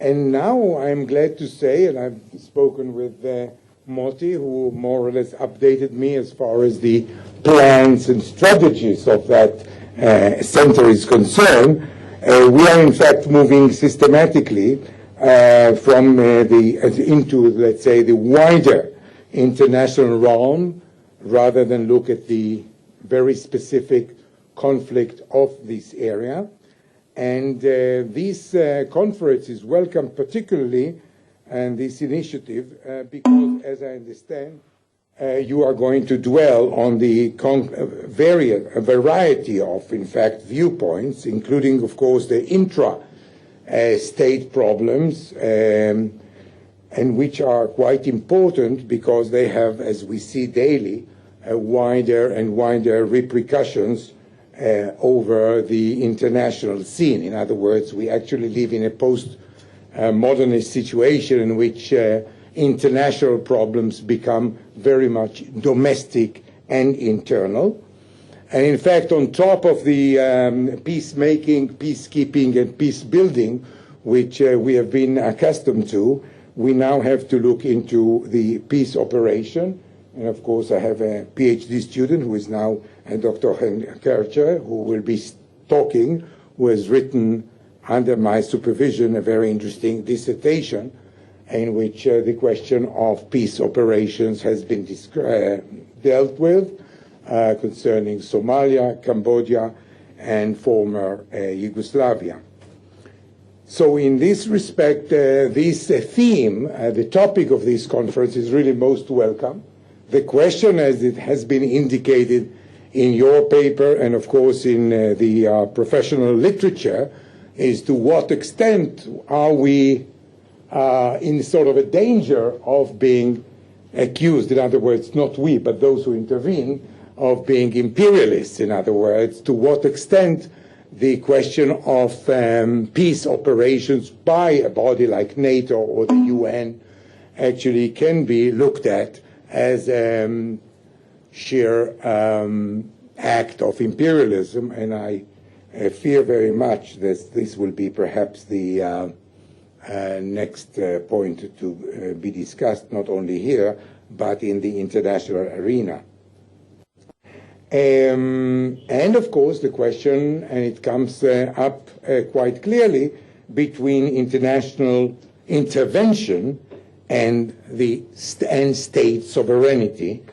And now I'm glad to say, and I've spoken with Moti, who more or less updated me as far as the plans and strategies of that center is concerned. We are in fact moving systematically into, let's say, the wider international realm, rather than look at the very specific conflict of this area. And this conference is welcome particularly, and this initiative, because, as I understand, you are going to dwell on the variety of, in fact, viewpoints, including, of course, the intra-state problems, and which are quite important because they have, as we see daily, wider and wider repercussions over the international scene. In other words, we actually live in a post-modernist situation in which international problems become very much domestic and internal. And in fact, on top of the peacemaking, peacekeeping, and peace building, which we have been accustomed to, we now have to look into the peace operation. And of course, I have a PhD student who is now Dr. Kercher, who will be talking, who has written under my supervision a very interesting dissertation in which the question of peace operations has been dealt with concerning Somalia, Cambodia, and former Yugoslavia. So in this respect, this theme, the topic of this conference is really most welcome. The question, as it has been indicated in your paper and, of course, in the professional literature, is to what extent are we in sort of a danger of being accused, in other words, not we, but those who intervene, of being imperialists, in other words, to what extent the question of peace operations by a body like NATO or the UN actually can be looked at as a sheer act of imperialism, and I fear very much that this will be perhaps the next point to be discussed, not only here, but in the international arena. And of course the question, and it comes up quite clearly, between international intervention and state sovereignty.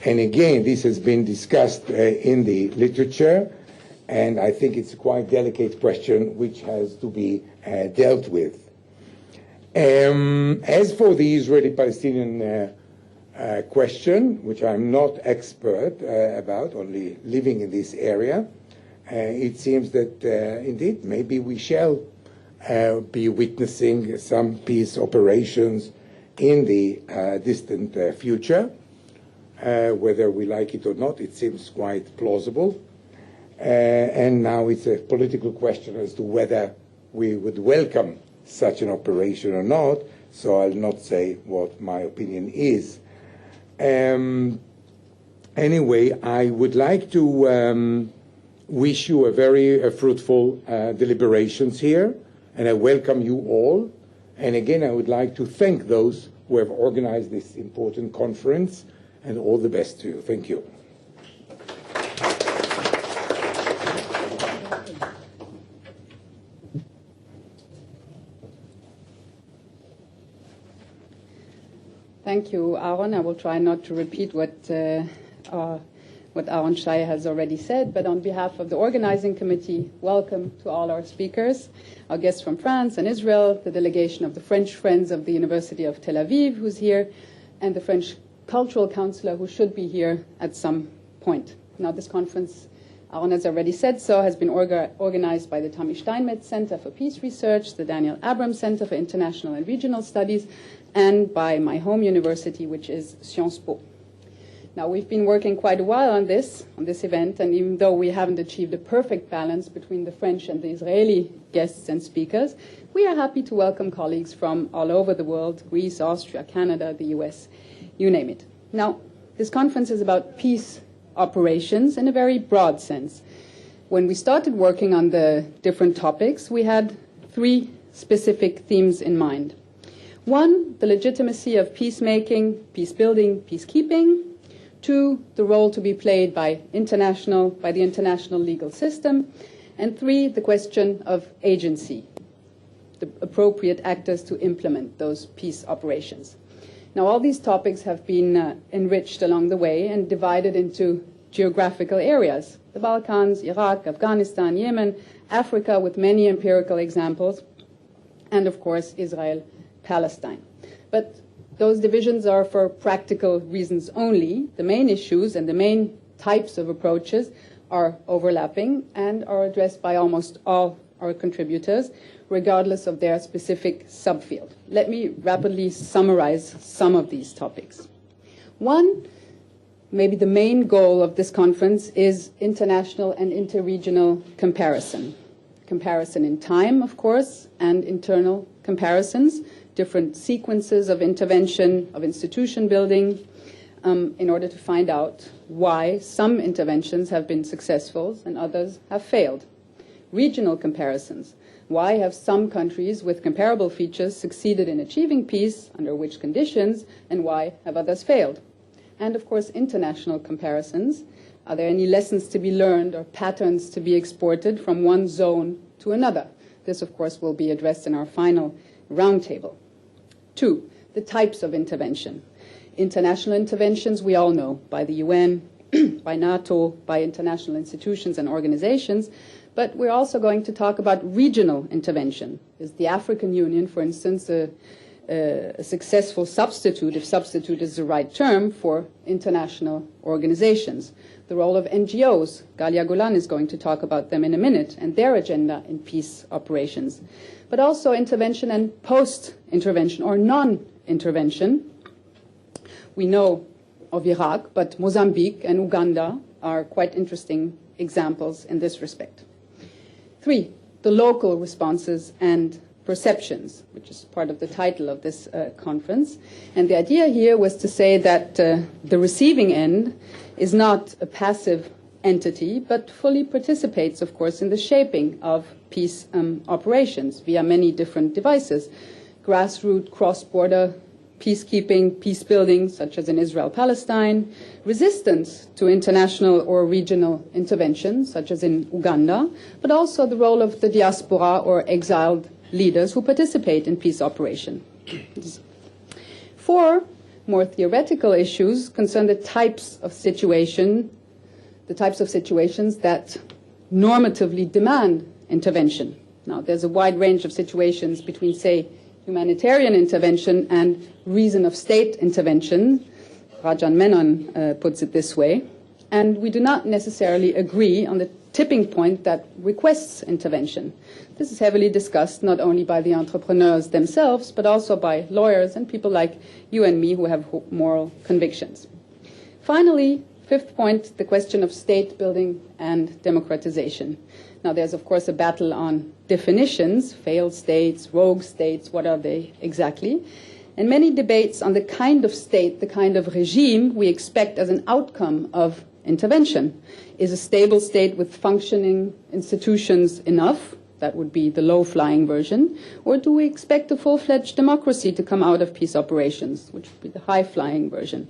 And again, this has been discussed in the literature, and I think it's a quite delicate question which has to be dealt with. As for the Israeli-Palestinian question, which I'm not expert about, only living in this area, it seems that indeed maybe we shall be witnessing some peace operations in the distant future. Whether we like it or not, it seems quite plausible. And now it's a political question as to whether we would welcome such an operation or not, so I'll not say what my opinion is. Anyway, I would like to wish you a very fruitful deliberations here, and I welcome you all. And again, I would like to thank those who have organized this important conference, and all the best to you. Thank you. Thank you, Aaron. I will try not to repeat what Aaron Shai has already said, but on behalf of the organizing committee, welcome to all our speakers, our guests from France and Israel, the delegation of the French Friends of the University of Tel Aviv, who's here, and the French Cultural Counselor, who should be here at some point. Now, this conference, Aaron has already said so, has been organized by the Tami Steinmetz Center for Peace Research, the Daniel Abrams Center for International and Regional Studies, and by my home university, which is Sciences Po. Now, we've been working quite a while on this event, and even though we haven't achieved a perfect balance between the French and the Israeli guests and speakers, we are happy to welcome colleagues from all over the world, Greece, Austria, Canada, the US, you name it. Now, this conference is about peace operations in a very broad sense. When we started working on the different topics, we had three specific themes in mind. One, the legitimacy of peacemaking, peace building, peacekeeping. Two, the role to be played by the international legal system. And three, the question of agency, the appropriate actors to implement those peace operations. Now, all these topics have been enriched along the way and divided into geographical areas: the Balkans, Iraq, Afghanistan, Yemen, Africa, with many empirical examples, and of course, Israel, Palestine. But those divisions are for practical reasons only. The main issues and the main types of approaches are overlapping and are addressed by almost all our contributors, regardless of their specific subfield. Let me rapidly summarize some of these topics. One, maybe the main goal of this conference, is international and interregional comparison. Comparison in time, of course, and internal comparisons, different sequences of intervention, of institution building, in order to find out why some interventions have been successful and others have failed. Regional comparisons. Why have some countries with comparable features succeeded in achieving peace, under which conditions, and why have others failed? And of course, international comparisons. Are there any lessons to be learned or patterns to be exported from one zone to another? This, of course, will be addressed in our final roundtable. Two, the types of intervention. International interventions, we all know, by the UN, by NATO, by international institutions and organizations, but we're also going to talk about regional intervention. Is the African Union, for instance, a successful substitute, if substitute is the right term, for international organizations? The role of NGOs, Galia Golan is going to talk about them in a minute, and their agenda in peace operations. But also intervention and post-intervention or non-intervention. We know of Iraq, but Mozambique and Uganda are quite interesting examples in this respect. Three, the local responses and perceptions, which is part of the title of this conference. And the idea here was to say that the receiving end is not a passive entity, but fully participates, of course, in the shaping of peace operations via many different devices: grassroots, cross-border peacekeeping, peace building, such as in Israel-Palestine, resistance to international or regional interventions, such as in Uganda, but also the role of the diaspora or exiled leaders who participate in peace operations. Four more theoretical issues concern the types of situations that normatively demand intervention. Now, there's a wide range of situations between, say, humanitarian intervention and reason of state intervention. Rajan Menon puts it this way. And we do not necessarily agree on the tipping point that requests intervention. This is heavily discussed not only by the entrepreneurs themselves, but also by lawyers and people like you and me who have moral convictions. Finally, fifth point, the question of state building and democratization. Now, there's, of course, a battle on definitions: failed states, rogue states, what are they exactly? And many debates on the kind of state, the kind of regime we expect as an outcome of intervention. Is a stable state with functioning institutions enough? That would be the low-flying version. Or do we expect a full-fledged democracy to come out of peace operations, which would be the high-flying version?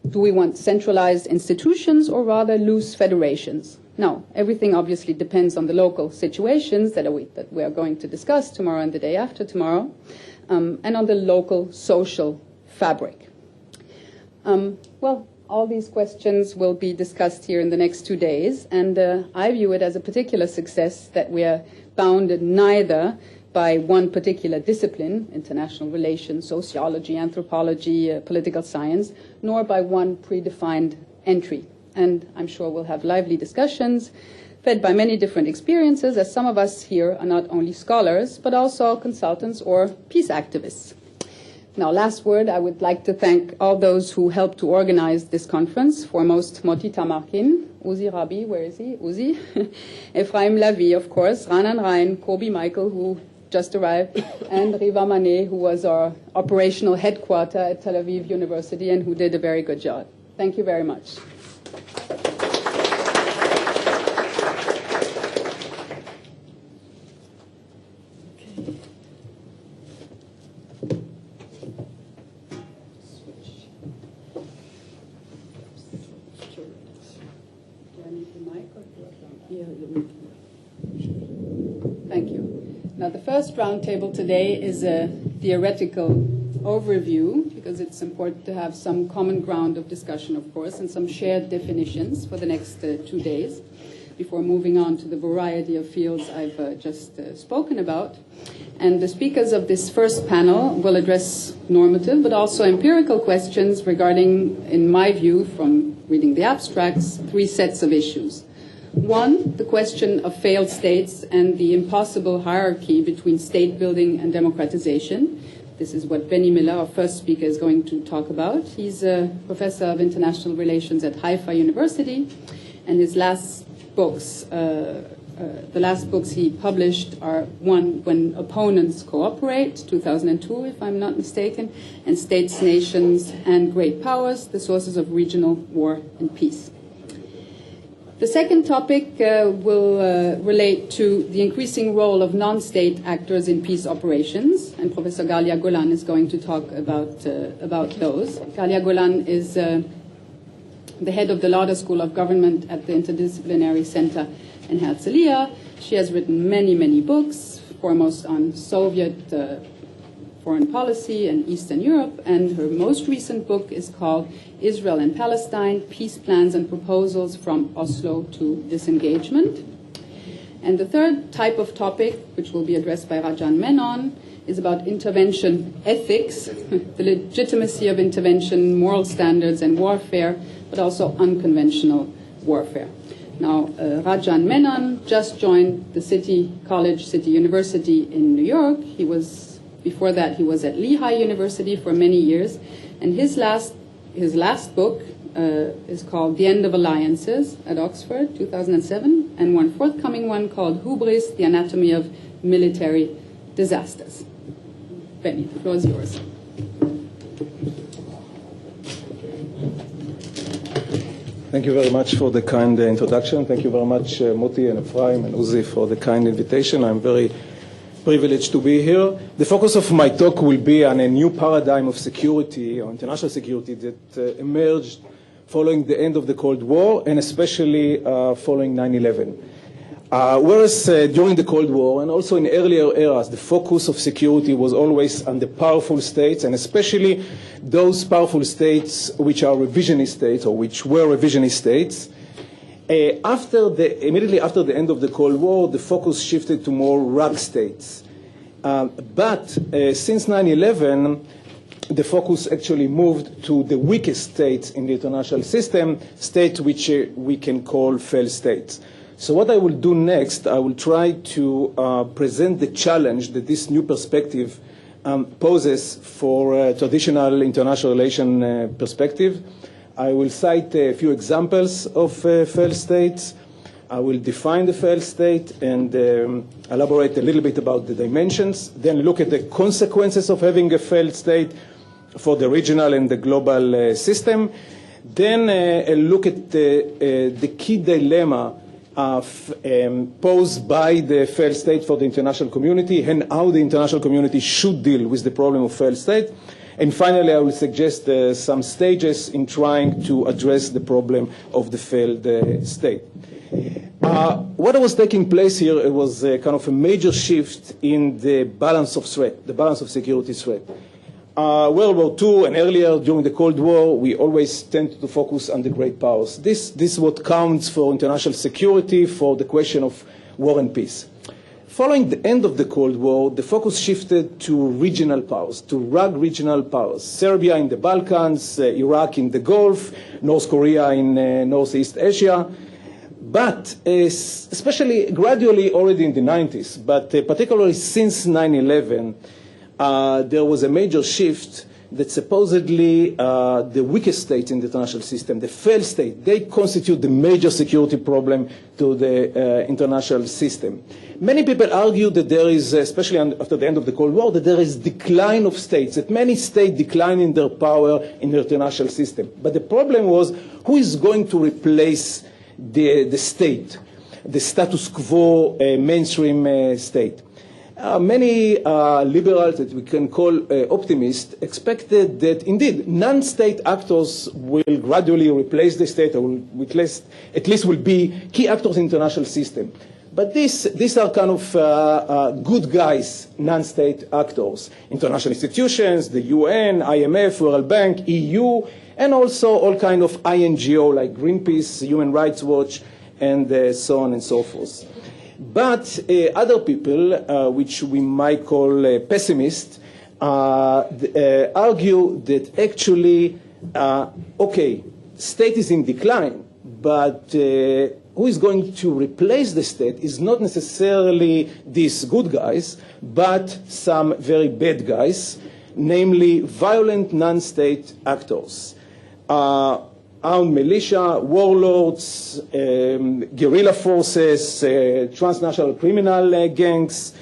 Do we want centralized institutions or rather loose federations? Now, everything obviously depends on the local situations that we are going to discuss tomorrow and the day after tomorrow, and on the local social fabric. Well, all these questions will be discussed here in the next 2 days, and I view it as a particular success that we are bounded neither by one particular discipline, international relations, sociology, anthropology, political science, nor by one predefined entry. And I'm sure we'll have lively discussions fed by many different experiences, as some of us here are not only scholars, but also consultants or peace activists. Now, last word, I would like to thank all those who helped to organize this conference, foremost Moti Tamarkin, Uzi Rabi, where is he? Uzi. Ephraim Lavi, of course, Ranan Ryan, Kobe Michael, who just arrived, and Riva Manet, who was our operational headquarter at Tel Aviv University and who did a very good job. Thank you very much. first roundtable today is a theoretical overview, because it's important to have some common ground of discussion, of course, and some shared definitions for the next 2 days, before moving on to the variety of fields I've just spoken about. And the speakers of this first panel will address normative but also empirical questions regarding, in my view, from reading the abstracts, 3 sets of issues. One, the question of failed states and the impossible hierarchy between state building and democratization. This is what Benny Miller, our first speaker, is going to talk about. He's a professor of international relations at Haifa University, and his last books, the last books he published are one, When Opponents Cooperate, 2002, if I'm not mistaken, and States, Nations, and Great Powers, The Sources of Regional War and Peace. The second topic will relate to the increasing role of non-state actors in peace operations, and Professor Galia Golan is going to talk about those. Galia Golan is the head of the Lauder School of Government at the Interdisciplinary Center in Herzliya. She has written many, many books, foremost on Soviet foreign policy and Eastern Europe, and her most recent book is called Israel and Palestine, Peace Plans and Proposals from Oslo to Disengagement. And the third type of topic, which will be addressed by Rajan Menon, is about intervention ethics, the legitimacy of intervention, moral standards, and warfare, but also unconventional warfare. Now, Rajan Menon just joined the City University in New York. Before that, he was at Lehigh University for many years, and his last book is called The End of Alliances at Oxford, 2007, and one forthcoming one called Hubris, The Anatomy of Military Disasters. Benny, the floor is yours. Thank you very much for the kind introduction. Thank you very much, Moti and Ephraim and Uzi, for the kind invitation. I'm very privileged to be here. The focus of my talk will be on a new paradigm of security, or international security, that emerged following the end of the Cold War, and especially following 9/11. Whereas during the Cold War and also in earlier eras, the focus of security was always on the powerful states, and especially those powerful states which are revisionist states, or which were revisionist states. Immediately after the end of the Cold War, the focus shifted to more rogue states. But since 9/11, the focus actually moved to the weakest states in the international system, states which we can call failed states. So what I will do next, I will try to present the challenge that this new perspective poses for traditional international relation perspective. I will cite a few examples of failed states. I will define the failed state and elaborate a little bit about the dimensions, then look at the consequences of having a failed state for the regional and the global system, then look at the key dilemma posed by the failed state for the international community and how the international community should deal with the problem of failed state. And finally, I will suggest some stages in trying to address the problem of the failed state. What was taking place here, it was kind of a major shift in the balance of threat, the balance of security threat. World War II and earlier during the Cold War, we always tend to focus on the great powers. This is what counts for international security, for the question of war and peace. Following the end of the Cold War, the focus shifted to regional powers, to rogue regional powers. Serbia in the Balkans, Iraq in the Gulf, North Korea in Northeast Asia. But especially gradually already in the 90s, but particularly since 9/11, there was a major shift that supposedly the weakest states in the international system, the failed state, they constitute the major security problem to the international system. Many people argue that there is, especially after the end of the Cold War, that there is decline of states, that many states decline in their power in the international system. But the problem was, who is going to replace the state, the status quo mainstream state? Many liberals that we can call optimists expected that indeed non-state actors will gradually replace the state, or at least will be key actors in the international system. But these are kind of good guys, non-state actors, international institutions, the UN, IMF, World Bank, EU, and also all kind of INGO like Greenpeace, Human Rights Watch, and so on and so forth. But other people, which we might call pessimists, argue that actually, okay, state is in decline, but who is going to replace the state is not necessarily these good guys, but some very bad guys, namely violent non-state actors. Armed militia, warlords, guerrilla forces, transnational criminal gangs,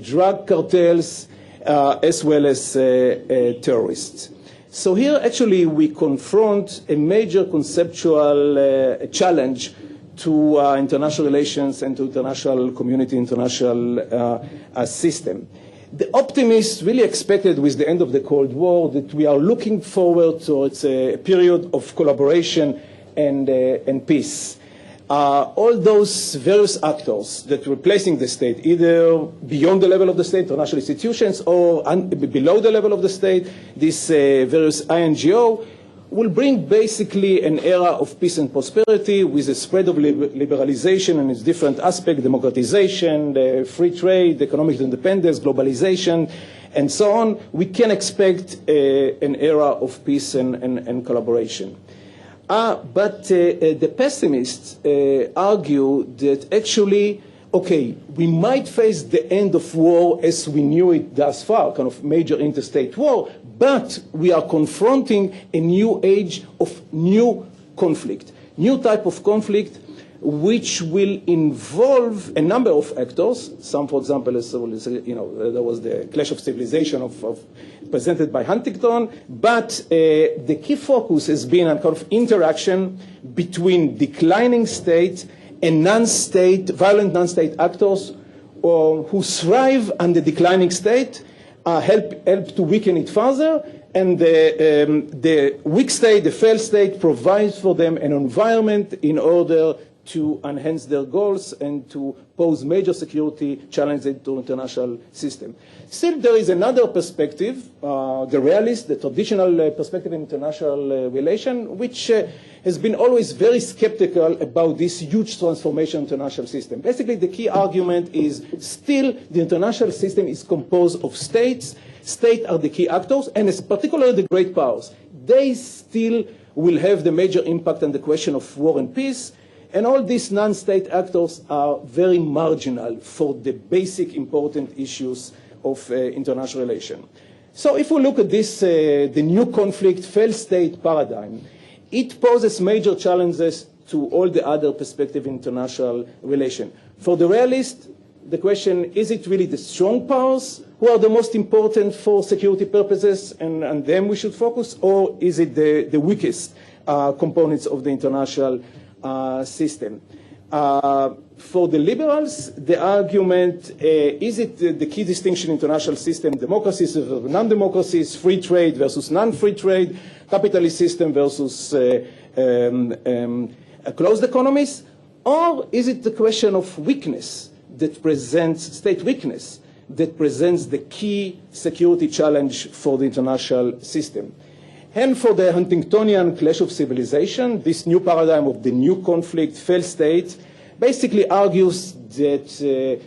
drug cartels, as well as terrorists. So here actually we confront a major conceptual challenge to international relations and to international community, international system. The optimists really expected with the end of the Cold War that we are looking forward towards a period of collaboration and peace. All those various actors that were replacing the state, either beyond the level of the state, international institutions, or below the level of the state, these various INGO, will bring basically an era of peace and prosperity with the spread of liberalization and its different aspects, democratization, free trade, economic independence, globalization, and so on. We can expect an era of peace and collaboration. But the pessimists argue that actually, okay, we might face the end of war as we knew it thus far, kind of major interstate war, but we are confronting a new age of new conflict, new type of conflict which will involve a number of actors. Some, for example, as you know, there was the clash of civilization presented by Huntington, but the key focus has been on kind of interaction between declining state and non-state, violent non-state actors who thrive on the declining state, help to weaken it further, and the weak state, the failed state, provides for them an environment in order to enhance their goals and to pose major security challenges to the international system. Still, there is another perspective, the realist, the traditional perspective in international relation, which has been always very skeptical about this huge transformation in the international system. Basically, the key argument is still the international system is composed of states. States are the key actors, and particularly the great powers. They still will have the major impact on the question of war and peace. And all these non-state actors are very marginal for the basic important issues of international relations. So if we look at this, the new conflict, failed state paradigm, it poses major challenges to all the other perspectives in international relations. For the realist, the question, is it really the strong powers who are the most important for security purposes and on them we should focus, or is it the weakest components of the international system? For the liberals, the argument, is it the key distinction in international system, democracies versus non-democracies, free trade versus non-free trade, capitalist system versus closed economies? Or is it the question of weakness that presents, state weakness, that presents the key security challenge for the international system? And for the Huntingtonian clash of civilization, this new paradigm of the new conflict, failed state, basically argues that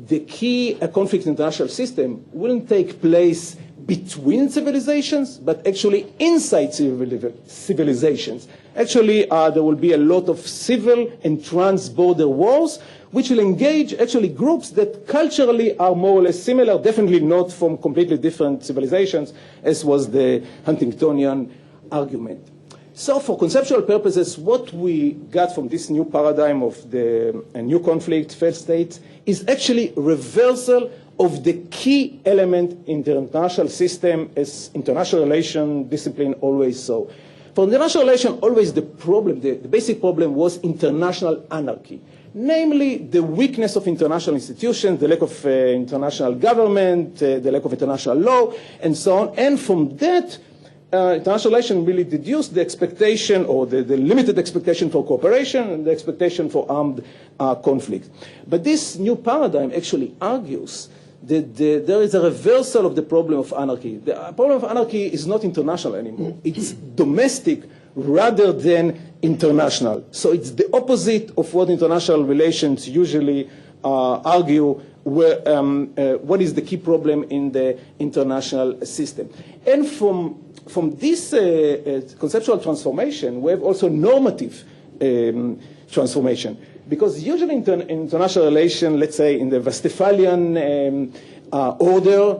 the key conflict in the international system wouldn't take place between civilizations, but actually inside civilizations. Actually, there will be a lot of civil and trans-border wars, which will engage actually groups that culturally are more or less similar, definitely not from completely different civilizations, as was the Huntingtonian argument. So for conceptual purposes, what we got from this new paradigm of the new conflict, failed state, is actually reversal of the key element in the international system as international relation discipline always saw. For international relation, always the problem, the basic problem was international anarchy. Namely, the weakness of international institutions, the lack of international government, the lack of international law, and so on. And from that, international relations really deduce the expectation or the limited expectation for cooperation and the expectation for armed conflict. But this new paradigm actually argues that there is a reversal of the problem of anarchy. The problem of anarchy is not international anymore. It's domestic rather than international. So it's the opposite of what international relations usually argue, what is the key problem in the international system. And from this conceptual transformation, we have also normative transformation. Because usually in international relations, let's say in the Westphalian order,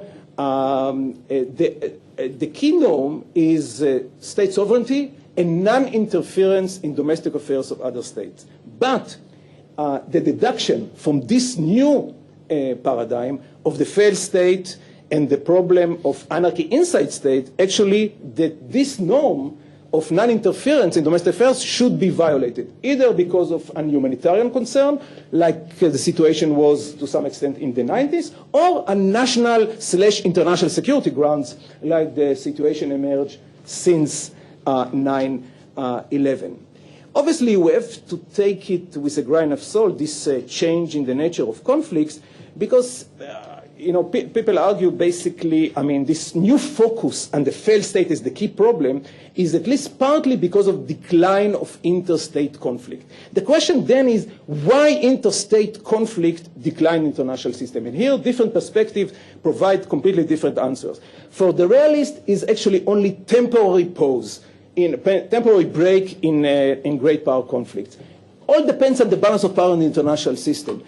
the key norm is state sovereignty and non-interference in domestic affairs of other states. But the deduction from this new paradigm of the failed state and the problem of anarchy inside state, actually that this norm of non-interference in domestic affairs should be violated, either because of a humanitarian concern, like the situation was to some extent in the 90s, or a national/international security grounds, like the situation emerged since 9/11. Obviously, we have to take it with a grain of salt, this change in the nature of conflicts, because people argue basically, this new focus on the failed state as the key problem is at least partly because of decline of interstate conflict. The question then is, why interstate conflict decline in international system? And here, different perspectives provide completely different answers. For the realist, is actually only temporary pause, temporary break in great power conflicts. All depends on the balance of power in the international system.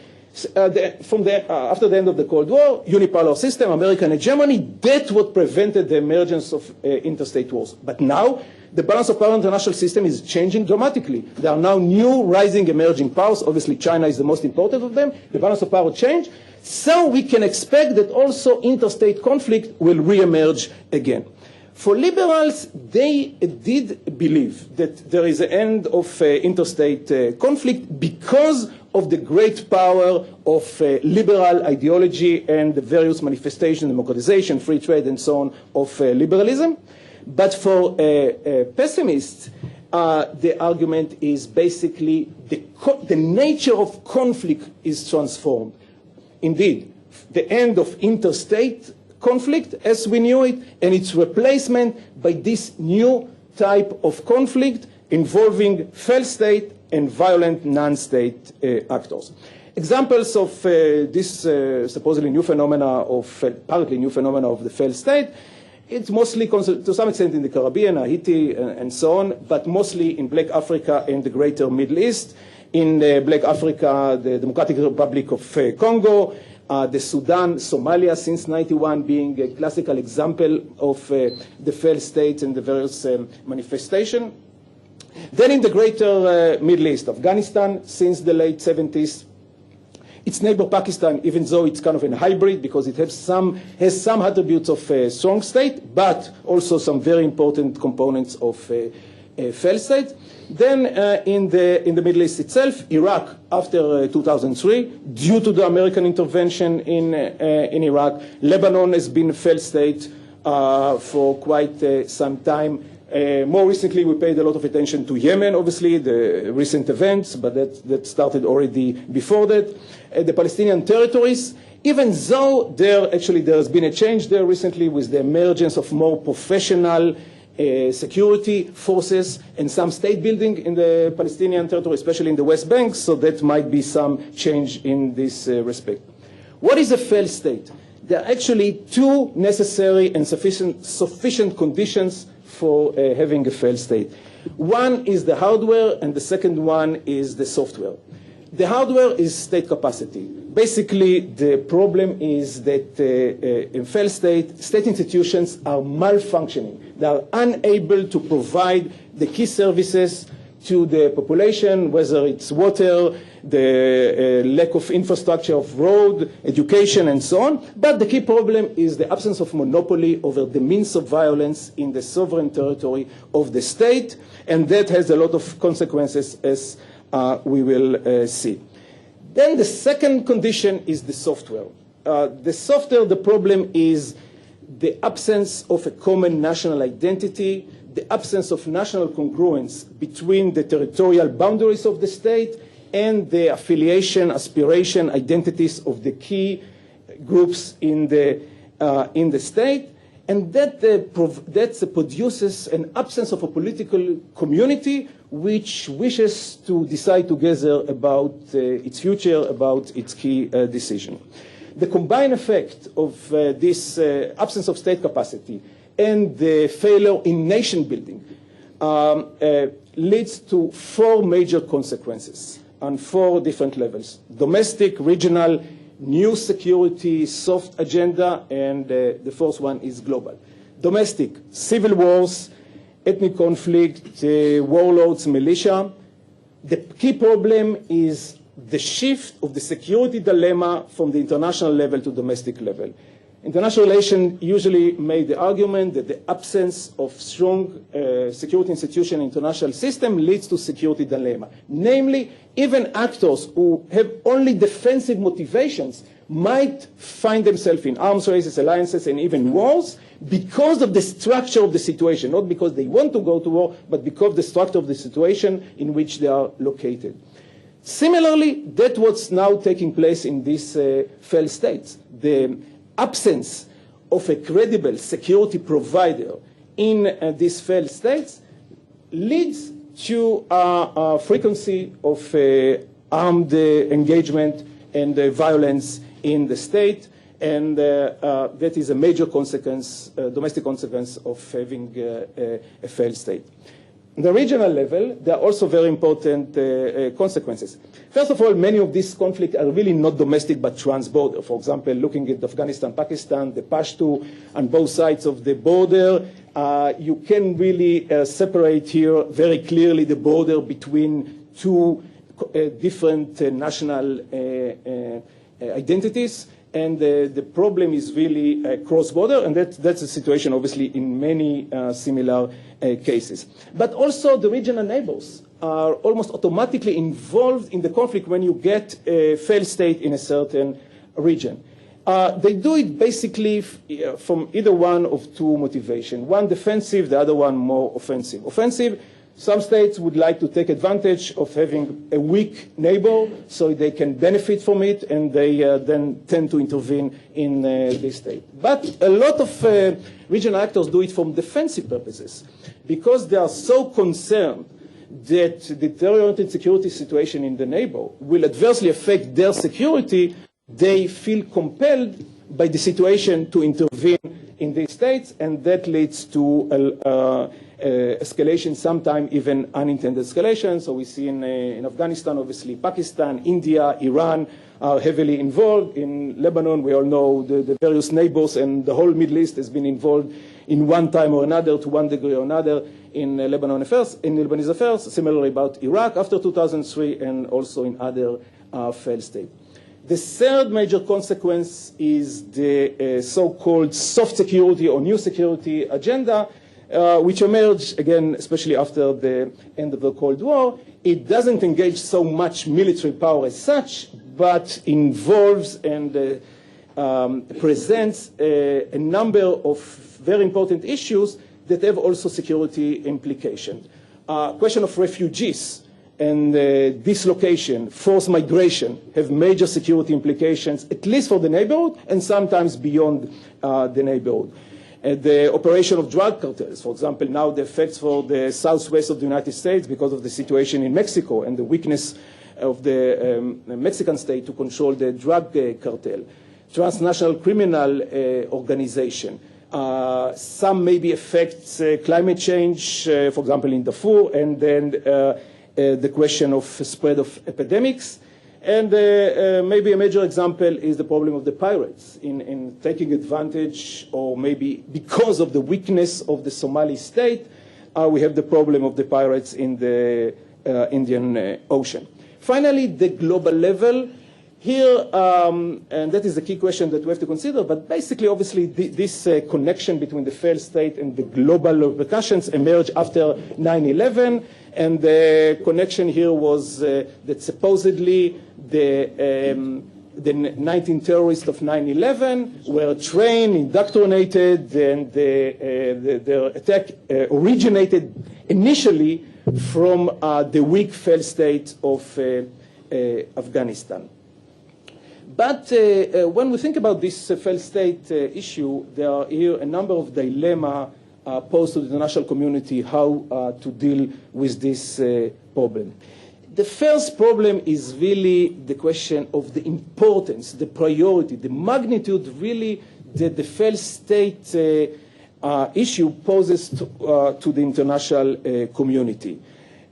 After the end of the Cold War, unipolar system, America and Germany, that's what prevented the emergence of interstate wars. But now, the balance of power in the international system is changing dramatically. There are now new rising emerging powers. Obviously, China is the most important of them. The balance of power changed. So we can expect that also interstate conflict will reemerge again. For liberals, they did believe that there is an end of interstate conflict because of the great power of liberal ideology and the various manifestations, democratization, free trade, and so on, of liberalism. But for pessimists, the argument is basically the nature of conflict is transformed. Indeed, the end of interstate conflict as we knew it, and its replacement by this new type of conflict involving failed state and violent non-state actors. Examples of this supposedly new phenomena apparently new phenomena of the failed state, it's mostly to some extent in the Caribbean, Haiti, and so on, but mostly in Black Africa and the greater Middle East. In Black Africa, the Democratic Republic of Congo, the Sudan, Somalia since 91 being a classical example of the failed states and the various manifestation. Then in the greater Middle East, Afghanistan since the late 70s. Its neighbor Pakistan, even though it's kind of a hybrid because it has some attributes of a strong state, but also some very important components of failed state. Then in the Middle East itself, Iraq after 2003, due to the American intervention in Iraq, Lebanon has been a failed state for quite some time. More recently, we paid a lot of attention to Yemen, obviously, the recent events, but that started already before that. The Palestinian territories, even though there has been a change there recently with the emergence of more professional security forces and some state building in the Palestinian territory, especially in the West Bank, so that might be some change in this respect. What is a failed state? There are actually two necessary and sufficient conditions for having a failed state. One is the hardware, and the second one is the software. The hardware is state capacity. Basically, the problem is that in failed state institutions are malfunctioning. They are unable to provide the key services to the population, whether it's water, the lack of infrastructure of road, education, and so on. But the key problem is the absence of monopoly over the means of violence in the sovereign territory of the state, and that has a lot of consequences, as we will see. Then the second condition is the software. The software, the problem is the absence of a common national identity, the absence of national congruence between the territorial boundaries of the state and the affiliation, aspiration, identities of the key groups in the state, and that produces an absence of a political community which wishes to decide together about its future, about its key decision. The combined effect of this absence of state capacity and the failure in nation building leads to four major consequences on four different levels: domestic, regional, new security, soft agenda, and the fourth one is global. Domestic, civil wars, ethnic conflict, warlords, militia. The key problem is the shift of the security dilemma from the international level to domestic level. International relations usually made the argument that the absence of strong security institution in international system leads to security dilemma. Namely, even actors who have only defensive motivations might find themselves in arms races, alliances, and even wars because of the structure of the situation, not because they want to go to war, but because of the structure of the situation in which they are located. Similarly, that's what's now taking place in these failed states. The absence of a credible security provider in these failed states leads to a frequency of armed engagement and violence in the state, and that is a major consequence, domestic consequence of having a failed state. On the regional level, there are also very important consequences. First of all, many of these conflicts are really not domestic but trans-border. For example, looking at Afghanistan, Pakistan, the Pashto on both sides of the border, you can really separate here very clearly the border between two different national identities. And the problem is really cross-border, and that's the situation, obviously, in many similar cases. But also the regional neighbors are almost automatically involved in the conflict when you get a failed state in a certain region. They do it basically from either one of two motivations. One defensive, the other one more offensive. Offensive, some states would like to take advantage of having a weak neighbor so they can benefit from it, and they then tend to intervene in this state. But a lot of regional actors do it from defensive purposes because they are so concerned that the deteriorated security situation in the neighbor will adversely affect their security. They feel compelled by the situation to intervene in these states, and that leads to escalation, sometimes even unintended escalation. So we see in Afghanistan, obviously, Pakistan, India, Iran are heavily involved. In Lebanon, we all know the various neighbors, and the whole Middle East has been involved in one time or another, to one degree or another, in Lebanese affairs. Similarly about Iraq after 2003, and also in other failed states. The third major consequence is the so-called soft security or new security agenda, which emerged, again, especially after the end of the Cold War. It doesn't engage so much military power as such, but involves and presents a number of very important issues that have also security implications. Question of refugees and dislocation, forced migration have major security implications, at least for the neighborhood and sometimes beyond the neighborhood. The operation of drug cartels, for example, now the effects for the southwest of the United States because of the situation in Mexico and the weakness of the Mexican state to control the drug cartel. Transnational criminal organization. Some maybe affects climate change, for example, in Darfur, and then the question of spread of epidemics. And maybe a major example is the problem of the pirates in taking advantage, or maybe because of the weakness of the Somali state, we have the problem of the pirates in the Indian Ocean. Finally, the global level. Here, and that is the key question that we have to consider, but basically, obviously, this connection between the failed state and the global repercussions emerged after 9/11, and the connection here was that supposedly the the 19 terrorists of 9/11 were trained, indoctrinated, and their attack originated initially from the weak failed state of Afghanistan. But when we think about this failed state issue, there are here a number of dilemmas posed to the international community how to deal with this problem. The first problem is really the question of the importance, the priority, the magnitude really that the failed state issue poses to the international community.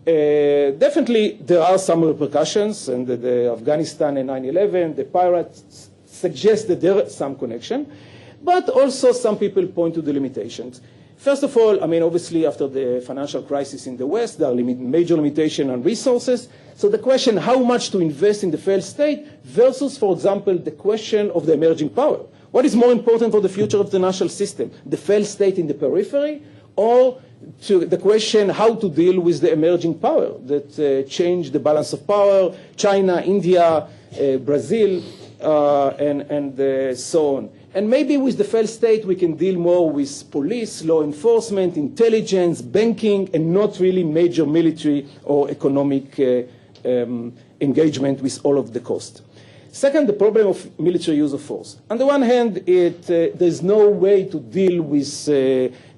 Definitely there are some repercussions, and the Afghanistan and 9/11, the pirates suggest that there is some connection, but also some people point to the limitations. First of all, I mean, obviously, after the financial crisis in the West, there are major limitations on resources. So the question how much to invest in the failed state versus, for example, the question of the emerging power. What is more important for the future of the national system? The failed state in the periphery, or to the question how to deal with the emerging power that change the balance of power, China, India, Brazil, and so on. And maybe with the failed state, we can deal more with police, law enforcement, intelligence, banking, and not really major military or economic engagement with all of the cost. Second, the problem of military use of force. On the one hand, there's no way to deal with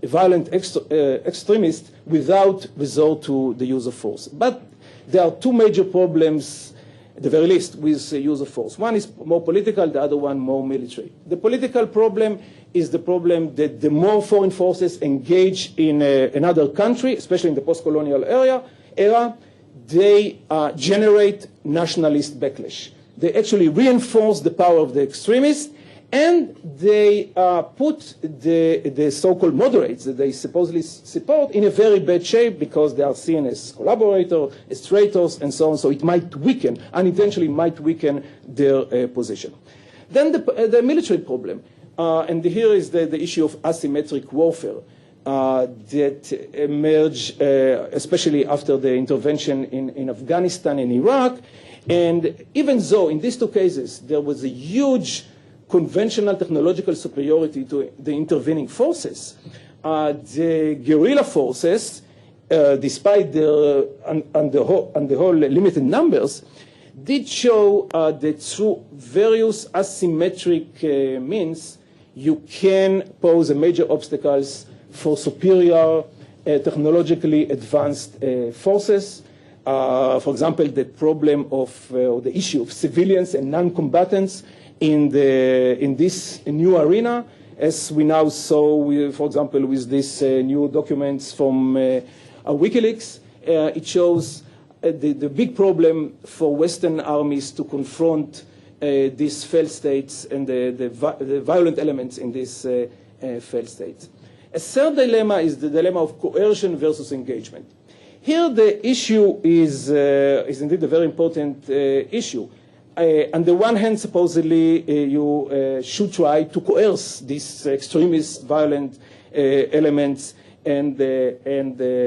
violent extremists without resort to the use of force. But there are two major problems, at the very least, with use of force. One is more political, the other one more military. The political problem is the problem that the more foreign forces engage in another country, especially in the post-colonial era, they generate nationalist backlash. They actually reinforce the power of the extremists, and they put the so-called moderates that they supposedly support in a very bad shape because they are seen as collaborators, as traitors, and so on. So it might weaken, unintentionally might weaken their position. Then the military problem, and here is the issue of asymmetric warfare that emerged, especially after the intervention in Afghanistan and Iraq. And even though in these two cases there was a huge conventional technological superiority to the intervening forces, the guerrilla forces, despite their on the whole limited numbers, did show that through various asymmetric means you can pose major obstacles for superior technologically advanced forces. For example, the problem of the issue of civilians and non-combatants in this new arena, as we now saw, for example, with these new documents from WikiLeaks. It shows the big problem for Western armies to confront these failed states and the violent elements in these failed states. A third dilemma is the dilemma of coercion versus engagement. Here the issue is indeed a very important issue. On the one hand, supposedly you should try to coerce these extremist violent elements and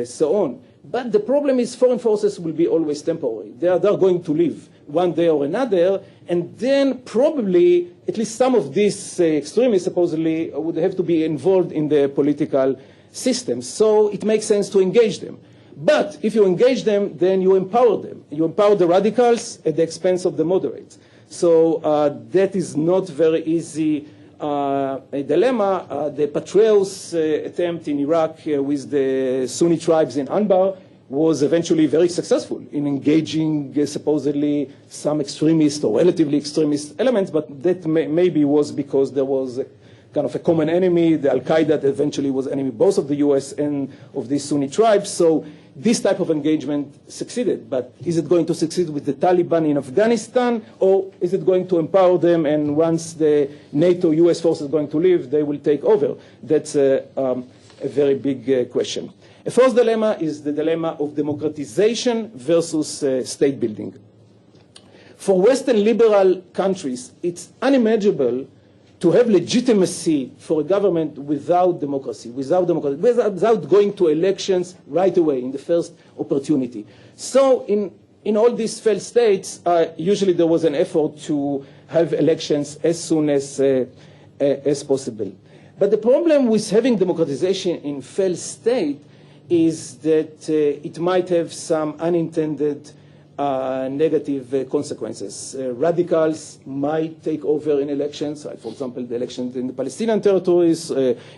so on. But the problem is foreign forces will be always temporary. They are going to leave one day or another, and then probably at least some of these extremists supposedly would have to be involved in the political system. So it makes sense to engage them. But if you engage them, then you empower them. You empower the radicals at the expense of the moderates. So that is not very easy a dilemma. The Patraeus attempt in Iraq with the Sunni tribes in Anbar was eventually very successful in engaging supposedly some extremist or relatively extremist elements, but that maybe was because there was kind of a common enemy, the Al-Qaeda, that eventually was enemy both of the US and of these Sunni tribes. So this type of engagement succeeded. But is it going to succeed with the Taliban in Afghanistan, or is it going to empower them, and once the NATO US force is going to leave, they will take over? That's a very big question. A fourth dilemma is the dilemma of democratization versus state building. For Western liberal countries, it's unimaginable to have legitimacy for a government without democracy, without going to elections right away in the first opportunity. So in all these failed states, usually there was an effort to have elections as soon as possible. But the problem with having democratization in failed state is that it might have some unintended negative consequences. Radicals might take over in elections, like, for example, the elections in the Palestinian territories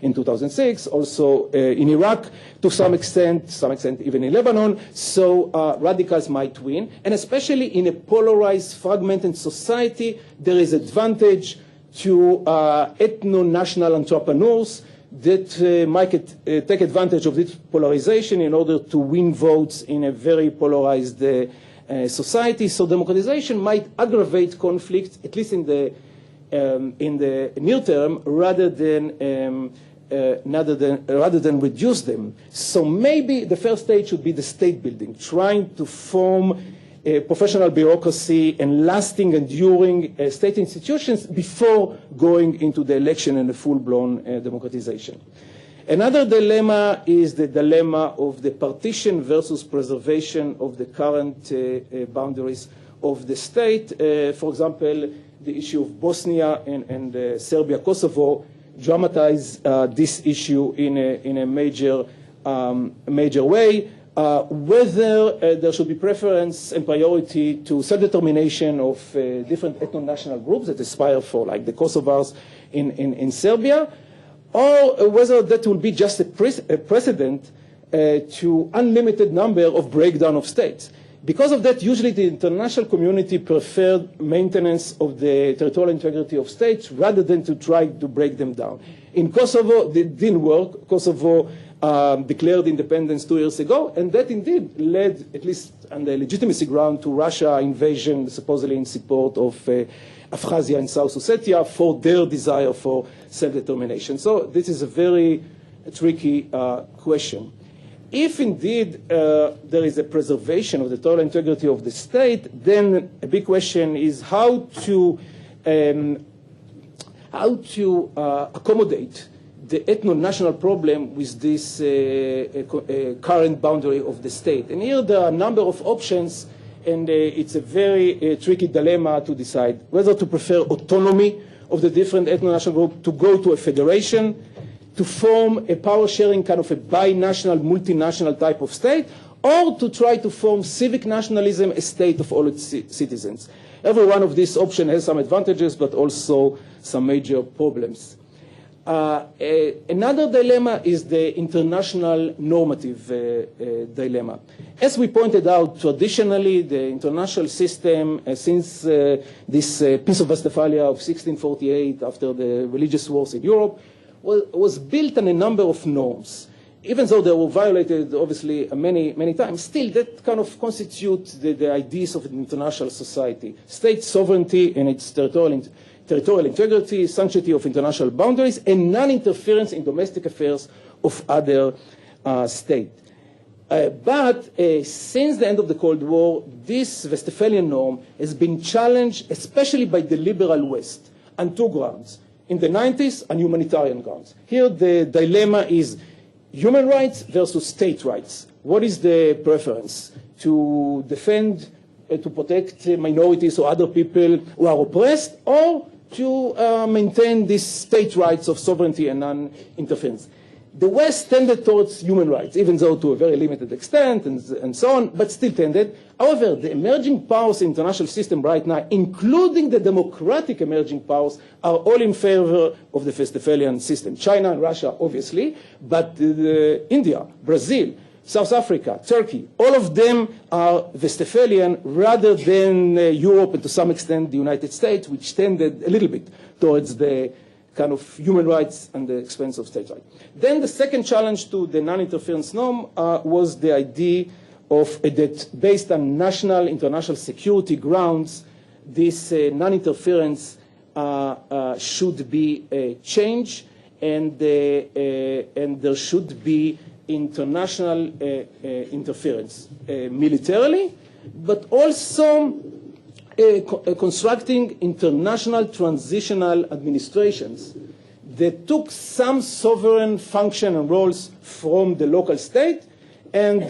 in 2006, also in Iraq to some extent even in Lebanon. So radicals might win, and especially in a polarized, fragmented society, there is advantage to ethno-national entrepreneurs that might take advantage of this polarization in order to win votes in a very polarized society. So democratization might aggravate conflict, at least in the near term, rather than reduce them. So maybe the first stage should be the state building, trying to form a professional bureaucracy and lasting, enduring state institutions before going into the election and a full-blown democratization. Another dilemma is the dilemma of the partition versus preservation of the current boundaries of the state. For example, the issue of Bosnia and Serbia, Kosovo dramatize this issue in a major way. Whether there should be preference and priority to self-determination of different ethno-national groups that aspire for, like the Kosovars in Serbia, or whether that will be just a precedent to unlimited number of breakdown of states. Because of that, usually the international community preferred maintenance of the territorial integrity of states rather than to try to break them down. In Kosovo, it didn't work. Kosovo declared independence 2 years ago, and that indeed led, at least on the legitimacy ground, to Russia invasion, supposedly in support of Abkhazia and South Ossetia for their desire for self-determination. So this is a very tricky question. If indeed there is a preservation of the territorial integrity of the state, then a big question is how to accommodate the ethno-national problem with this current boundary of the state. And here there are a number of options, and it's a very tricky dilemma to decide whether to prefer autonomy of the different ethno-national groups, to go to a federation, to form a power-sharing kind of a binational, multinational type of state, or to try to form civic nationalism, a state of all its citizens. Every one of these options has some advantages, but also some major problems. Another dilemma is the international normative dilemma. As we pointed out, traditionally, the international system, since this Peace of Westphalia of 1648, after the religious wars in Europe, was built on a number of norms. Even though they were violated, obviously, many times, still that kind of constitutes the ideas of an international society. State sovereignty and its territorial integrity, sanctity of international boundaries, and non-interference in domestic affairs of other states. But since the end of the Cold War, this Westphalian norm has been challenged, especially by the liberal West, on two grounds. In the 90s, on humanitarian grounds. Here, the dilemma is human rights versus state rights. What is the preference? To defend, to protect minorities or other people who are oppressed, or to maintain these state rights of sovereignty and non-interference? The West tended towards human rights, even though to a very limited extent and so on, but still tended. However, the emerging powers in the international system right now, including the democratic emerging powers, are all in favor of the Westphalian system. China and Russia, obviously, but India, Brazil, South Africa, Turkey, all of them are Westphalian rather than Europe and to some extent the United States, which tended a little bit towards the kind of human rights and the expense of state rights. Then the second challenge to the non-interference norm was the idea of that based on national, international security grounds, this non-interference should be changed, and there should be international interference militarily, but also constructing international transitional administrations that took some sovereign function and roles from the local state and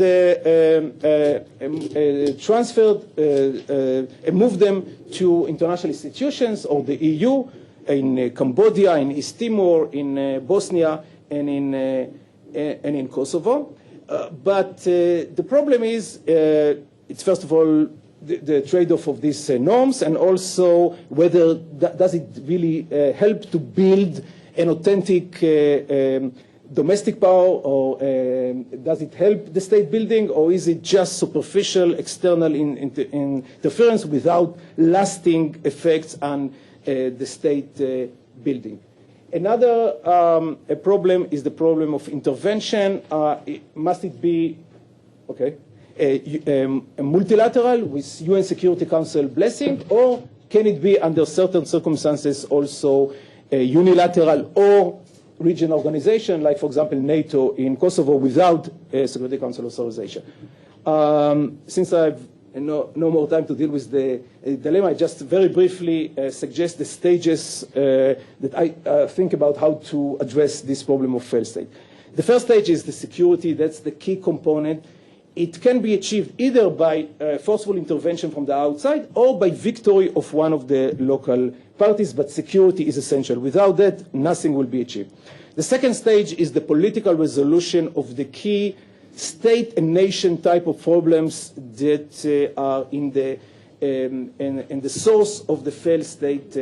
transferred and moved them to international institutions or the EU in Cambodia, in East Timor, in Bosnia, and in Kosovo. But the problem is, it's first of all the trade-off of these norms, and also whether does it really help to build an authentic domestic power, or does it help the state building, or is it just superficial external interference without lasting effects on the state building? Another problem is the problem of intervention. Must it be, okay, multilateral with UN Security Council blessing, or can it be under certain circumstances also unilateral or regional organization, like for example NATO in Kosovo, without Security Council authorization? Since I've no more time to deal with the dilemma, I just very briefly suggest the stages that I think about how to address this problem of failed state. The first stage is the security. That's the key component. It can be achieved either by forceful intervention from the outside or by victory of one of the local parties, but security is essential. Without that, nothing will be achieved. The second stage is the political resolution of the key state and nation type of problems that are in the source of the failed state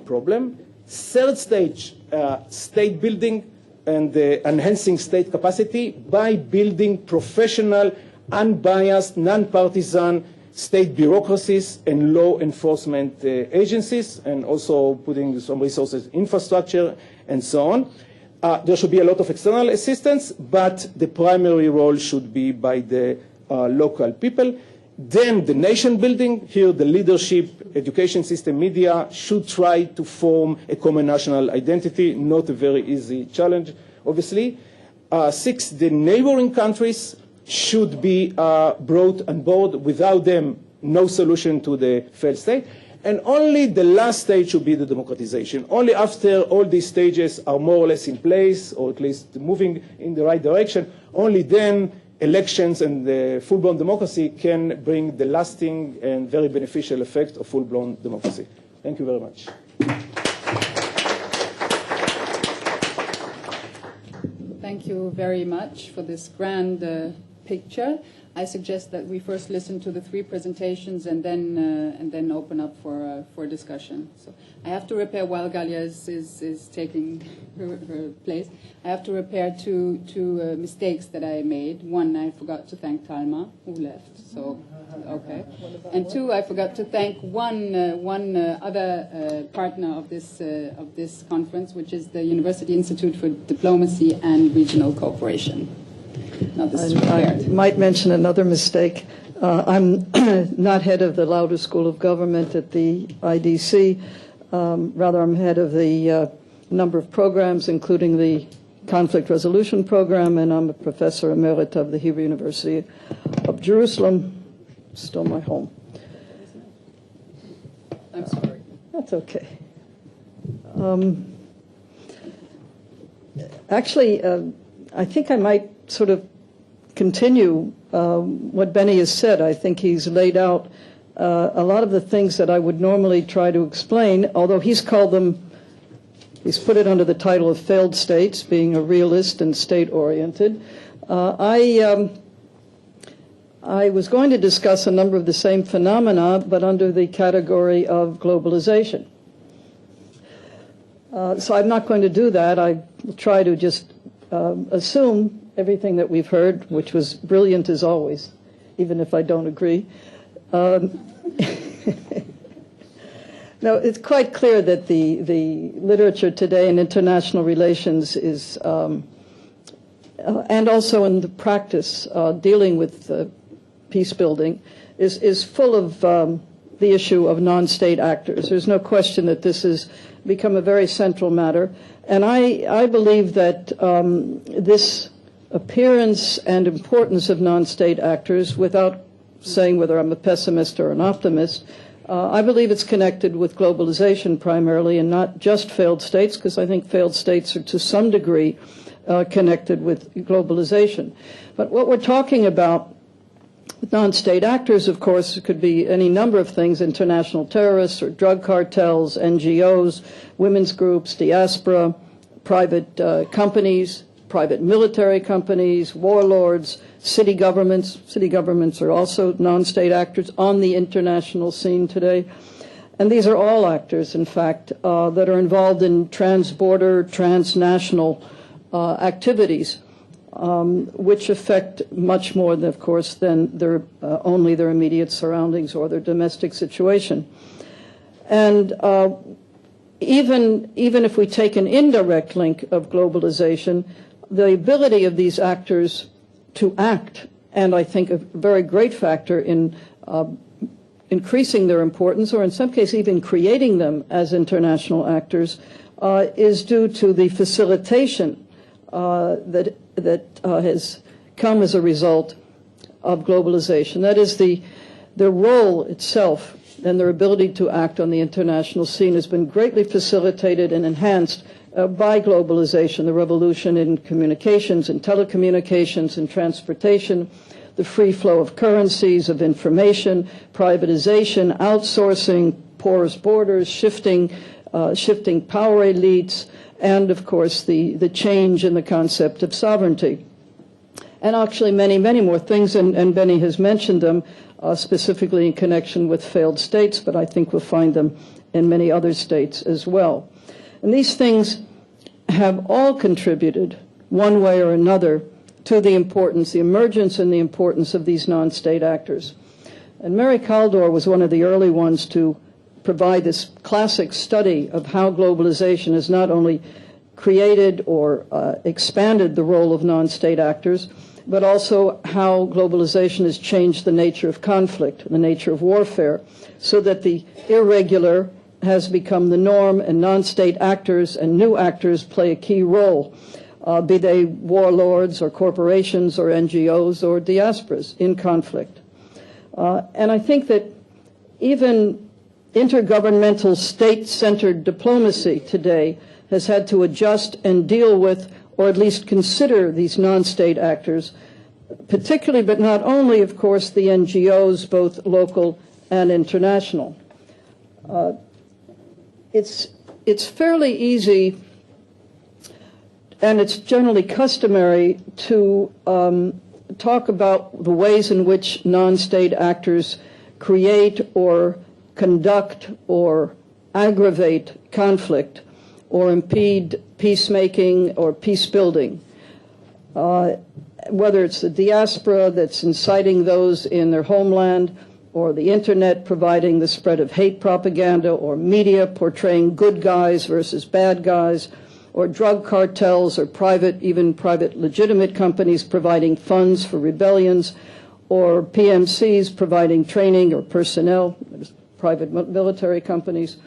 problem. Third stage, state building and enhancing state capacity by building professional, unbiased, non-partisan state bureaucracies and law enforcement agencies, and also putting some resources, infrastructure, and so on. There should be a lot of external assistance, but the primary role should be by the local people. Then the nation building, here the leadership, education system, media should try to form a common national identity, not a very easy challenge, obviously. 6, the neighboring countries should be brought on board. Without them, no solution to the failed state. And only the last stage should be the democratization. Only after all these stages are more or less in place, or at least moving in the right direction, only then elections and the full-blown democracy can bring the lasting and very beneficial effect of full-blown democracy. Thank you very much. Thank you very much for this grand picture. I suggest that we first listen to the 3 presentations and then open up for discussion. So I have to repair, while Galia is taking her place, I have to repair two mistakes that I made. One, I forgot to thank Talma, who left. So, okay. And 2, I forgot to thank one other partner of this conference, which is the University Institute for Diplomacy and Regional Cooperation. I might mention another mistake. I'm not head of the Lauder School of Government at the IDC. Rather, I'm head of the number of programs, including the Conflict Resolution Program, and I'm a professor emerit of the Hebrew University of Jerusalem, still my home. I'm sorry. That's okay. Actually, I think I might sort of continue what Benny has said. I think he's laid out a lot of the things that I would normally try to explain, although he's called them, he's put it under the title of failed states, being a realist and state-oriented. I was going to discuss a number of the same phenomena, but under the category of globalization. So I'm not going to do that. I will try to just assume everything that we've heard, which was brilliant as always, even if I don't agree. No, it's quite clear that the literature today in international relations is, and also in the practice dealing with peace building, is full of the issue of non-state actors. There's no question that this has become a very central matter. And I believe that this appearance and importance of non-state actors, without saying whether I'm a pessimist or an optimist, I believe it's connected with globalization primarily, and not just failed states, because I think failed states are to some degree connected with globalization. But what we're talking about with non-state actors, of course, could be any number of things: international terrorists or drug cartels, NGOs, women's groups, diaspora, private companies, private military companies, warlords, city governments. City governments are also non-state actors on the international scene today. And these are all actors, in fact, that are involved in trans-border, transnational activities, which affect much more, of course, than only their immediate surroundings or their domestic situation. And even if we take an indirect link of globalization, the ability of these actors to act, and I think a very great factor in increasing their importance, or in some cases even creating them as international actors, is due to the facilitation that has come as a result of globalization. That is, their role itself and their ability to act on the international scene has been greatly facilitated and enhanced by globalization, the revolution in communications and telecommunications and transportation, the free flow of currencies, of information, privatization, outsourcing, porous borders, shifting power elites, and, of course, the change in the concept of sovereignty. And actually many, many more things, and Benny has mentioned them, specifically in connection with failed states, but I think we'll find them in many other states as well. And these things have all contributed, one way or another, to the importance, the emergence and the importance of these non-state actors. And Mary Kaldor was one of the early ones to provide this classic study of how globalization has not only created or expanded the role of non-state actors, but also how globalization has changed the nature of conflict, the nature of warfare, so that the irregular has become the norm, and non-state actors and new actors play a key role, be they warlords or corporations or NGOs or diasporas in conflict. And I think that even intergovernmental state-centered diplomacy today has had to adjust and deal with, or at least consider, these non-state actors, particularly but not only, of course, the NGOs, both local and international. It's fairly easy, and it's generally customary to talk about the ways in which non-state actors create or conduct or aggravate conflict or impede peacemaking or peace building. Whether it's the diaspora that's inciting those in their homeland, or the internet providing the spread of hate propaganda, or media portraying good guys versus bad guys, or drug cartels or even private legitimate companies providing funds for rebellions, or PMCs providing training or personnel, private military companies,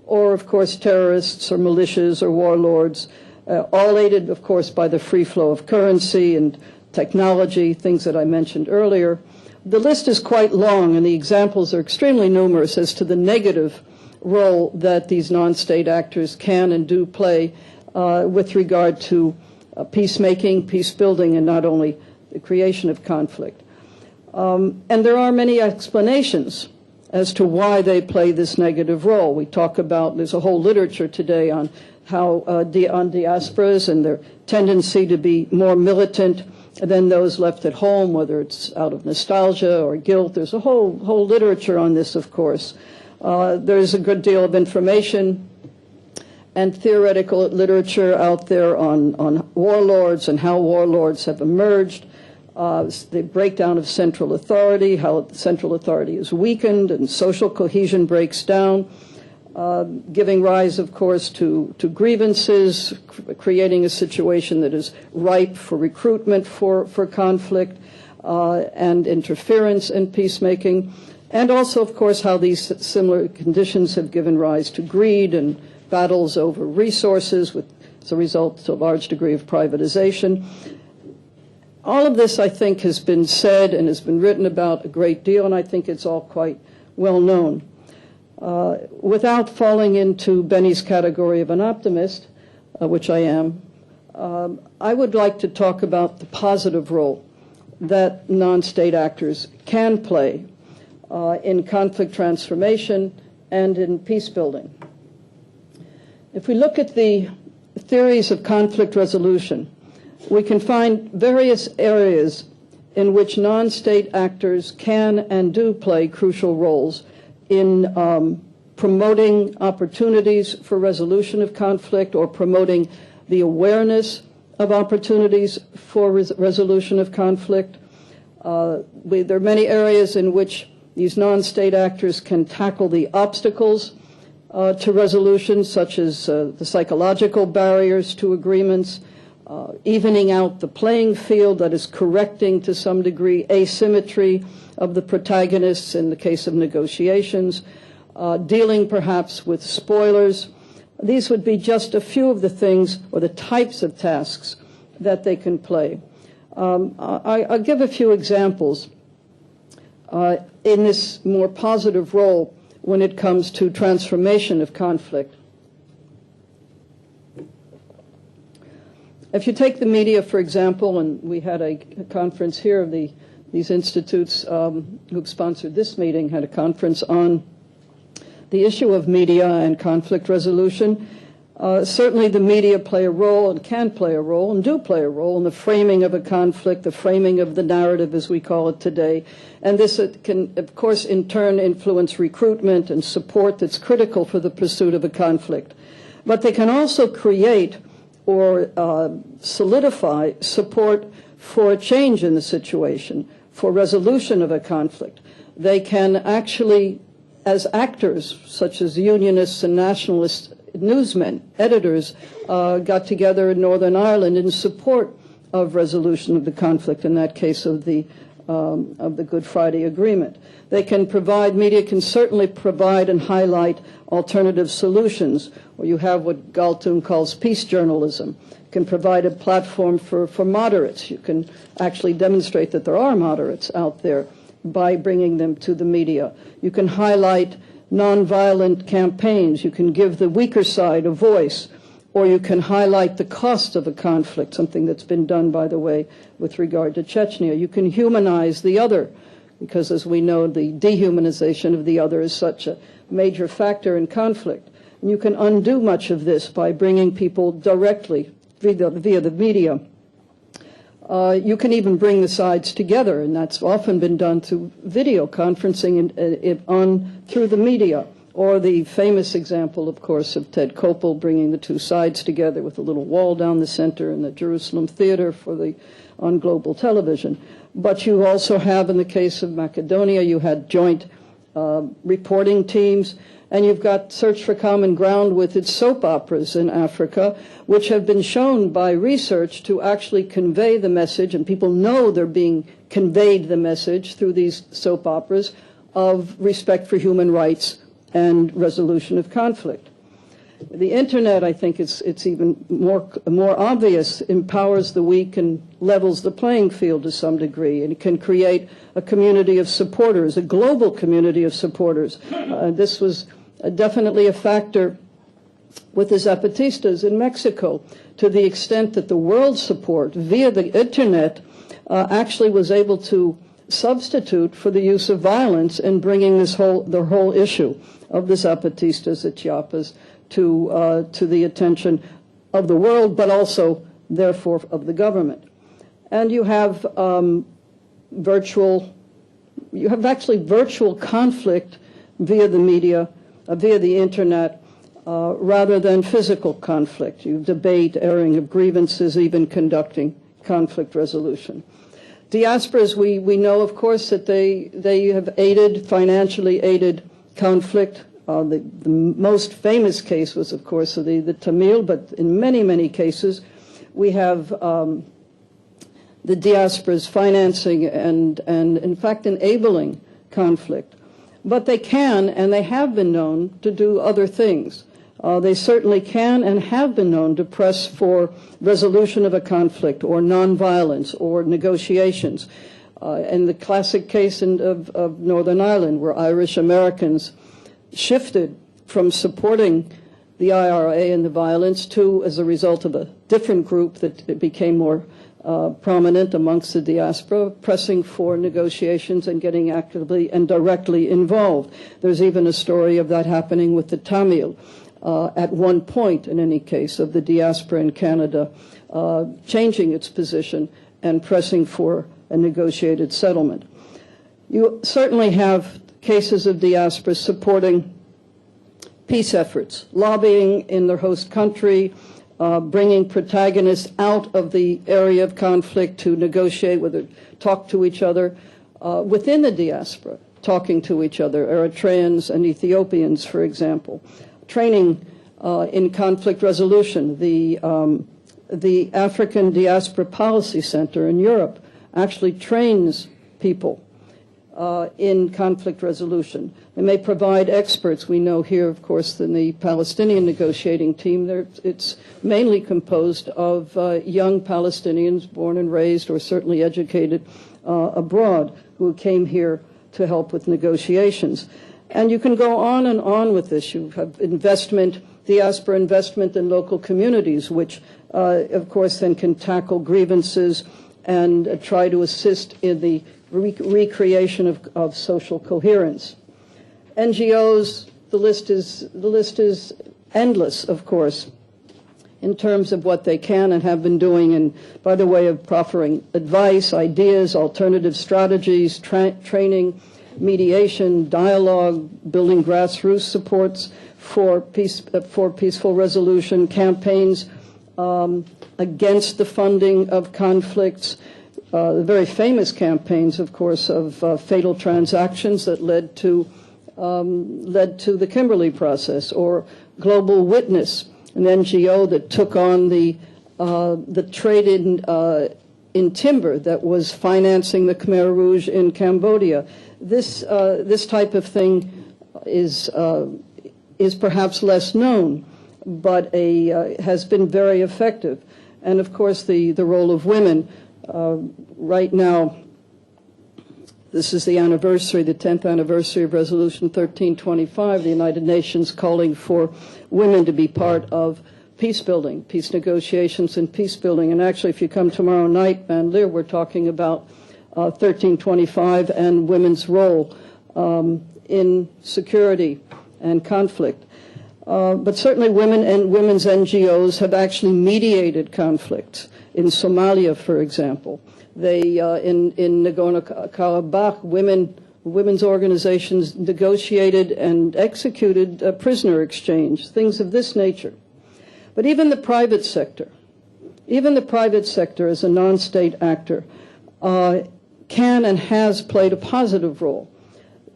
or, of course, terrorists or militias or warlords, all aided, of course, by the free flow of currency and technology, things that I mentioned earlier. The list is quite long, and the examples are extremely numerous as to the negative role that these non-state actors can and do play with regard to peacemaking, peace building, and not only the creation of conflict. And there are many explanations as to why they play this negative role. We talk about, there's a whole literature today on how on diasporas and their tendency to be more militant than those left at home, whether it's out of nostalgia or guilt. There's a whole literature on this, of course. There's a good deal of information and theoretical literature out there on warlords and how warlords have emerged, the breakdown of central authority, how central authority is weakened and social cohesion breaks down, giving rise, of course, to grievances, creating a situation that is ripe for recruitment for conflict and interference in peacemaking, and also, of course, how these similar conditions have given rise to greed and battles over resources, as a result to a large degree of privatization. All of this, I think, has been said and has been written about a great deal, and I think it's all quite well known. Without falling into Benny's category of an optimist, which I am, I would like to talk about the positive role that non-state actors can play in conflict transformation and in peace building. If we look at the theories of conflict resolution, we can find various areas in which non-state actors can and do play crucial roles in promoting opportunities for resolution of conflict or promoting the awareness of opportunities for resolution of conflict. There are many areas in which these non-state actors can tackle the obstacles to resolution, such as the psychological barriers to agreements, evening out the playing field, that is correcting to some degree asymmetry of the protagonists in the case of negotiations, dealing perhaps with spoilers. These would be just a few of the things or the types of tasks that they can play. I'll give a few examples in this more positive role when it comes to transformation of conflict. If you take the media, for example, and we had a conference here of these institutes who've sponsored this meeting, had a conference on the issue of media and conflict resolution. Certainly the media play a role and can play a role and do play a role in the framing of a conflict, the framing of the narrative as we call it today. And this can, of course, in turn influence recruitment and support that's critical for the pursuit of a conflict. But they can also create or solidify support for a change in the situation, for resolution of a conflict. They can actually, as actors, such as unionists and nationalist newsmen, editors, got together in Northern Ireland in support of resolution of the conflict, in that case of the Good Friday Agreement. They can provide, media can certainly provide and highlight alternative solutions, or you have what Galtung calls peace journalism. Can provide a platform for moderates. You can actually demonstrate that there are moderates out there by bringing them to the media. You can highlight nonviolent campaigns. You can give the weaker side a voice, or you can highlight the cost of a conflict, something that's been done, by the way, with regard to Chechnya. You can humanize the other, because as we know, the dehumanization of the other is such a major factor in conflict. And you can undo much of this by bringing people directly via the media. You can even bring the sides together, and that's often been done through video conferencing through the media. Or the famous example, of course, of Ted Koppel bringing the two sides together with a little wall down the center in the Jerusalem Theater on global television. But you also have, in the case of Macedonia, you had joint reporting teams, and you've got Search for Common Ground with its soap operas in Africa, which have been shown by research to actually convey the message, and people know they're being conveyed the message through these soap operas of respect for human rights and resolution of conflict. The internet, I think it's even more obvious, empowers the weak and levels the playing field to some degree, and it can create a community of supporters, a global community of supporters. This was definitely a factor with the Zapatistas in Mexico, to the extent that the world support via the internet actually was able to substitute for the use of violence in bringing the whole issue of the Zapatistas at Chiapas to the attention of the world, but also, therefore, of the government. And you have virtual conflict via the media, via the internet, rather than physical conflict. You debate, airing of grievances, even conducting conflict resolution. Diasporas, we know, of course, that they have financially aided conflict. The most famous case was, of course, the Tamil, but in many, many cases, we have the diasporas financing and in fact, enabling conflict. But they can, and they have been known to do other things. They certainly can and have been known to press for resolution of a conflict or nonviolence or negotiations. In the classic case of Northern Ireland, where Irish Americans shifted from supporting the IRA and the violence to, as a result of different group that became more prominent amongst the diaspora, pressing for negotiations and getting actively and directly involved. There's even a story of that happening with the Tamil at one point, in any case, of the diaspora in Canada changing its position and pressing for a negotiated settlement. You certainly have cases of diaspora supporting peace efforts, lobbying in their host country, bringing protagonists out of the area of conflict to negotiate, talk to each other within the diaspora, talking to each other, Eritreans and Ethiopians, for example. Training in conflict resolution. The African Diaspora Policy Center in Europe actually trains people in conflict resolution. They may provide experts. We know here, of course, in the Palestinian negotiating team, it's mainly composed of young Palestinians born and raised or certainly educated abroad who came here to help with negotiations. And you can go on and on with this. You have investment, diaspora investment in local communities, which, of course, then can tackle grievances and try to assist in the recreation of social coherence. NGOs, the list is endless, of course, in terms of what they can and have been doing, and by the way of proffering advice, ideas, alternative strategies, training, mediation, dialogue, building grassroots supports for peaceful resolution, campaigns against the funding of conflicts, the very famous campaigns, of course, of fatal transactions that led to the Kimberley process, or Global Witness, an NGO that took on the trade in timber that was financing the Khmer Rouge in Cambodia. This type of thing is perhaps less known, but has been very effective. And of course, the role of women. Right now, this is the anniversary, the 10th anniversary of Resolution 1325, the United Nations calling for women to be part of peace building, peace negotiations and peace building. And actually, if you come tomorrow night, Van Leer, we're talking about 1325 and women's role in security and conflict. But certainly women and women's NGOs have actually mediated conflict. In Somalia, for example, they in Nagorno-Karabakh, women's organizations negotiated and executed a prisoner exchange, things of this nature. But even the private sector as a non-state actor, can and has played a positive role,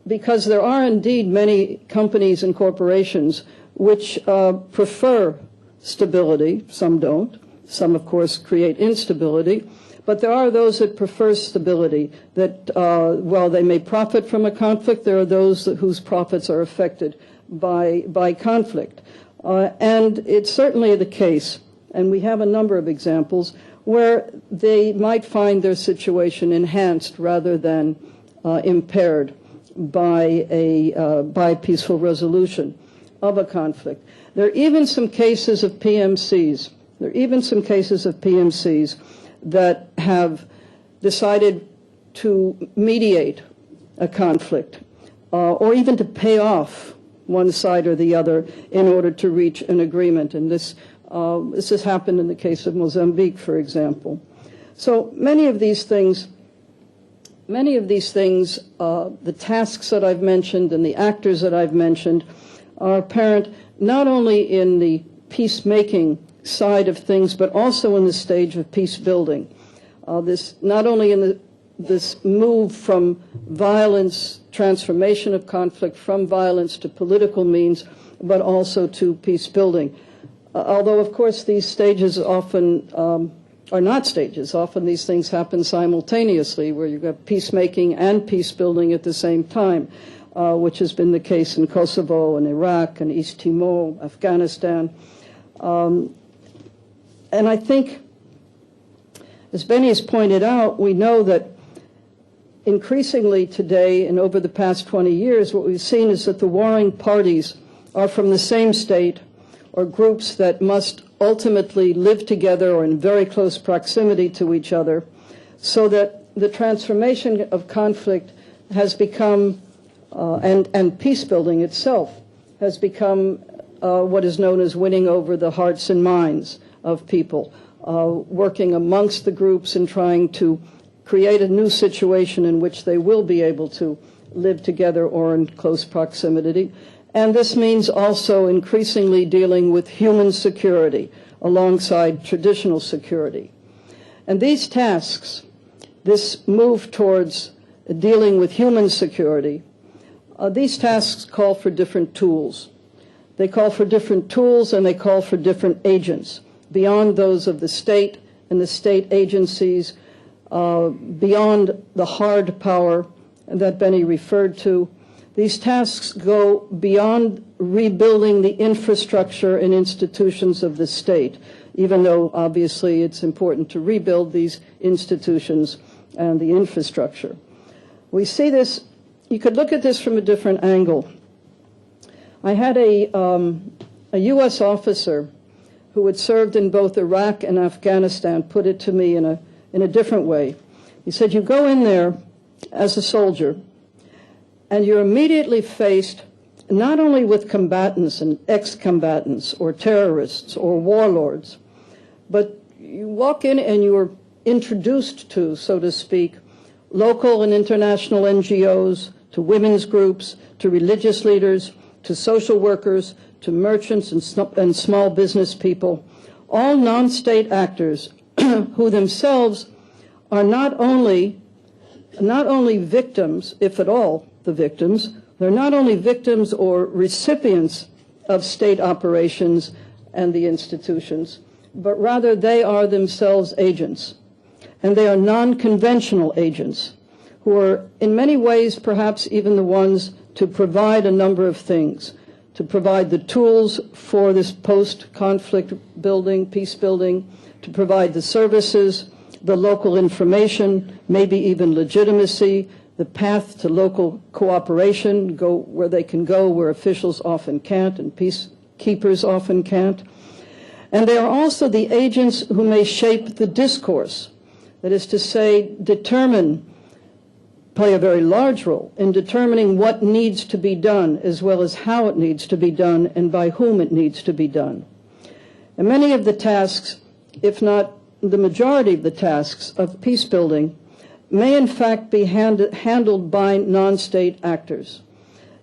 because there are indeed many companies and corporations which prefer stability. Some don't. Some, of course, create instability. But there are those that prefer stability, that while they may profit from a conflict, there are those whose profits are affected by conflict. And it's certainly the case, and we have a number of examples, where they might find their situation enhanced rather than impaired by peaceful resolution of a conflict. There are even some cases of PMCs. That have decided to mediate a conflict, or even to pay off one side or the other in order to reach an agreement. And this has happened in the case of Mozambique, for example. So many of these things, the tasks that I've mentioned and the actors that I've mentioned are apparent not only in the peacemaking side of things, but also in the stage of peace building. This not only in this move from violence, transformation of conflict from violence to political means, but also to peace building. Although, of course, these stages often are not stages. Often these things happen simultaneously, where you've got peacemaking and peace building at the same time, which has been the case in Kosovo and Iraq and East Timor, Afghanistan. And I think, as Benny has pointed out, we know that increasingly today and over the past 20 years, what we've seen is that the warring parties are from the same state, or groups that must ultimately live together or in very close proximity to each other, so that the transformation of conflict has become, and peace building itself has become what is known as winning over the hearts and minds of people, working amongst the groups and trying to create a new situation in which they will be able to live together or in close proximity. And this means also increasingly dealing with human security alongside traditional security. And these tasks, this move towards dealing with human security, these tasks call for different tools. They call for different tools and they call for different agents beyond those of the state and the state agencies, beyond the hard power that Benny referred to. These tasks go beyond rebuilding the infrastructure and institutions of the state, even though obviously it's important to rebuild these institutions and the infrastructure. We see this, you could look at this from a different angle. I had a U.S. officer who had served in both Iraq and Afghanistan put it to me in a different way. He said, you go in there as a soldier, and you're immediately faced not only with combatants and ex-combatants or terrorists or warlords, but you walk in and you're introduced to, so to speak, local and international NGOs, to women's groups, to religious leaders, to social workers, to merchants and small business people, all non-state actors who themselves are not only victims, if at all the victims, they're not only victims or recipients of state operations and the institutions, but rather they are themselves agents. And they are non-conventional agents who are in many ways perhaps even the ones to provide a number of things, to provide the tools for this post-conflict building, peace building, to provide the services, the local information, maybe even legitimacy, the path to local cooperation, go where they can go where officials often can't and peacekeepers often can't. And they are also the agents who may shape the discourse, that is to say, play a very large role in determining what needs to be done, as well as how it needs to be done and by whom it needs to be done. And many of the tasks, if not the majority of the tasks of peace building, may in fact be handled by non-state actors.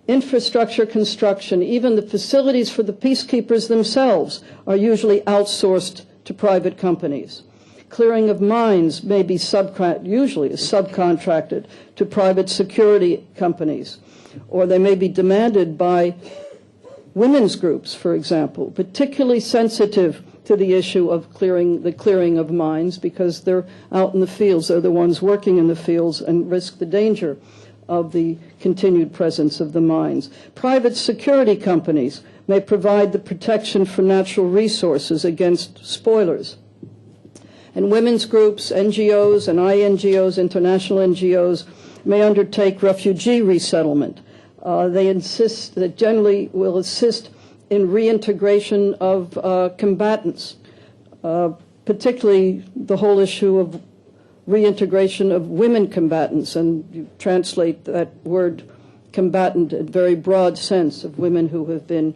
Infrastructure construction, even the facilities for the peacekeepers themselves, are usually outsourced to private companies. Clearing of mines may be usually subcontracted to private security companies, or they may be demanded by women's groups, for example, particularly sensitive to the issue of the clearing of mines because they're out in the fields, they're the ones working in the fields and risk the danger of the continued presence of the mines. Private security companies may provide the protection for natural resources against spoilers. And women's groups, NGOs and INGOs, international NGOs, may undertake refugee resettlement. They generally will assist in reintegration of combatants, particularly the whole issue of reintegration of women combatants, and you translate that word combatant in a very broad sense of women who have been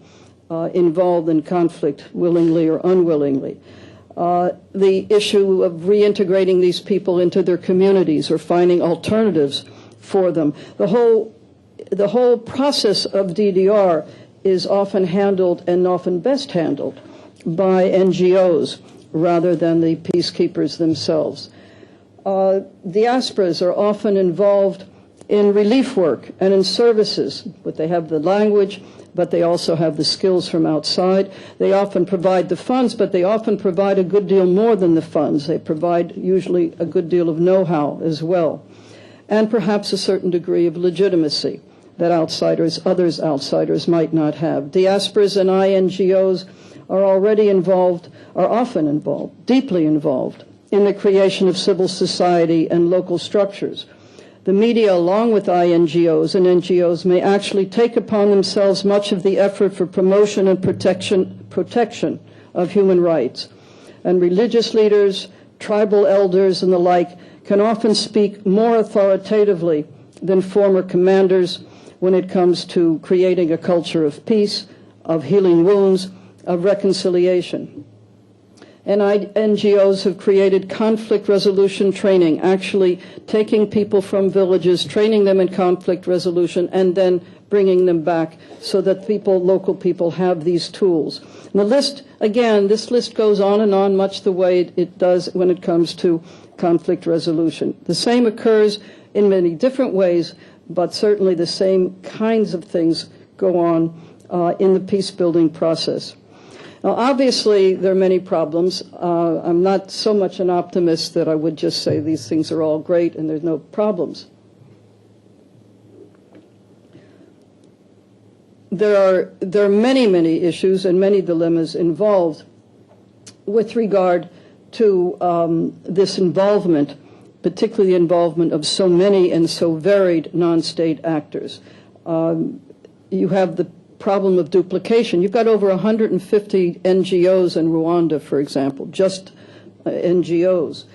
involved in conflict willingly or unwillingly. The issue of reintegrating these people into their communities or finding alternatives for them. The whole process of DDR is often handled and often best handled by NGOs rather than the peacekeepers themselves. Diasporas are often involved in relief work and in services, but they have the language, but they also have the skills from outside. They often provide the funds, but they often provide a good deal more than the funds. They provide usually a good deal of know-how as well, and perhaps a certain degree of legitimacy that others outsiders might not have. Diasporas and INGOs are often involved, deeply involved, in the creation of civil society and local structures. The media, along with INGOs and NGOs, may actually take upon themselves much of the effort for promotion and protection of human rights. And religious leaders, tribal elders, and the like can often speak more authoritatively than former commanders when it comes to creating a culture of peace, of healing wounds, of reconciliation. And NGOs have created conflict resolution training, actually taking people from villages, training them in conflict resolution, and then bringing them back so that local people have these tools. And the list, again, this list goes on and on, much the way it does when it comes to conflict resolution. The same occurs in many different ways, but certainly the same kinds of things go on in the peace-building process. Now, obviously, there are many problems. I'm not so much an optimist that I would just say these things are all great and there's no problems. There are many, many issues and many dilemmas involved with regard to this involvement, particularly the involvement of so many and so varied non-state actors. You have the problem of duplication. You've got over 150 NGOs in Rwanda, for example, just NGOs.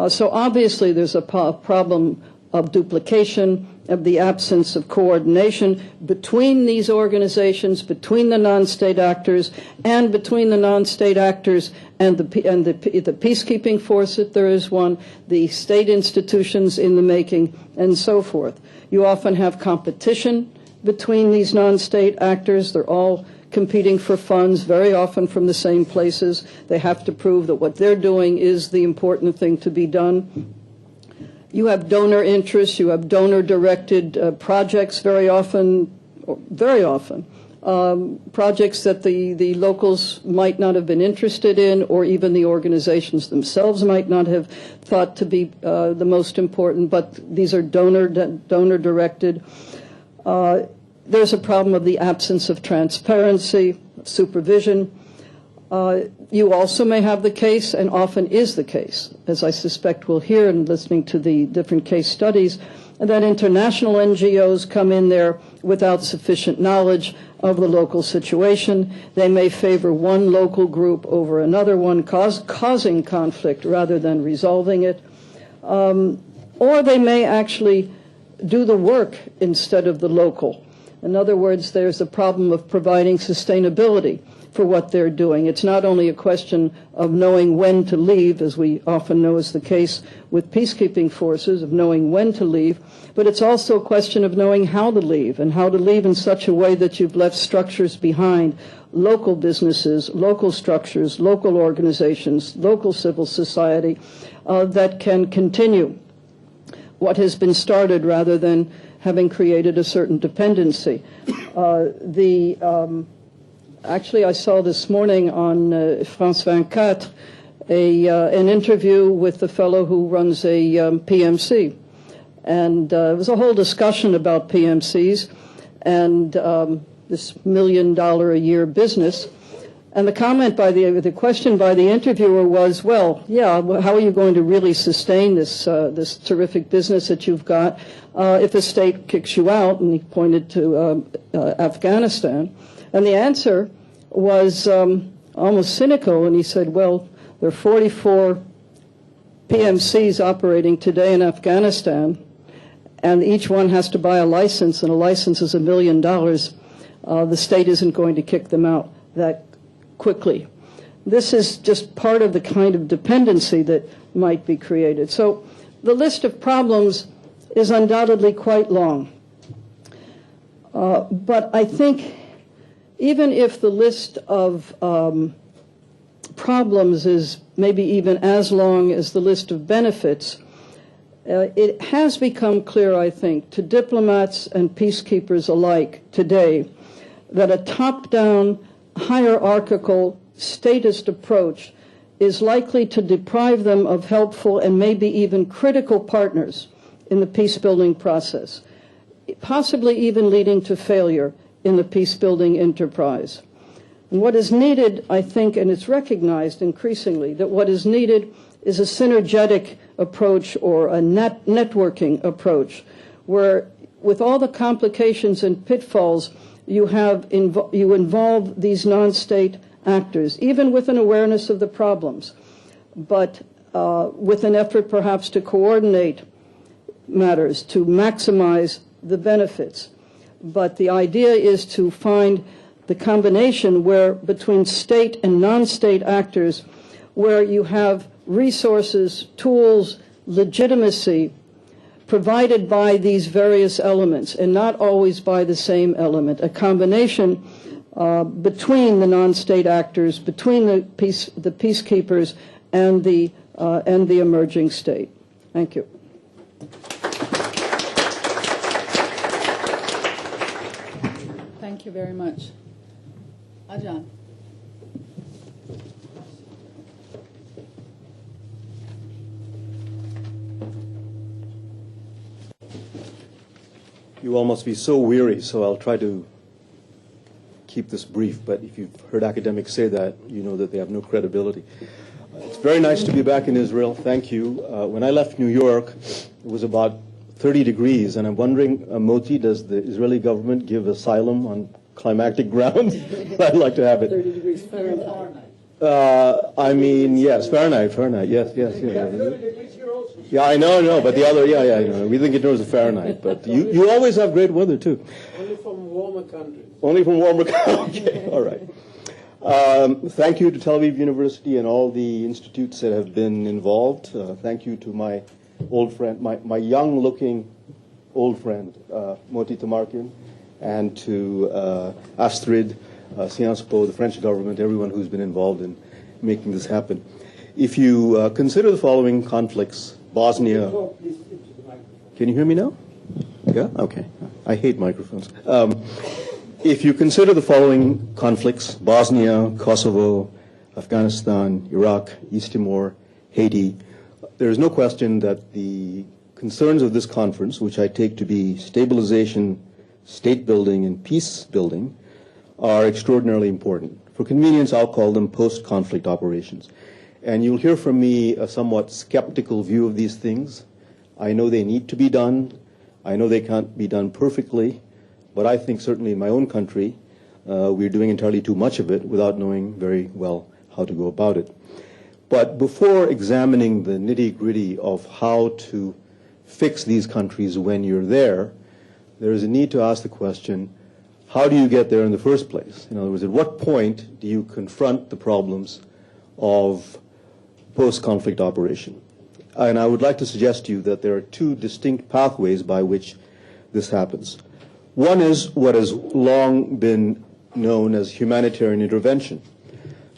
So obviously there's a problem of duplication, of the absence of coordination between these organizations, between the non-state actors, and between the non-state actors and the peacekeeping force, if there is one, the state institutions in the making, and so forth. You often have competition between these non-state actors. They're all competing for funds, very often from the same places. They have to prove that what they're doing is the important thing to be done. You have donor interests, you have donor-directed projects very often, projects that the locals might not have been interested in, or even the organizations themselves might not have thought to be the most important, but these are donor-directed. There's a problem of the absence of transparency, supervision. You also may have the case, and often is the case, as I suspect we'll hear in listening to the different case studies, that international NGOs come in there without sufficient knowledge of the local situation. They may favor one local group over another one, causing conflict rather than resolving it. Or they may actually do the work instead of the local. In other words, there's a problem of providing sustainability for what they're doing. It's not only a question of knowing when to leave, as we often know is the case with peacekeeping forces, of knowing when to leave, but it's also a question of knowing how to leave, and how to leave in such a way that you've left structures behind, local businesses, local structures, local organizations, local civil society, that can continue what has been started rather than having created a certain dependency. Actually, I saw this morning on France 24 an interview with the fellow who runs a PMC. And it was a whole discussion about PMCs and this $1 million a year business. And the question by the interviewer was, well, yeah, how are you going to really sustain this terrific business that you've got if the state kicks you out? And he pointed to Afghanistan. And the answer was almost cynical, and he said, well, there are 44 PMCs operating today in Afghanistan, and each one has to buy a license, and a license is $1 million. The state isn't going to kick them out that quickly. This is just part of the kind of dependency that might be created. So the list of problems is undoubtedly quite long. But I think even if the list of problems is maybe even as long as the list of benefits, it has become clear, I think, to diplomats and peacekeepers alike today that a top-down, hierarchical, statist approach is likely to deprive them of helpful and maybe even critical partners in the peace-building process, possibly even leading to failure in the peace-building enterprise. And what is needed, I think, and it's recognized increasingly, that what is needed is a synergetic approach or a networking approach, where with all the complications and pitfalls, you involve these non-state actors, even with an awareness of the problems, but with an effort perhaps to coordinate matters, to maximize the benefits. But the idea is to find the combination where between state and non-state actors, where you have resources, tools, legitimacy provided by these various elements and not always by the same element, a combination between the non-state actors, between the peacekeepers and the emerging state. Thank you. Thank you very much. Ajahn. You all must be so weary, so I'll try to keep this brief, but if you've heard academics say that, you know that they have no credibility. It's very nice to be back in Israel. Thank you. When I left New York, it was about 30 degrees, and I'm wondering, Moti, does the Israeli government give asylum on climatic grounds? I'd like to have it. 30 degrees Fahrenheit. I mean, yes, Fahrenheit, yes. Yeah, I know, but the other, yeah, we think it knows the Fahrenheit, but you always have great weather, too. Only from warmer countries. Only from warmer countries, okay, all right. Thank you to Tel Aviv University and all the institutes that have been involved. Thank you to my old friend, my young-looking old friend, Moti Tamarkin, and to Astrid, Sciences Po, the French government, everyone who's been involved in making this happen. If you consider the following conflicts, Bosnia... Can you hear me now? Yeah? Okay. I hate microphones. If you consider the following conflicts, Bosnia, Kosovo, Afghanistan, Iraq, East Timor, Haiti, there is no question that the concerns of this conference, which I take to be stabilization, state building, and peace building, are extraordinarily important. For convenience, I'll call them post-conflict operations. And you'll hear from me a somewhat skeptical view of these things. I know they need to be done. I know they can't be done perfectly. But I think certainly in my own country, we're doing entirely too much of it without knowing very well how to go about it. But before examining the nitty-gritty of how to fix these countries when you're there is a need to ask the question, how do you get there in the first place? In other words, at what point do you confront the problems of post-conflict operation? And I would like to suggest to you that there are two distinct pathways by which this happens. One is what has long been known as humanitarian intervention.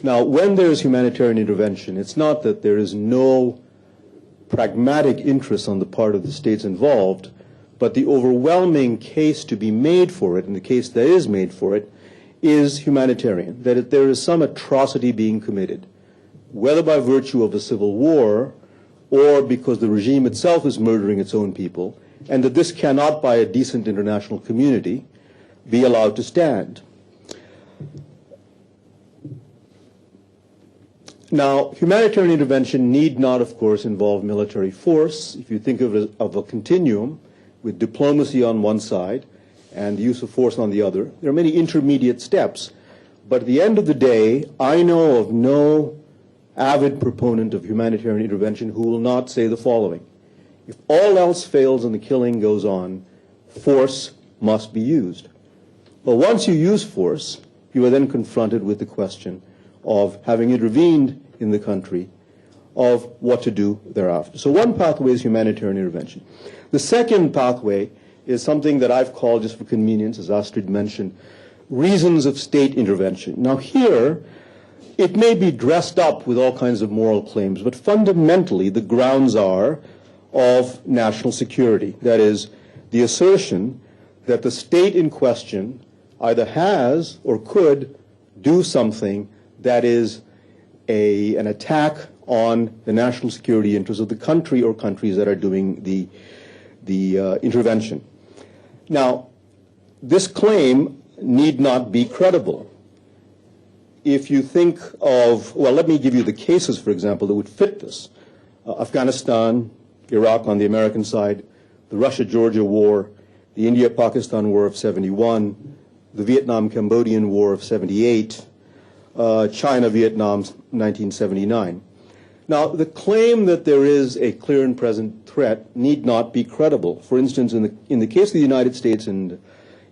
Now, when there is humanitarian intervention, it's not that there is no pragmatic interest on the part of the states involved, but the overwhelming case to be made for it, and the case that is made for it, is humanitarian, that there is some atrocity being committed, whether by virtue of a civil war or because the regime itself is murdering its own people, and that this cannot, by a decent international community, be allowed to stand. Now, humanitarian intervention need not, of course, involve military force. If you think of a continuum with diplomacy on one side and the use of force on the other, there are many intermediate steps. But at the end of the day, I know of no avid proponent of humanitarian intervention who will not say the following. If all else fails and the killing goes on, force must be used. But once you use force, you are then confronted with the question of, having intervened in the country, of what to do thereafter. So one pathway is humanitarian intervention. The second pathway is something that I've called, just for convenience, as Astrid mentioned, reasons of state intervention. Now here, it may be dressed up with all kinds of moral claims, but fundamentally the grounds are of national security. That is, the assertion that the state in question either has or could do something that is an attack on the national security interests of the country or countries that are doing the intervention. Now, this claim need not be credible. If you think of, well, let me give you the cases, for example, that would fit this. Afghanistan, Iraq on the American side, the Russia-Georgia War, the India-Pakistan War of '71, the Vietnam-Cambodian War of '78, China, Vietnam, 1979. Now, the claim that there is a clear and present threat need not be credible. For instance, in the case of the United States and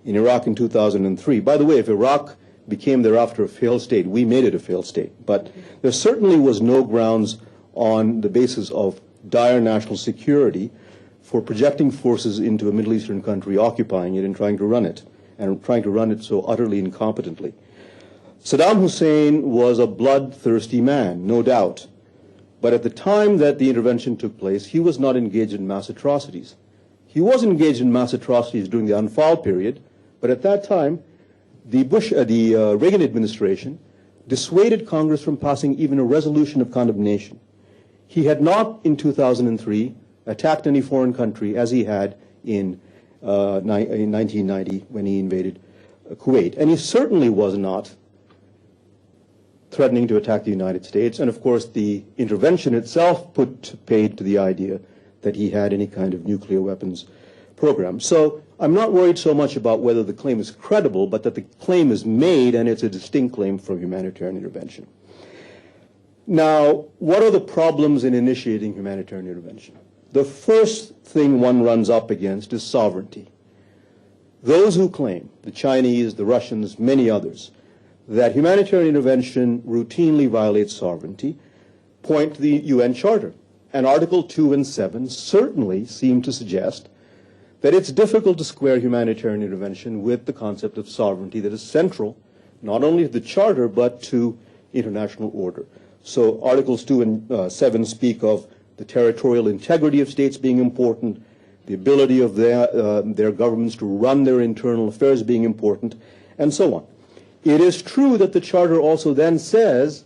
in Iraq in 2003, by the way, if Iraq became thereafter a failed state, we made it a failed state. But there certainly was no grounds on the basis of dire national security for projecting forces into a Middle Eastern country, occupying it and trying to run it so utterly incompetently. Saddam Hussein was a bloodthirsty man, no doubt. But at the time that the intervention took place, he was not engaged in mass atrocities. He was engaged in mass atrocities during the Anfal period, but at that time, the Reagan administration dissuaded Congress from passing even a resolution of condemnation. He had not, in 2003, attacked any foreign country as he had in 1990 when he invaded Kuwait. And he certainly was not threatening to attack the United States. And of course, the intervention itself put paid to the idea that he had any kind of nuclear weapons program. So I'm not worried so much about whether the claim is credible, but that the claim is made, and it's a distinct claim for humanitarian intervention. Now, what are the problems in initiating humanitarian intervention? The first thing one runs up against is sovereignty. Those who claim, the Chinese, the Russians, many others, that humanitarian intervention routinely violates sovereignty, point to the UN Charter. And Article 2 and 7 certainly seem to suggest that it's difficult to square humanitarian intervention with the concept of sovereignty that is central not only to the Charter but to international order. So Articles 2 and 7 speak of the territorial integrity of states being important, the ability of their governments to run their internal affairs being important, and so on. It is true that the Charter also then says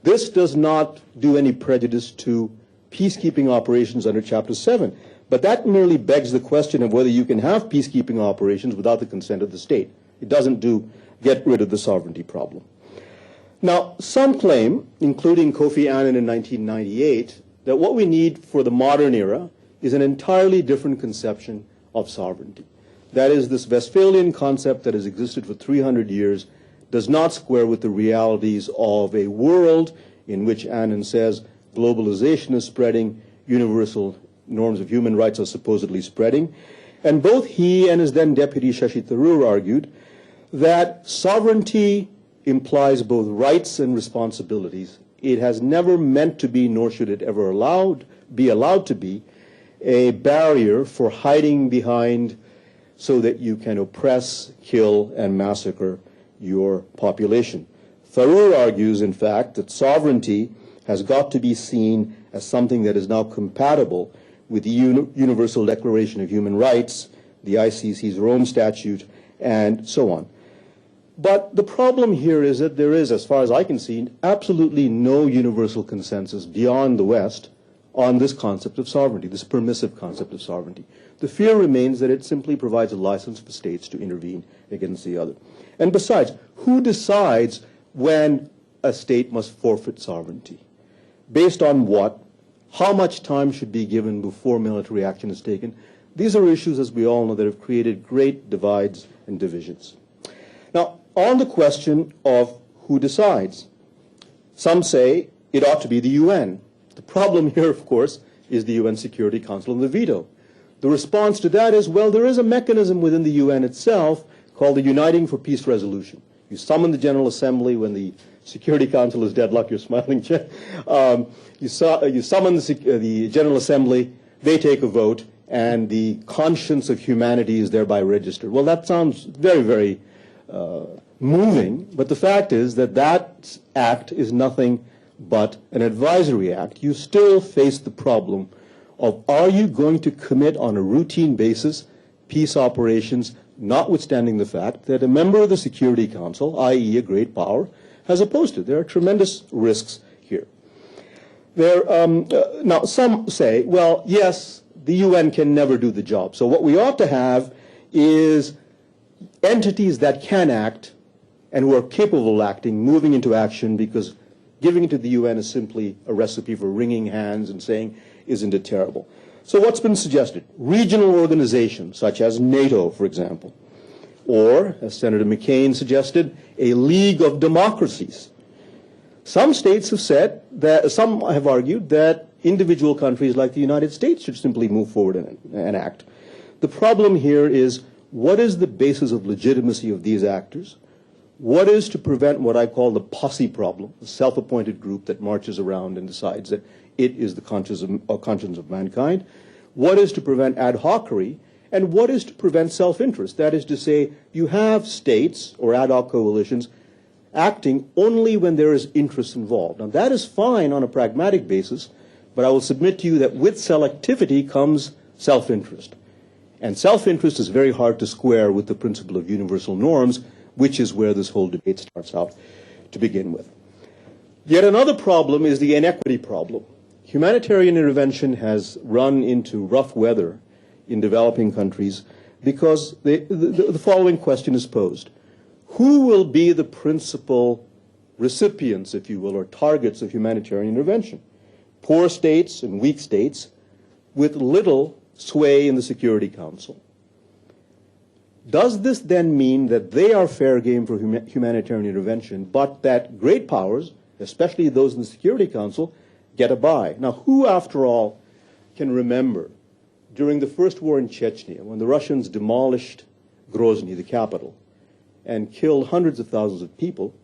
this does not do any prejudice to peacekeeping operations under Chapter 7. But that merely begs the question of whether you can have peacekeeping operations without the consent of the state. It doesn't get rid of the sovereignty problem. Now, some claim, including Kofi Annan in 1998, that what we need for the modern era is an entirely different conception of sovereignty. That is, this Westphalian concept that has existed for 300 years does not square with the realities of a world in which Annan says globalization is spreading, universal norms of human rights are supposedly spreading. And both he and his then deputy Shashi Tharoor argued that sovereignty implies both rights and responsibilities. It has never meant to be, nor should it ever be allowed to be, a barrier for hiding behind so that you can oppress, kill, and massacre your population. Tharoor argues, in fact, that sovereignty has got to be seen as something that is now compatible with the Universal Declaration of Human Rights, the ICC's Rome Statute, and so on. But the problem here is that there is, as far as I can see, absolutely no universal consensus beyond the West on this concept of sovereignty, this permissive concept of sovereignty. The fear remains that it simply provides a license for states to intervene against the other. And besides, who decides when a state must forfeit sovereignty? Based on what? How much time should be given before military action is taken? These are issues, as we all know, that have created great divides and divisions. Now, on the question of who decides, some say it ought to be the UN. The problem here, of course, is the UN Security Council and the veto. The response to that is, well, there is a mechanism within the UN itself called the Uniting for Peace Resolution. You summon the General Assembly when the Security Council is deadlocked. You're smiling, Chair. You summon the General Assembly, they take a vote, and the conscience of humanity is thereby registered. Well, that sounds very, very moving, but the fact is that that act is nothing but an advisory act. You still face the problem of, are you going to commit on a routine basis peace operations, notwithstanding the fact that a member of the Security Council, i.e. a great power, has opposed it? There are tremendous risks here. Now, some say, well, yes, the UN can never do the job. So what we ought to have is entities that can act and who are capable of acting, moving into action, because giving it to the UN is simply a recipe for wringing hands and saying, isn't it terrible? So what's been suggested? Regional organizations, such as NATO, for example, or, as Senator McCain suggested, a League of Democracies. Some states have said that, some have argued that individual countries like the United States should simply move forward and act. The problem here is, what is the basis of legitimacy of these actors? What is to prevent what I call the posse problem, the self-appointed group that marches around and decides that it is the conscience of mankind? What is to prevent ad hocery? And what is to prevent self-interest? That is to say, you have states or ad hoc coalitions acting only when there is interest involved. Now, that is fine on a pragmatic basis, but I will submit to you that with selectivity comes self-interest. And self-interest is very hard to square with the principle of universal norms, which is where this whole debate starts out to begin with. Yet another problem is the inequity problem. Humanitarian intervention has run into rough weather in developing countries because the following question is posed. Who will be the principal recipients, if you will, or targets of humanitarian intervention? Poor states and weak states with little sway in the Security Council. Does this then mean that they are fair game for humanitarian intervention, but that great powers, especially those in the Security Council, get a bye? Now, who, after all, can remember during the first war in Chechnya, when the Russians demolished Grozny, the capital, and killed hundreds of thousands of people,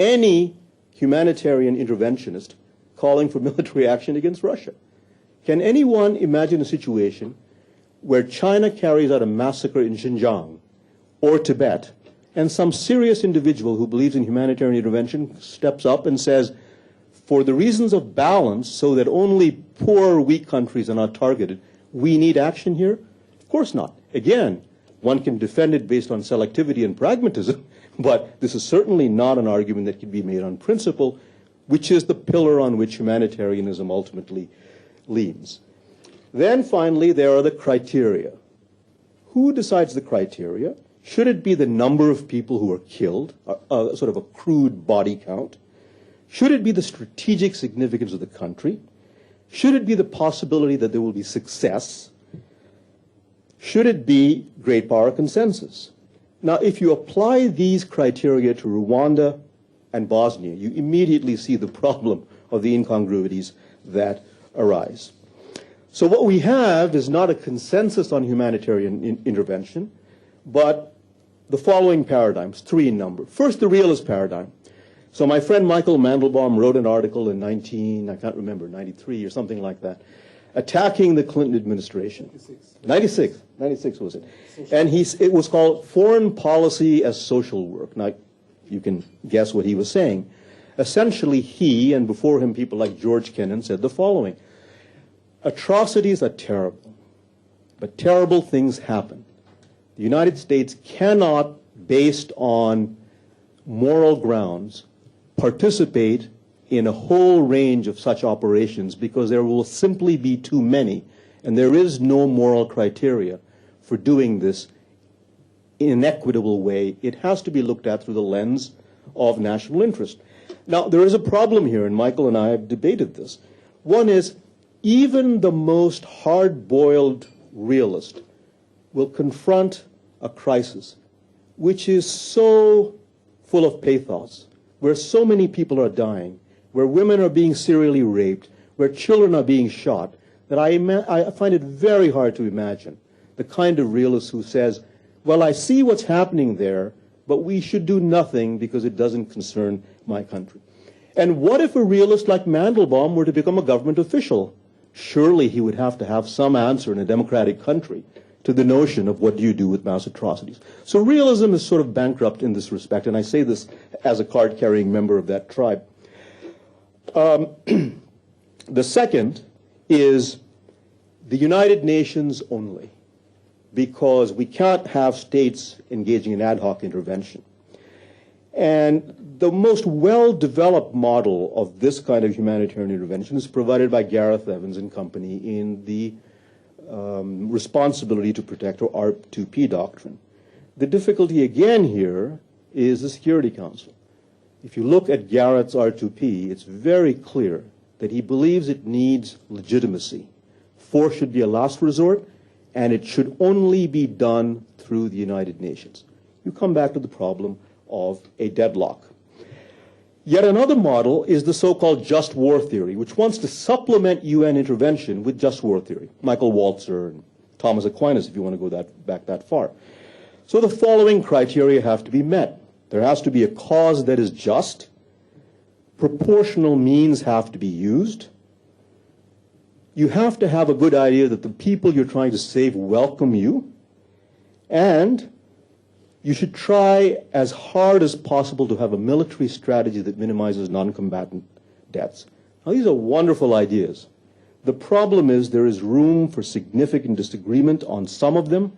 any humanitarian interventionist calling for military action against Russia? Can anyone imagine a situation where China carries out a massacre in Xinjiang or Tibet, and some serious individual who believes in humanitarian intervention steps up and says, for the reasons of balance, so that only poor, weak countries are not targeted, we need action here? Of course not. Again, one can defend it based on selectivity and pragmatism, but this is certainly not an argument that can be made on principle, which is the pillar on which humanitarianism ultimately leans. Then finally, there are the criteria. Who decides the criteria? Should it be the number of people who are killed, sort of a crude body count? Should it be the strategic significance of the country? Should it be the possibility that there will be success? Should it be great power consensus? Now, if you apply these criteria to Rwanda and Bosnia, you immediately see the problem of the incongruities that arise. So what we have is not a consensus on humanitarian intervention, but the following paradigms, 3 in number. First, the realist paradigm. So my friend Michael Mandelbaum wrote an article in 93 or something like that, attacking the Clinton administration. 96 was it. And it was called Foreign Policy as Social Work. Now, you can guess what he was saying. Essentially, he, and before him people like George Kennan, said the following. Atrocities are terrible, but terrible things happen. The United States cannot, based on moral grounds, participate in a whole range of such operations because there will simply be too many, and there is no moral criteria for doing this in an equitable way. It has to be looked at through the lens of national interest. Now, there is a problem here, and Michael and I have debated this. One is, even the most hard-boiled realist will confront a crisis which is so full of pathos, where so many people are dying, where women are being serially raped, where children are being shot, that I find it very hard to imagine the kind of realist who says, well, I see what's happening there, but we should do nothing because it doesn't concern my country. And what if a realist like Mandelbaum were to become a government official? Surely he would have to have some answer in a democratic country to the notion of what do you do with mass atrocities. So realism is sort of bankrupt in this respect, and I say this as a card-carrying member of that tribe. The second is the United Nations only, because we can't have states engaging in ad hoc intervention. And the most well-developed model of this kind of humanitarian intervention is provided by Gareth Evans and company in the responsibility to protect, or R2P doctrine. The difficulty again here is the Security Council. If you look at Garrett's R2P, it's very clear that he believes it needs legitimacy. Force should be a last resort, and it should only be done through the United Nations. You come back to the problem of a deadlock. Yet another model is the so-called just war theory, which wants to supplement UN intervention with just war theory. Michael Walzer and Thomas Aquinas, if you want to go back that far. So the following criteria have to be met. There has to be a cause that is just. Proportional means have to be used. You have to have a good idea that the people you're trying to save welcome you. And you should try as hard as possible to have a military strategy that minimizes non-combatant deaths. Now, these are wonderful ideas. The problem is there is room for significant disagreement on some of them,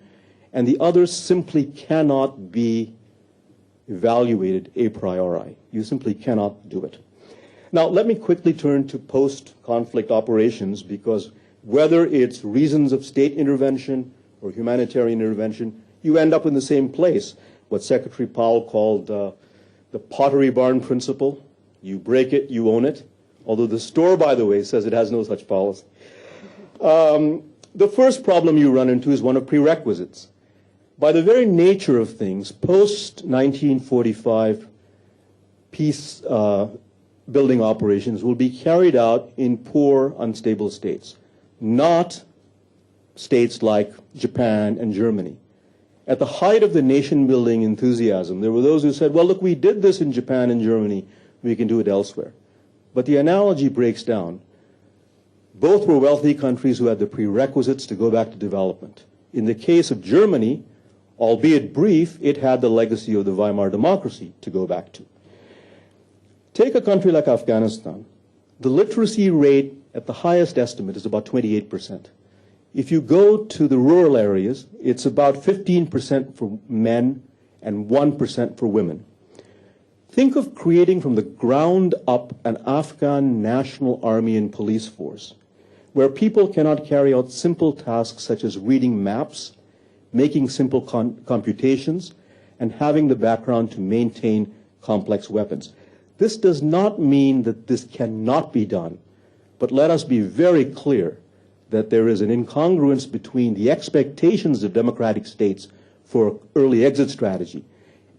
and the others simply cannot be evaluated a priori. You simply cannot do it. Now, let me quickly turn to post-conflict operations, because whether it's reasons of state intervention or humanitarian intervention, you end up in the same place, what Secretary Powell called the Pottery Barn principle. You break it, you own it, although the store, by the way, says it has no such policy. The first problem you run into is one of prerequisites. By the very nature of things, post-1945 peace building operations will be carried out in poor, unstable states, not states like Japan and Germany. At the height of the nation-building enthusiasm, there were those who said, well, look, we did this in Japan and Germany, we can do it elsewhere. But the analogy breaks down. Both were wealthy countries who had the prerequisites to go back to development. In the case of Germany, albeit brief, it had the legacy of the Weimar democracy to go back to. Take a country like Afghanistan. The literacy rate at the highest estimate is about 28%. If you go to the rural areas, it's about 15% for men and 1% for women. Think of creating from the ground up an Afghan national army and police force, where people cannot carry out simple tasks such as reading maps, making simple computations, and having the background to maintain complex weapons. This does not mean that this cannot be done, but let us be very clear that there is an incongruence between the expectations of democratic states for early exit strategy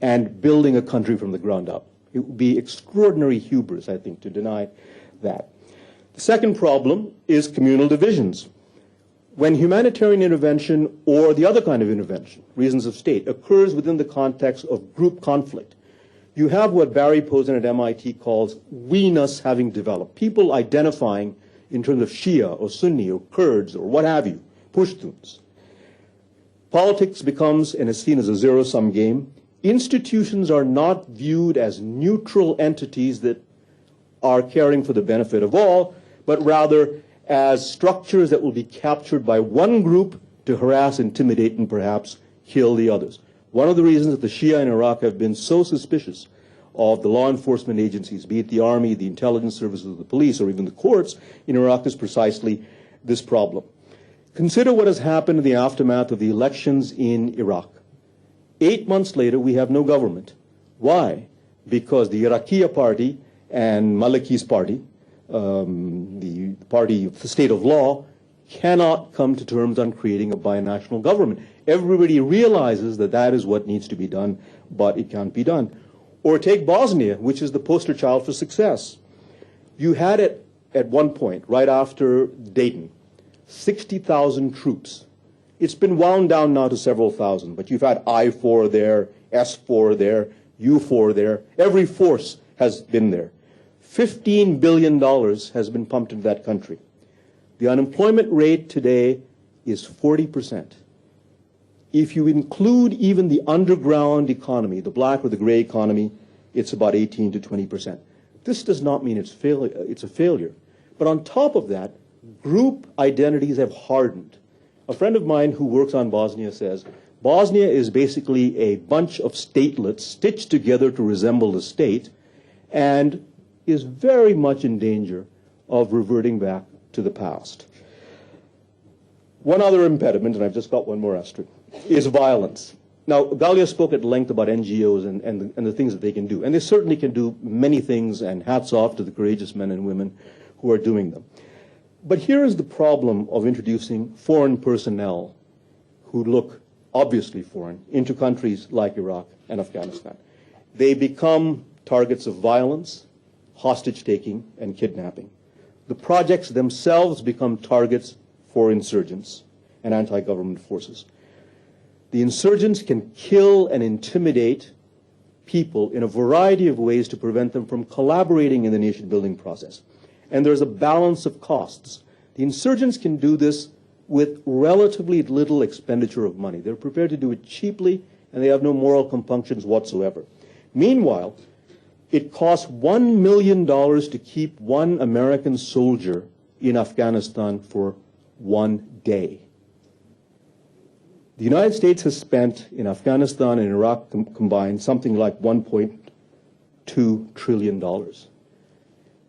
and building a country from the ground up. It would be extraordinary hubris, I think, to deny that. The second problem is communal divisions. When humanitarian intervention or the other kind of intervention, reasons of state, occurs within the context of group conflict, you have what Barry Posen at MIT calls we-ness having developed, people identifying in terms of Shia or Sunni or Kurds or what have you, Pashtuns. Politics becomes and is seen as a zero-sum game. Institutions are not viewed as neutral entities that are caring for the benefit of all, but rather as structures that will be captured by one group to harass, intimidate, and perhaps kill the others. One of the reasons that the Shia in Iraq have been so suspicious of the law enforcement agencies, be it the army, the intelligence services, the police, or even the courts in Iraq, is precisely this problem. Consider what has happened in the aftermath of the elections in Iraq. 8 months later, we have no government. Why? Because the Iraqi party and Maliki's party, the party of the state of law, cannot come to terms on creating a binational government. Everybody realizes that that is what needs to be done, but it can't be done. Or take Bosnia, which is the poster child for success. You had it at one point, right after Dayton, 60,000 troops. It's been wound down now to several thousand, but you've had I-4 there, S-4 there, U-4 there. Every force has been there. $15 billion has been pumped into that country. The unemployment rate today is 40%. If you include even the underground economy, the black or the gray economy, it's about 18 to 20%. This does not mean it's a failure. But on top of that, group identities have hardened. A friend of mine who works on Bosnia says, Bosnia is basically a bunch of statelets stitched together to resemble a state and is very much in danger of reverting back to the past. One other impediment, and I've just got one more asterisk, is violence. Now, Galia spoke at length about NGOs and the things that they can do. And they certainly can do many things, and hats off to the courageous men and women who are doing them. But here is the problem of introducing foreign personnel who look obviously foreign into countries like Iraq and Afghanistan. They become targets of violence, hostage-taking, and kidnapping. The projects themselves become targets for insurgents and anti-government forces. The insurgents can kill and intimidate people in a variety of ways to prevent them from collaborating in the nation-building process. And there's a balance of costs. The insurgents can do this with relatively little expenditure of money. They're prepared to do it cheaply, and they have no moral compunctions whatsoever. Meanwhile, it costs $1 million to keep one American soldier in Afghanistan for 1 day. The United States has spent in Afghanistan and Iraq combined something like $1.2 trillion.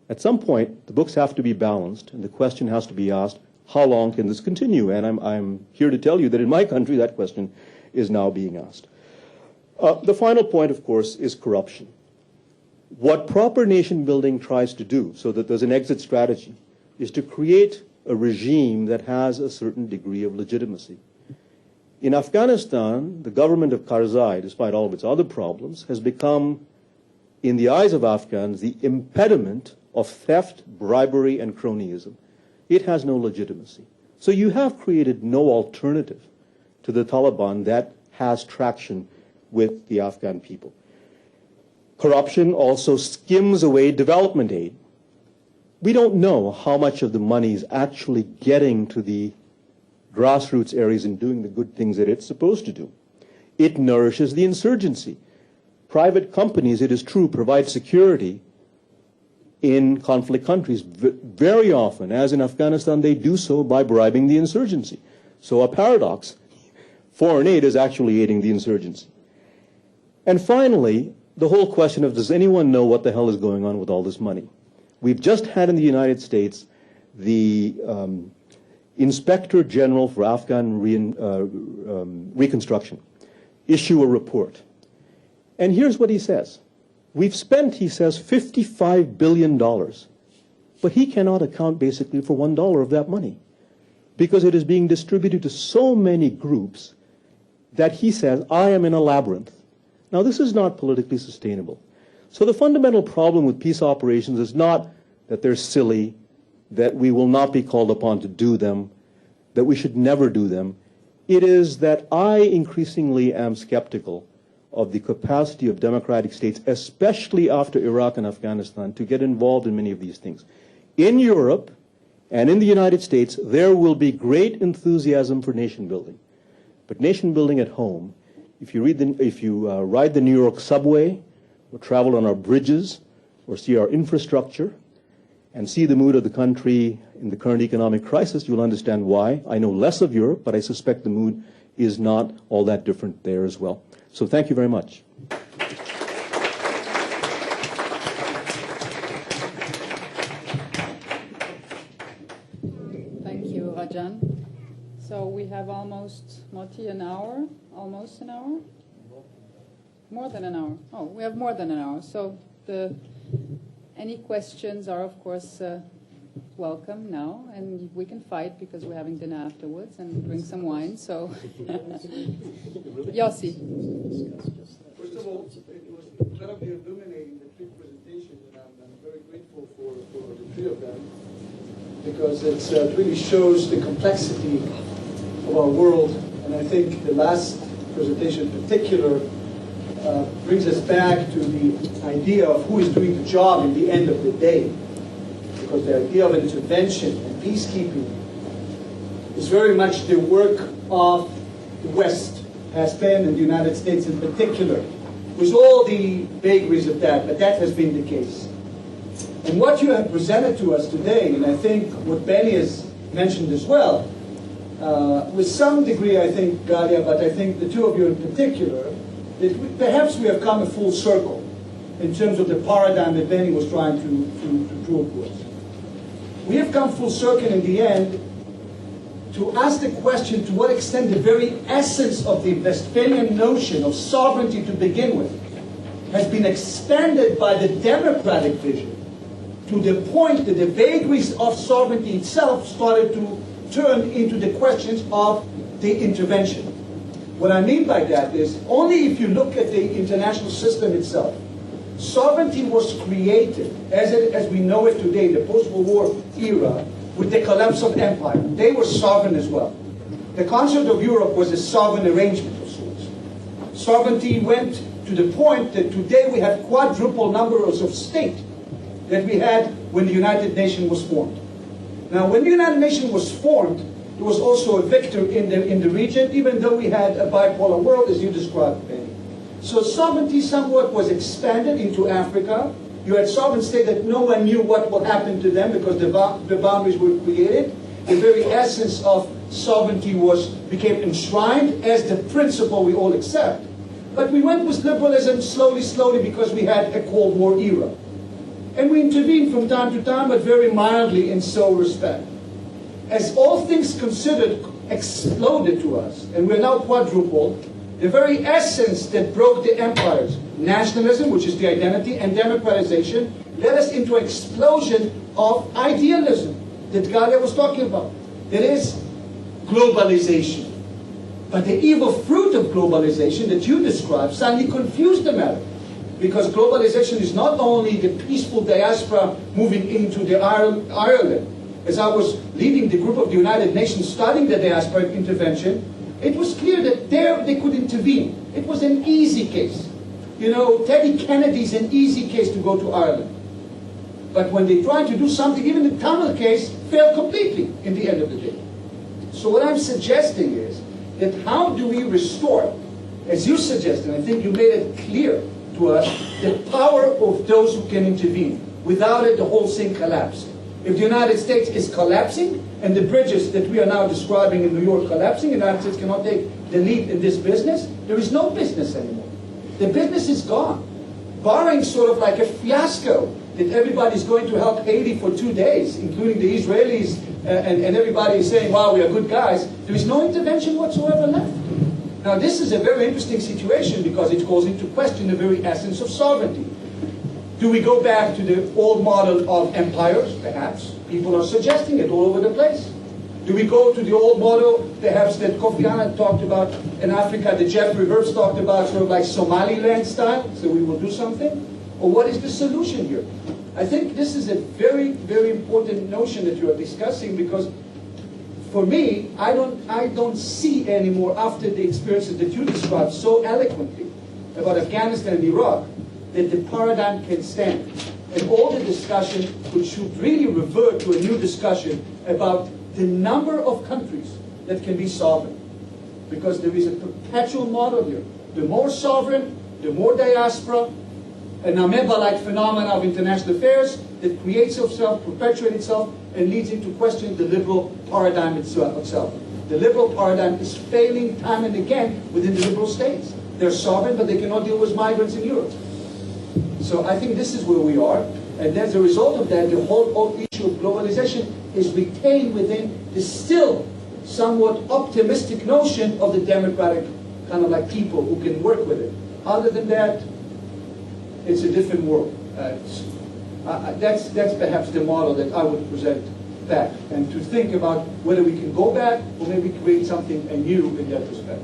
At some point, the books have to be balanced, and the question has to be asked, how long can this continue? And I'm here to tell you that in my country, that question is now being asked. The final point, of course, is corruption. What proper nation building tries to do, so that there's an exit strategy, is to create a regime that has a certain degree of legitimacy. In Afghanistan, the government of Karzai, despite all of its other problems, has become, in the eyes of Afghans, the impediment of theft, bribery, and cronyism. It has no legitimacy. So you have created no alternative to the Taliban that has traction with the Afghan people. Corruption also skims away development aid. We don't know how much of the money is actually getting to the grassroots areas and doing the good things that it's supposed to do. It nourishes the insurgency. Private companies, it is true, provide security in conflict countries. Very often, as in Afghanistan, they do so by bribing the insurgency. So a paradox. Foreign aid is actually aiding the insurgency. And finally, the whole question of, does anyone know what the hell is going on with all this money? We've just had in the United States the Inspector General for Afghan Reconstruction issue a report. And here's what he says. We've spent, he says, $55 billion, but he cannot account basically for $1 of that money because it is being distributed to so many groups that he says, I am in a labyrinth. Now, this is not politically sustainable. So the fundamental problem with peace operations is not that they're silly, that we will not be called upon to do them, that we should never do them. It is that I increasingly am skeptical of the capacity of democratic states, especially after Iraq and Afghanistan, to get involved in many of these things. In Europe and in the United States, there will be great enthusiasm for nation building. But nation building at home, if you ride the New York subway, or travel on our bridges, or see our infrastructure, and see the mood of the country in the current economic crisis, you'll understand why. I know less of Europe, but I suspect the mood is not all that different there as well. So thank you very much. Thank you, Rajan. So we have almost, Moti, an hour? Almost an hour? More than an hour. Oh, we have more than an hour. So any questions are, of course, welcome now. And we can fight because we're having dinner afterwards and drink some wine. So, Yossi. First of all, it was incredibly illuminating, the three presentations, and I'm very grateful for the three of them because it really shows the complexity of our world. And I think the last presentation in particular brings us back to the idea of who is doing the job in the end of the day. Because the idea of intervention and peacekeeping is very much the work of the West, has been, and the United States in particular, with all the vagaries of that, but that has been the case. And what you have presented to us today, and I think what Benny has mentioned as well, with some degree, I think, Galia, but I think the two of you in particular, that perhaps we have come a full circle in terms of the paradigm that Benny was trying to prove to us. We have come full circle in the end to ask the question to what extent the very essence of the Westphalian notion of sovereignty to begin with has been expanded by the democratic vision to the point that the vagaries of sovereignty itself started to turn into the questions of the intervention. What I mean by that is only if you look at the international system itself, Sovereignty was created, as we know it today, the post-World War era, with the collapse of empire. They were sovereign as well. The concept of Europe was a sovereign arrangement of sorts. Sovereignty went to the point that today we have quadruple numbers of states that we had when the United Nations was formed. Now, when the United Nations was formed, there was also a victor in the region, even though we had a bipolar world, as you described, Benny. So sovereignty somewhat was expanded into Africa. You had sovereign states that no one knew what would happen to them because the boundaries were created. The very essence of sovereignty became enshrined as the principle we all accept. But we went with liberalism slowly, because we had a Cold War era. And we intervened from time to time, but very mildly in so respect. As all things considered exploded to us, and we're now quadrupled, the very essence that broke the empires, nationalism, which is the identity, and democratization, led us into an explosion of idealism that Galia was talking about. That is globalization. But the evil fruit of globalization that you described suddenly confused the matter. Because globalization is not only the peaceful diaspora moving into Ireland. As I was leading the group of the United Nations studying the diaspora intervention, it was clear that there they could intervene. It was an easy case. You know, Teddy Kennedy's an easy case to go to Ireland. But when they tried to do something, even the Tamil case failed completely in the end of the day. So what I'm suggesting is that how do we restore, as you suggested, I think you made it clear to us, the power of those who can intervene. Without it, the whole thing collapses. If the United States is collapsing, and the bridges that we are now describing in New York collapsing, the United States cannot take the lead in this business, there is no business anymore. The business is gone. Barring sort of like a fiasco that everybody's going to help Haiti for 2 days, including the Israelis, and everybody is saying, wow, we are good guys, there is no intervention whatsoever left. Now, this is a very interesting situation because it calls into question the very essence of sovereignty. Do we go back to the old model of empires? Perhaps. People are suggesting it all over the place. Do we go to the old model, perhaps, that Kofi Annan talked about in Africa, that Jeffrey Herbst talked about, sort of like Somaliland style, so we will do something? Or what is the solution here? I think this is a very, very important notion that you are discussing because for me, I don't see anymore after the experiences that you described so eloquently about Afghanistan and Iraq that the paradigm can stand. And all the discussion which should really revert to a new discussion about the number of countries that can be sovereign. Because there is a perpetual model here. The more sovereign, the more diaspora, an amoeba-like phenomenon of international affairs that creates itself, perpetuates itself, and leads into questioning the liberal paradigm itself. The liberal paradigm is failing time and again within the liberal states. They're sovereign, but they cannot deal with migrants in Europe. So I think this is where we are. And as a result of that, the whole issue of globalization is retained within the still somewhat optimistic notion of the democratic kind of like people who can work with it. Other than that, it's a different world. That's perhaps the model that I would present back, and to think about whether we can go back or maybe create something anew in that respect.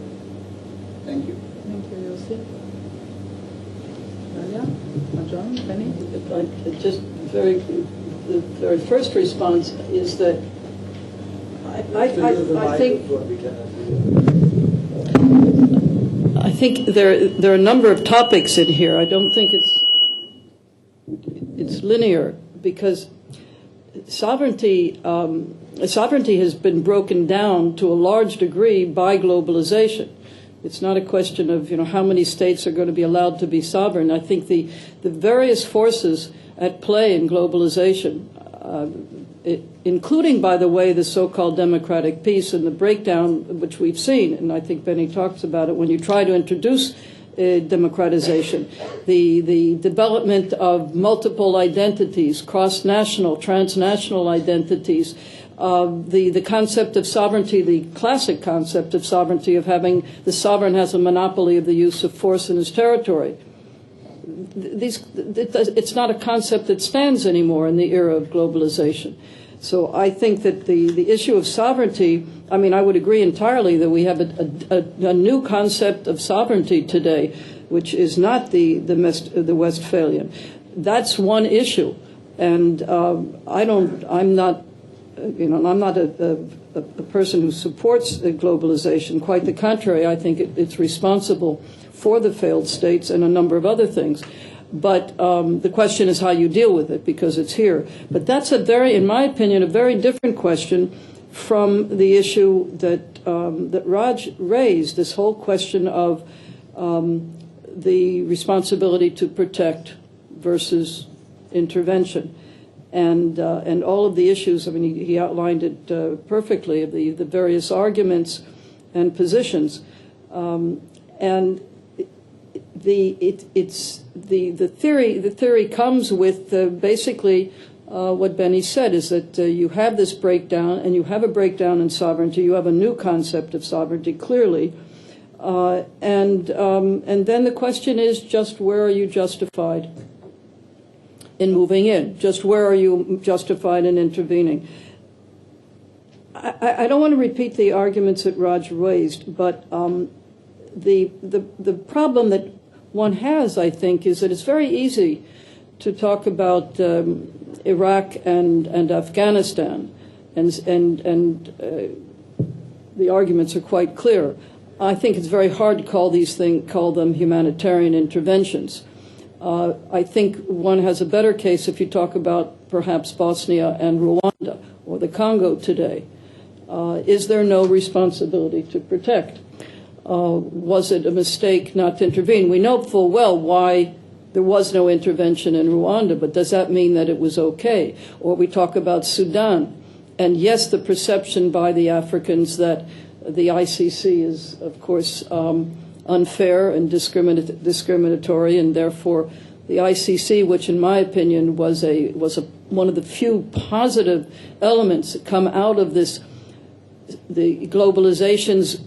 Thank you. Thank you, Yossi. John, Benny? Just the very first response is that I think there are a number of topics in here. I don't think it's linear because sovereignty has been broken down to a large degree by globalization. It's not a question of how many states are going to be allowed to be sovereign. I think the various forces at play in globalization, including, by the way, the so-called democratic peace and the breakdown which we've seen, and I think Benny talks about it, when you try to introduce democratization, the development of multiple identities, cross-national, transnational identities, the concept of sovereignty, the classic concept of sovereignty of having the sovereign has a monopoly of the use of force in his territory. It's not a concept that stands anymore in the era of globalization. So I think that the issue of sovereignty, I mean, I would agree entirely that we have a new concept of sovereignty today, which is not the Westphalian. That's one issue, and I'm not a person who supports globalization. Quite the contrary, I think it's responsible for the failed states and a number of other things. But the question is how you deal with it, because it's here. But that's in my opinion, a very different question from the issue that Raj raised, this whole question of the responsibility to protect versus intervention. And all of the issues, I mean, he outlined it perfectly, the various arguments and positions. And the theory comes with basically what Benny said, is that you have this breakdown, and you have a breakdown in sovereignty. You have a new concept of sovereignty, clearly. And then the question is just where are you justified in moving in? Just where are you justified in intervening? I don't want to repeat the arguments that Raj raised, but the problem that one has, I think, is that it's very easy to talk about Iraq and Afghanistan, and the arguments are quite clear. I think it's very hard to call them humanitarian interventions. I think one has a better case if you talk about perhaps Bosnia and Rwanda or the Congo today. Is there no responsibility to protect? Was it a mistake not to intervene? We know full well why there was no intervention in Rwanda, but does that mean that it was okay? Or we talk about Sudan, and yes, the perception by the Africans that the ICC is, of course, unfair and discriminatory, and therefore the ICC, which in my opinion was one of the few positive elements that come out of the globalization's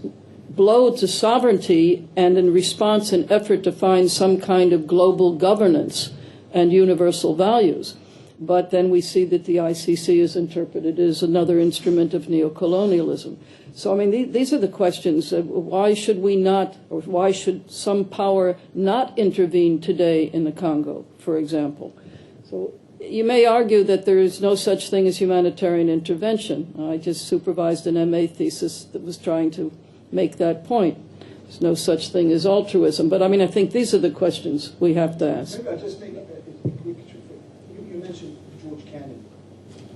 blow to sovereignty, and in response an effort to find some kind of global governance and universal values. But then we see that the ICC is interpreted as another instrument of neocolonialism. So, I mean, these are the questions. Why should we not, or why should some power not intervene today in the Congo, for example? So you may argue that there is no such thing as humanitarian intervention. I just supervised an MA thesis that was trying to make that point. There's no such thing as altruism. But, I mean, I think these are the questions we have to ask. Maybe I'll just make you mentioned George Cannon.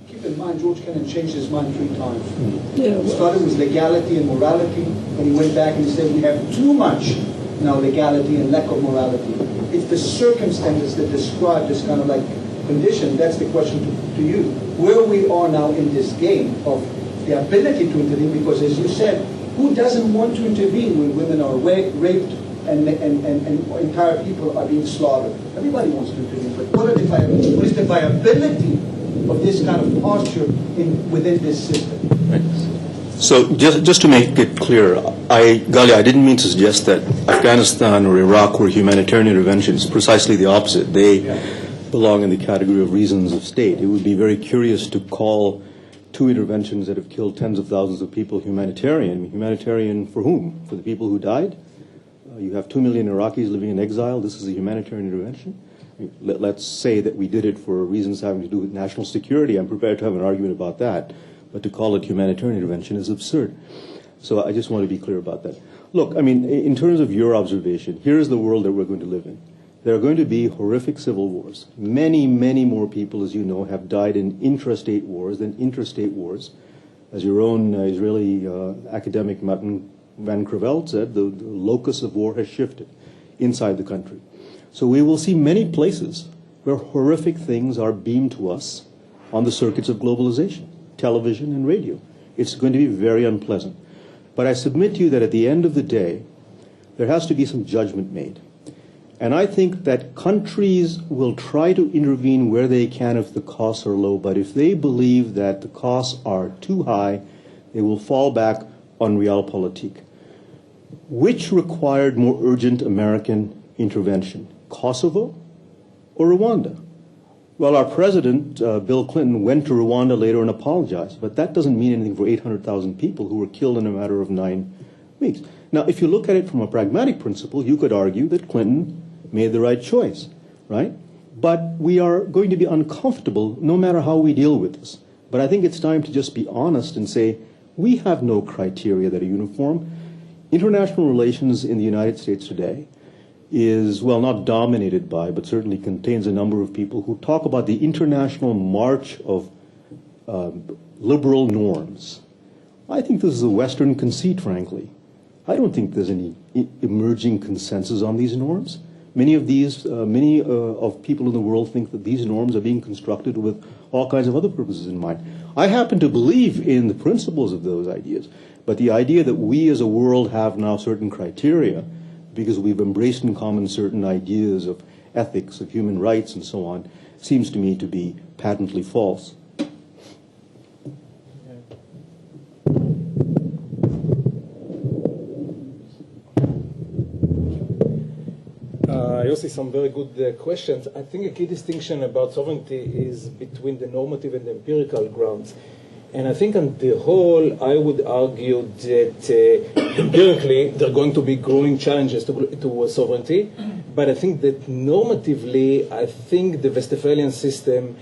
Keep in mind, George Cannon changed his mind 3 times. Yeah, He started with legality and morality, and he went back and he said we have too much now legality and lack of morality. It's the circumstances that describe this kind of like condition. That's the question to you. Where we are now in this game of the ability to intervene, because as you said, who doesn't want to intervene when women are raped and entire people are being slaughtered? Everybody wants to intervene, but what is the viability of this kind of posture within this system? Right. So just to make it clear, Gali, I didn't mean to suggest that Afghanistan or Iraq were humanitarian interventions. Precisely the opposite. They belong in the category of reasons of state. It would be very curious to call 2 interventions that have killed tens of thousands of people humanitarian. Humanitarian for whom? For the people who died? You have 2 million Iraqis living in exile. This is a humanitarian intervention. Let's say that we did it for reasons having to do with national security. I'm prepared to have an argument about that. But to call it humanitarian intervention is absurd. So I just want to be clear about that. Look, I mean, in terms of your observation, here is the world that we're going to live in. There are going to be horrific civil wars. Many, many more people, as you know, have died in intrastate wars than interstate wars. As your own Israeli academic Matan Van Creveld said, the locus of war has shifted inside the country. So we will see many places where horrific things are beamed to us on the circuits of globalization, television and radio. It's going to be very unpleasant. But I submit to you that at the end of the day, there has to be some judgment made. And I think that countries will try to intervene where they can if the costs are low, but if they believe that the costs are too high, they will fall back on realpolitik. Which required more urgent American intervention, Kosovo or Rwanda? Well, our president, Bill Clinton, went to Rwanda later and apologized, but that doesn't mean anything for 800,000 people who were killed in a matter of 9 weeks. Now, if you look at it from a pragmatic principle, you could argue that Clinton made the right choice, right? But we are going to be uncomfortable no matter how we deal with this. But I think it's time to just be honest and say, we have no criteria that are uniform. International relations in the United States today is, well, not dominated by, but certainly contains a number of people who talk about the international march of liberal norms. I think this is a Western conceit, frankly. I don't think there's any emerging consensus on these norms. Many of people in the world think that these norms are being constructed with all kinds of other purposes in mind. I happen to believe in the principles of those ideas, but the idea that we as a world have now certain criteria because we've embraced in common certain ideas of ethics, of human rights, and so on, seems to me to be patently false. Yossi, some very good questions. I think a key distinction about sovereignty is between the normative and the empirical grounds. And I think on the whole, I would argue that empirically there are going to be growing challenges to sovereignty. But I think that normatively, I think the Westphalian system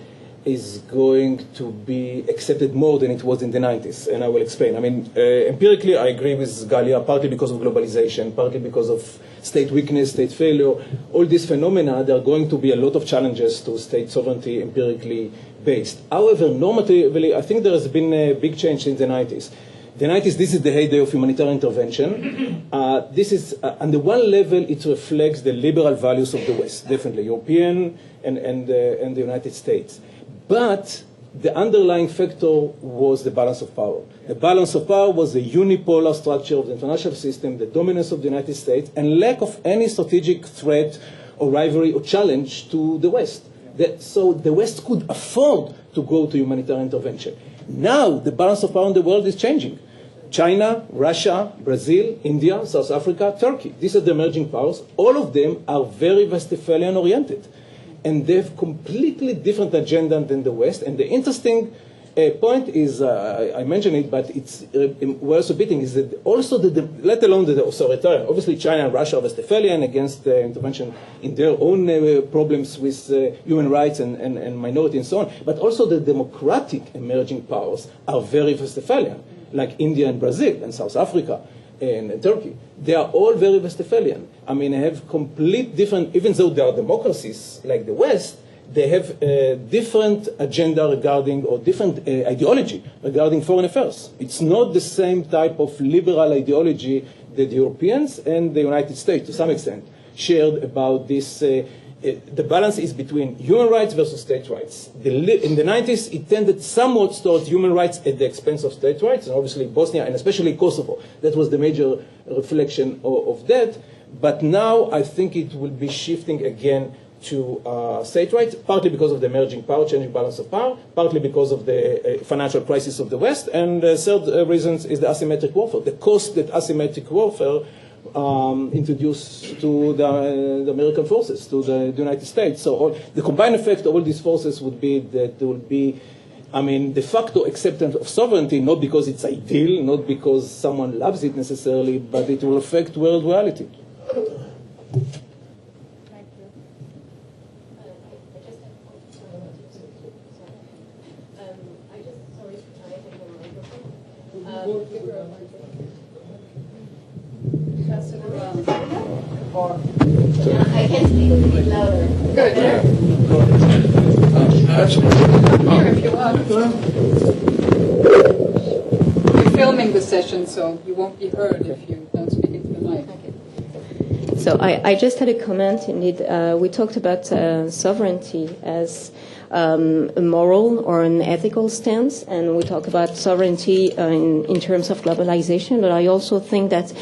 is going to be accepted more than it was in the 90s, and I will explain. I mean, empirically, I agree with Galia, partly because of globalization, partly because of state weakness, state failure. All these phenomena, there are going to be a lot of challenges to state sovereignty empirically based. However, normatively, I think there has been a big change in the 90s. The 90s, this is the heyday of humanitarian intervention. This is, on the one level, it reflects the liberal values of the West, definitely, European and the United States. But the underlying factor was the balance of power. The balance of power was the unipolar structure of the international system, the dominance of the United States, and lack of any strategic threat or rivalry or challenge to the West. So the West could afford to go to humanitarian intervention. Now the balance of power in the world is changing. China, Russia, Brazil, India, South Africa, Turkey. These are the emerging powers. All of them are very Westphalian oriented. And they have completely different agenda than the West. And the interesting point is, I mentioned it, but it's worth repeating, is that also, let alone the authoritarian, obviously China and Russia are Westphalian against intervention in their own problems with human rights and minority and so on, but also the democratic emerging powers are very Westphalian, like India and Brazil and South Africa and Turkey. They are all very Westphalian. I mean, they have complete different, even though they are democracies like the West, they have a different agenda regarding, or different ideology regarding foreign affairs. It's not the same type of liberal ideology that the Europeans and the United States, to some extent, shared about this. The balance is between human rights versus state rights. In the 90s, it tended somewhat towards human rights at the expense of state rights, and obviously Bosnia and especially Kosovo. That was the major reflection of that. But now I think it will be shifting again to state rights, partly because of the emerging power, changing balance of power, partly because of the financial crisis of the West, and the third reason is the asymmetric warfare, the cost that asymmetric warfare introduced to the American forces, to the United States. So the combined effect of all these forces would be that there would be, I mean, de facto acceptance of sovereignty, not because it's ideal, not because someone loves it necessarily, but it will affect world reality. I can speak a bit louder. Good. Here, if you want. We're filming the session, so you won't be heard if you don't speak into the mic. Okay. So I just had a comment. Indeed, we talked about sovereignty as a moral or an ethical stance, and we talk about sovereignty in terms of globalization. But I also think that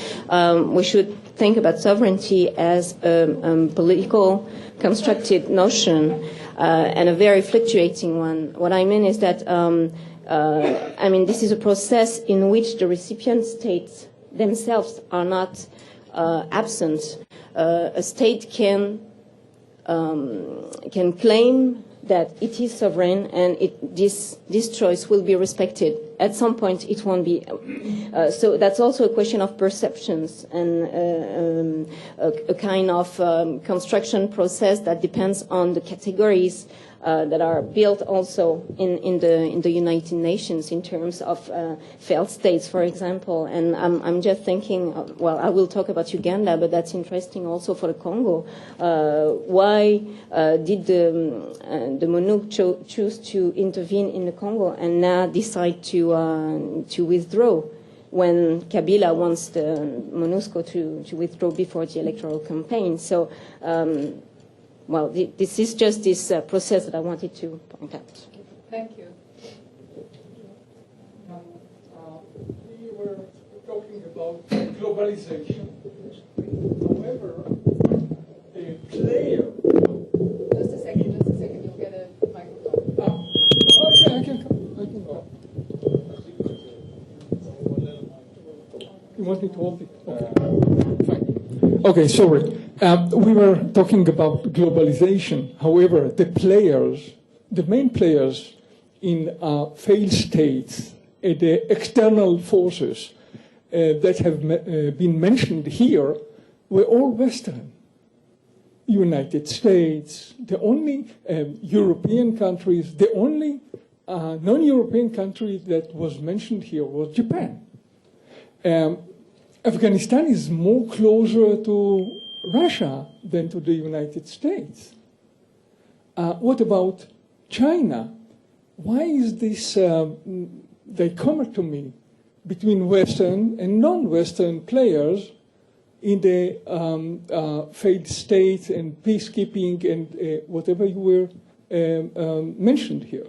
we should think about sovereignty as a political constructed notion and a very fluctuating one. What I mean is that this is a process in which the recipient states themselves are not absent. A state can claim that it is sovereign and this choice will be respected. At some point, it won't be. So that's also a question of perceptions and a kind of construction process that depends on the categories that are built also in the United Nations in terms of failed states, for example. And I'm just thinking, well, I will talk about Uganda, but that's interesting also for the Congo. Why did the MONUC choose to intervene in the Congo and now decide to withdraw when Kabila wants the MONUSCO to withdraw before the electoral campaign? So. Well, this is just this process that I wanted to point out. Thank you. We were talking about globalization. However, the player... Just a second, you'll get a microphone. Okay, I can come. You want me to hold it? Okay. Fine. Okay, sorry. We were talking about globalization. However, the main players in failed states, the external forces that have been mentioned here were all Western. United States, the only European countries, the only non-European country that was mentioned here was Japan. Afghanistan is more closer to Russia than to the United States. What about China? Why is this dichotomy between Western and non-Western players in the failed states and peacekeeping and whatever you were mentioned here?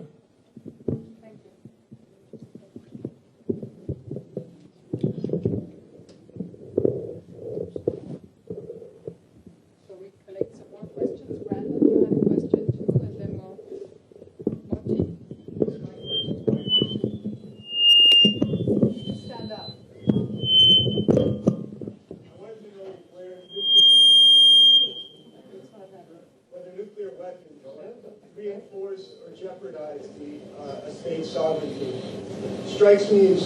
Strikes me as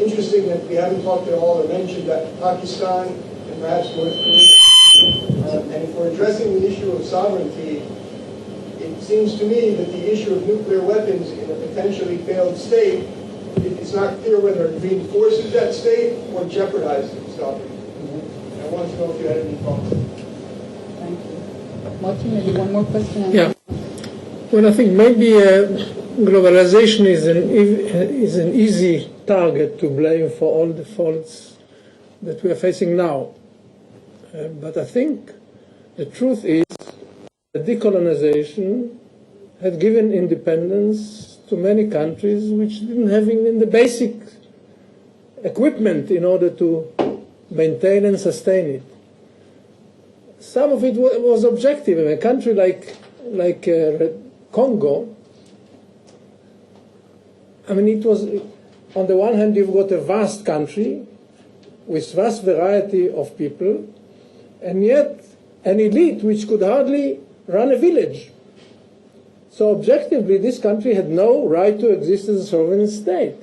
interesting that we haven't talked at all or mentioned that Pakistan and perhaps North Korea. And if we're addressing the issue of sovereignty, it seems to me that the issue of nuclear weapons in a potentially failed state, it's not clear whether it reinforces that state or jeopardizes sovereignty. And I wanted to know if you had any thoughts. Thank you. Martin, maybe one more question? Yeah. Well, I think maybe globalization is an easy target to blame for all the faults that we are facing now. But I think the truth is that decolonization had given independence to many countries which didn't have in the basic equipment in order to maintain and sustain it. Some of it was objective. I mean, a country like Congo, I mean, it was, on the one hand, you've got a vast country with vast variety of people, and yet an elite which could hardly run a village. So objectively, this country had no right to exist as a sovereign state.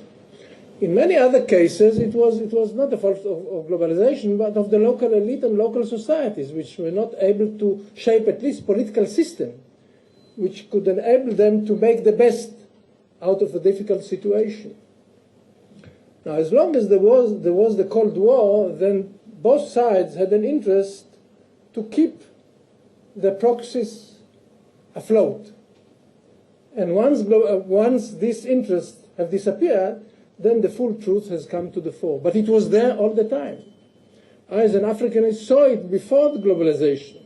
In many other cases, it was not the fault of globalization, but of the local elite and local societies, which were not able to shape at least political system, which could enable them to make the best out of a difficult situation. Now, as long as there was the Cold War, then both sides had an interest to keep the proxies afloat. And once these interests have disappeared, then the full truth has come to the fore. But it was there all the time. I, as an Africanist, saw it before the globalization.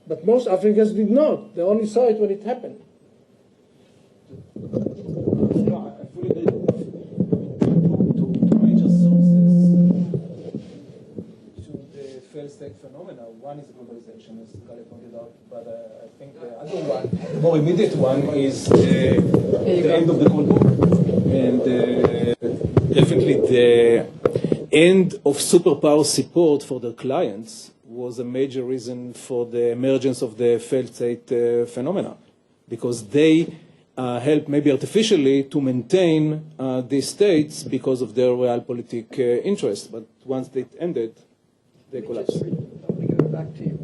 But most Africans did not. They only saw it when it happened. No, I fully agree. Two major sources to the failed state phenomena. One is globalization, as Kale pointed out, but I think the other one, the more immediate one, is the end of the Cold War. And definitely the end of superpower support for their clients was a major reason for the emergence of the failed state phenomena. because they help maybe artificially to maintain these states because of their realpolitik interest. But once they ended, they collapsed. Back to you.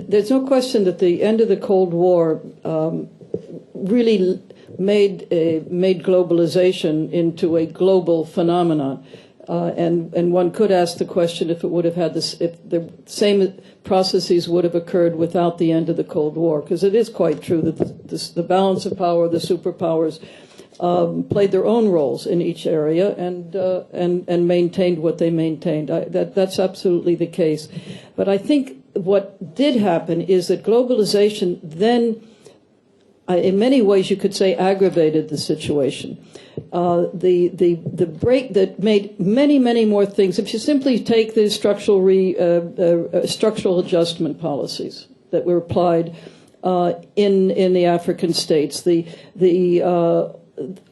There's no question that the end of the Cold War really made globalization into a global phenomenon. And one could ask the question if it would have had this, if the same processes would have occurred without the end of the Cold War, because it is quite true that the balance of power, the superpowers, played their own roles in each area and maintained what they maintained. That's absolutely the case. But I think what did happen is that globalization then, in many ways, you could say, aggravated the situation. The break that made many more things. If you simply take the structural adjustment policies that were applied in the African states,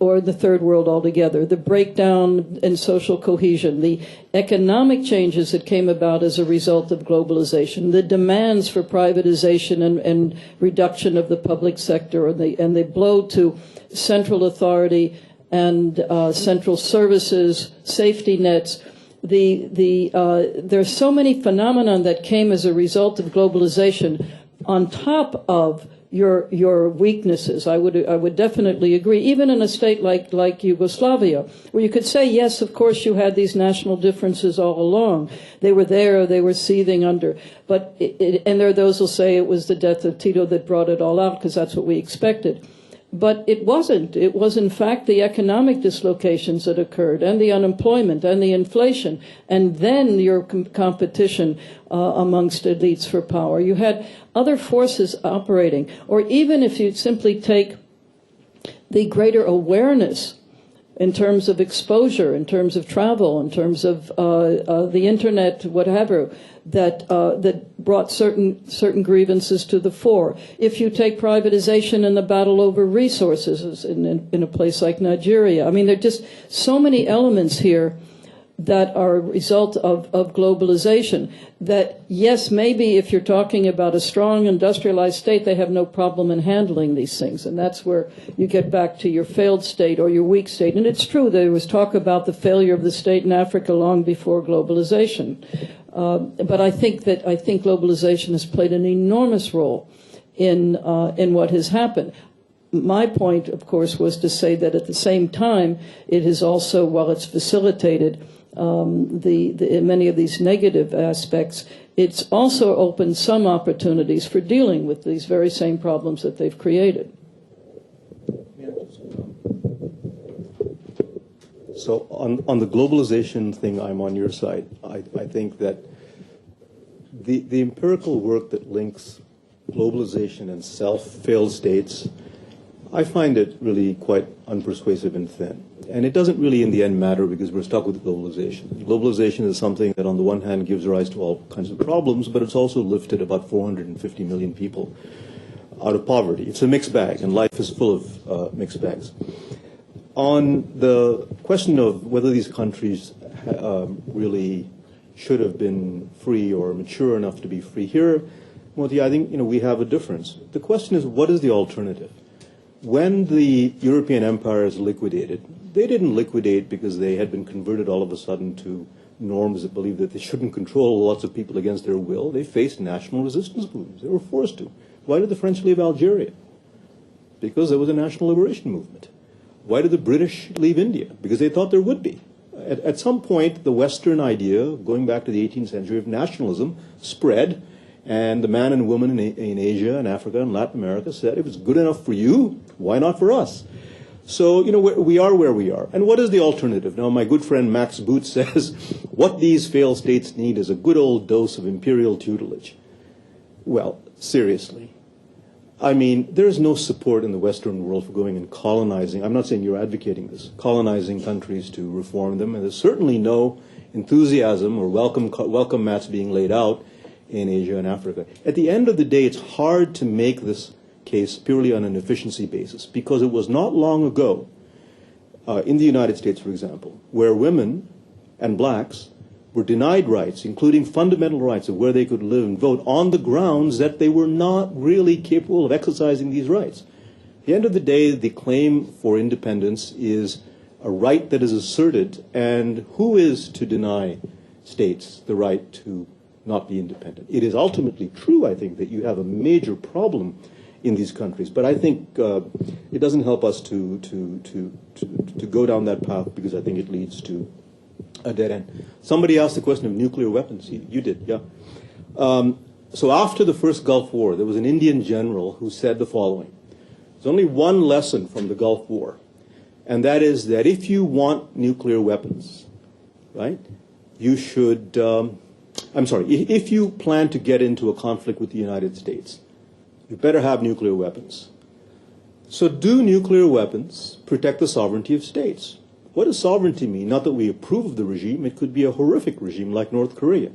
or the third world altogether, the breakdown in social cohesion, the economic changes that came about as a result of globalization, the demands for privatization and reduction of the public sector, and the blow to central authority and central services, safety nets. There's so many phenomena that came as a result of globalization on top of your weaknesses. I would definitely agree. Even in a state like Yugoslavia, where you could say, yes, of course, you had these national differences all along. They were there. They were seething under. But and there are those who'll say it was the death of Tito that brought it all out, because that's what we expected. But it wasn't. It was, in fact, the economic dislocations that occurred, and the unemployment, and the inflation, and then your competition amongst elites for power. You had other forces operating. Or even if you simply take the greater awareness in terms of exposure, in terms of travel, in terms of the internet, whatever, that brought certain grievances to the fore. If you take privatization and the battle over resources in a place like Nigeria, I mean, there are just so many elements here that are a result of globalization that, yes, maybe if you're talking about a strong industrialized state, they have no problem in handling these things. And that's where you get back to your failed state or your weak state. And it's true, there was talk about the failure of the state in Africa long before globalization. But I think globalization has played an enormous role in what has happened. My point, of course, was to say that at the same time, it has also, while it's facilitated many of these negative aspects, it's also opened some opportunities for dealing with these very same problems that they've created. So on the globalization thing, I'm on your side. I think that the empirical work that links globalization and failed states, I find it really quite unpersuasive and thin. And it doesn't really in the end matter because we're stuck with globalization. Globalization is something that on the one hand gives rise to all kinds of problems, but it's also lifted about 450 million people out of poverty. It's a mixed bag, and life is full of mixed bags. On the question of whether these countries really should have been free or mature enough to be free here, Moti, I think we have a difference. The question is, what is the alternative? When the European empires liquidated, they didn't liquidate because they had been converted all of a sudden to norms that believed that they shouldn't control lots of people against their will. They faced national resistance movements. They were forced to. Why did the French leave Algeria? Because there was a national liberation movement. Why did the British leave India? Because they thought there would be. At some point, the Western idea, going back to the 18th century, of nationalism spread, and the man and woman in Asia and Africa and Latin America said, if it's good enough for you, why not for us? So, we are where we are. And what is the alternative? Now, my good friend Max Boot says, what these failed states need is a good old dose of imperial tutelage. Well, seriously. I mean, there is no support in the Western world for going and colonizing. I'm not saying you're advocating this, colonizing countries to reform them. And there's certainly no enthusiasm or welcome mats being laid out in Asia and Africa. At the end of the day, it's hard to make this case purely on an efficiency basis, because it was not long ago, in the United States, for example, where women and blacks were denied rights, including fundamental rights of where they could live and vote, on the grounds that they were not really capable of exercising these rights. At the end of the day, the claim for independence is a right that is asserted, and who is to deny states the right to not be independent? It is ultimately true, I think, that you have a major problem in these countries, but I think it doesn't help us to go down that path, because I think it leads to a dead end. Somebody asked the question of nuclear weapons. You did, yeah. So after the first Gulf War, there was an Indian general who said the following: there's only one lesson from the Gulf War, and that is that if you want nuclear weapons, right, you should, if you plan to get into a conflict with the United States, you better have nuclear weapons. So do nuclear weapons protect the sovereignty of states? What does sovereignty mean? Not that we approve of the regime. It could be a horrific regime like North Korea.